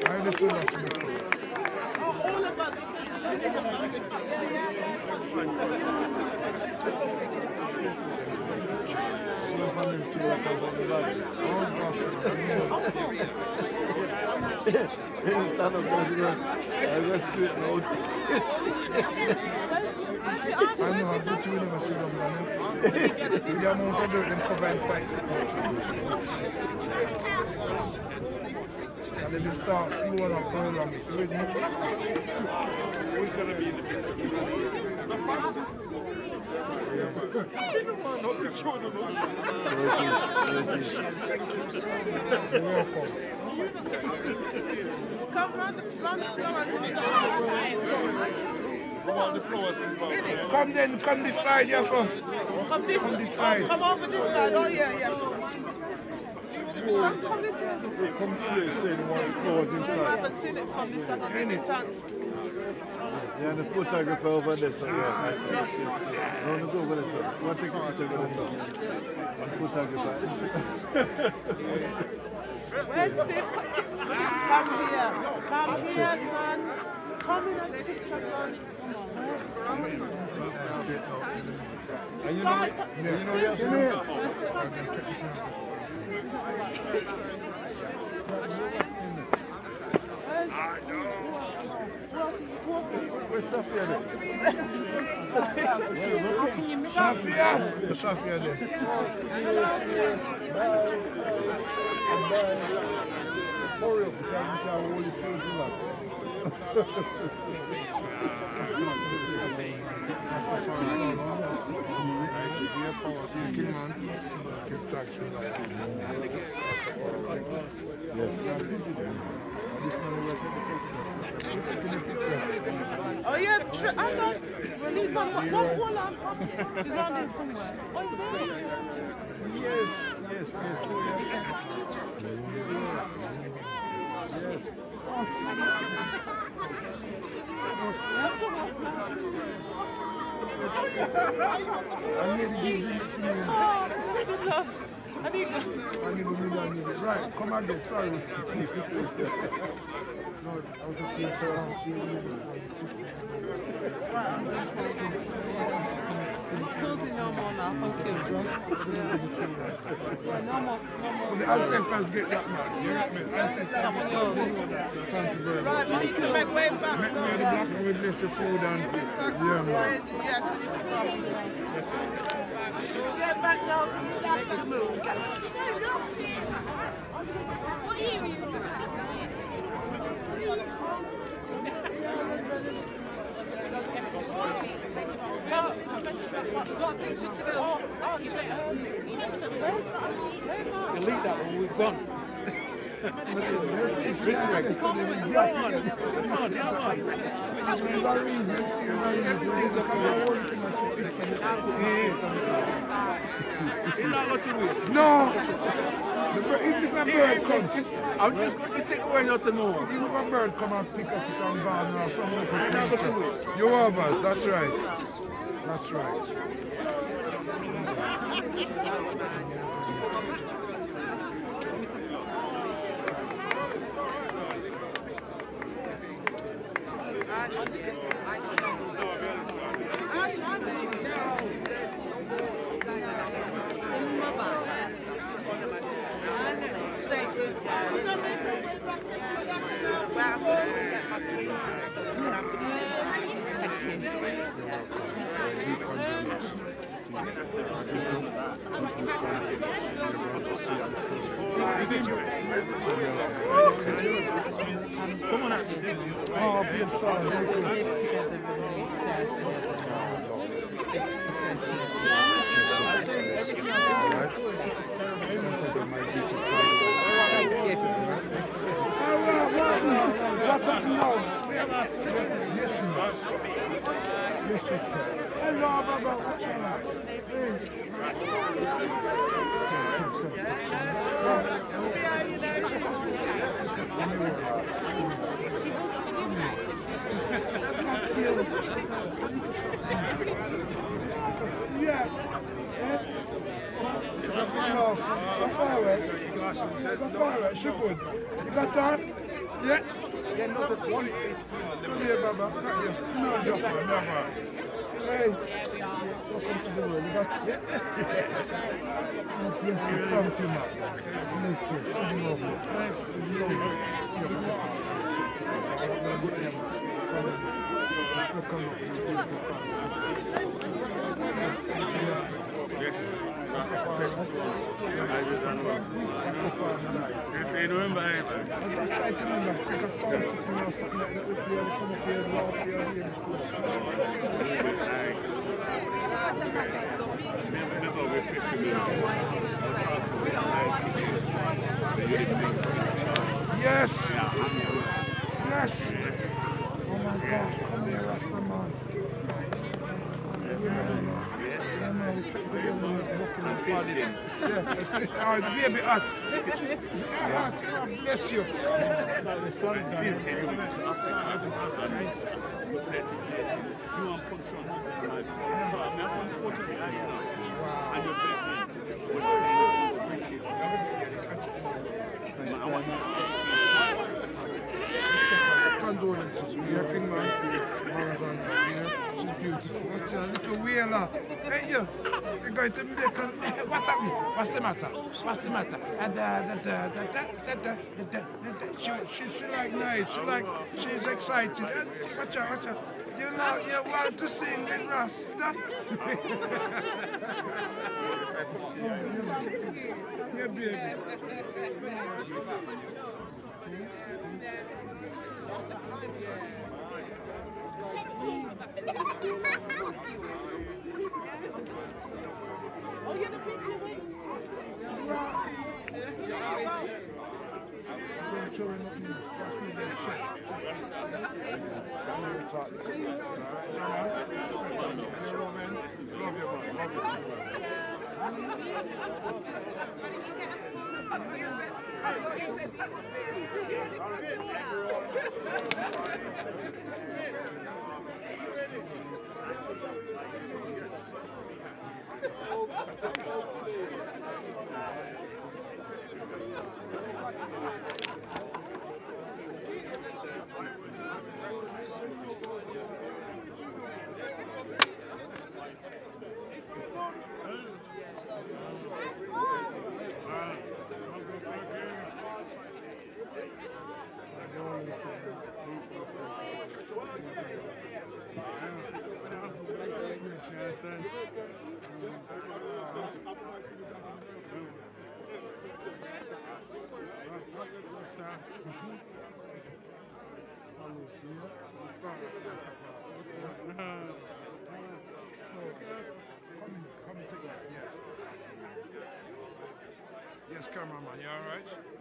I listen to you. All of us. I know how good you never see them, man. The amount of dirt them provide quite and then you start slow and prolong it. Who's going to be in the Come round the flowers. Come then, come this side, yes, sir. Come this side. Come over this side. Oh, yeah. Come this way. Come here, say the one flowers I inside. haven't seen it from this side. I've been in tanks. Yeah, the photographer over there, so yeah. No, go over there. One take a picture over there. One photographer. Where's Sid? Come here, son. Come in and take a picture, son. And you know yes, where's Sophia there? Sophia? Where's Sophia there? Hurry up, because you can't hold his face in that. Oh, yeah, I know. When he's on one wall, he's running somewhere. Yes. I need it. Right, come again, sorry. No, I was just here to see you. Closing no more now, thank you. No more. So the ancestors get that, man. You get me? Ancestors. Thank you very much. Right, we need to make way back. Make me the black and we bless the food and yeah, man. Crazy, yes, we need to come. Get back now to make the move. What year are you Got a picture to go. Delete that one, we've gone. It's not going to waste. No! Even if a bird comes, I'm just going to take away nothing more. even if a bird come and pick up it and gone or something, It's not going to waste. you over, that's right. That's right. Oh, be sorry. What's up now? Hello, Baba. Yeah. That's all right. That's all right. She good. You got time? Yeah. Yeah, not that one is Come here, Baba. Come here. No, just Baba. Hey. Welcome to the world. You got it? Oh, bless you. Thank you, man. Bless you. It's lovely. Yes. Yes, you remember, I try to remember, take a song sitting or something like that. We see how we come up here and laugh here and Yes! Yes! Oh my God, come here, Rasta man. Yeah, oh, baby hot. Bless you. Condolences. You're a king man. She's beautiful. What's a little whaler? Hey, you. You're going to make a... What happened? What's the matter? What's the matter? She like nice. She's excited. Watch out, watch out. You know, you want to sing with Rasta? Yeah, baby. Oh, you're the big boy. Yes, cameraman, you all right?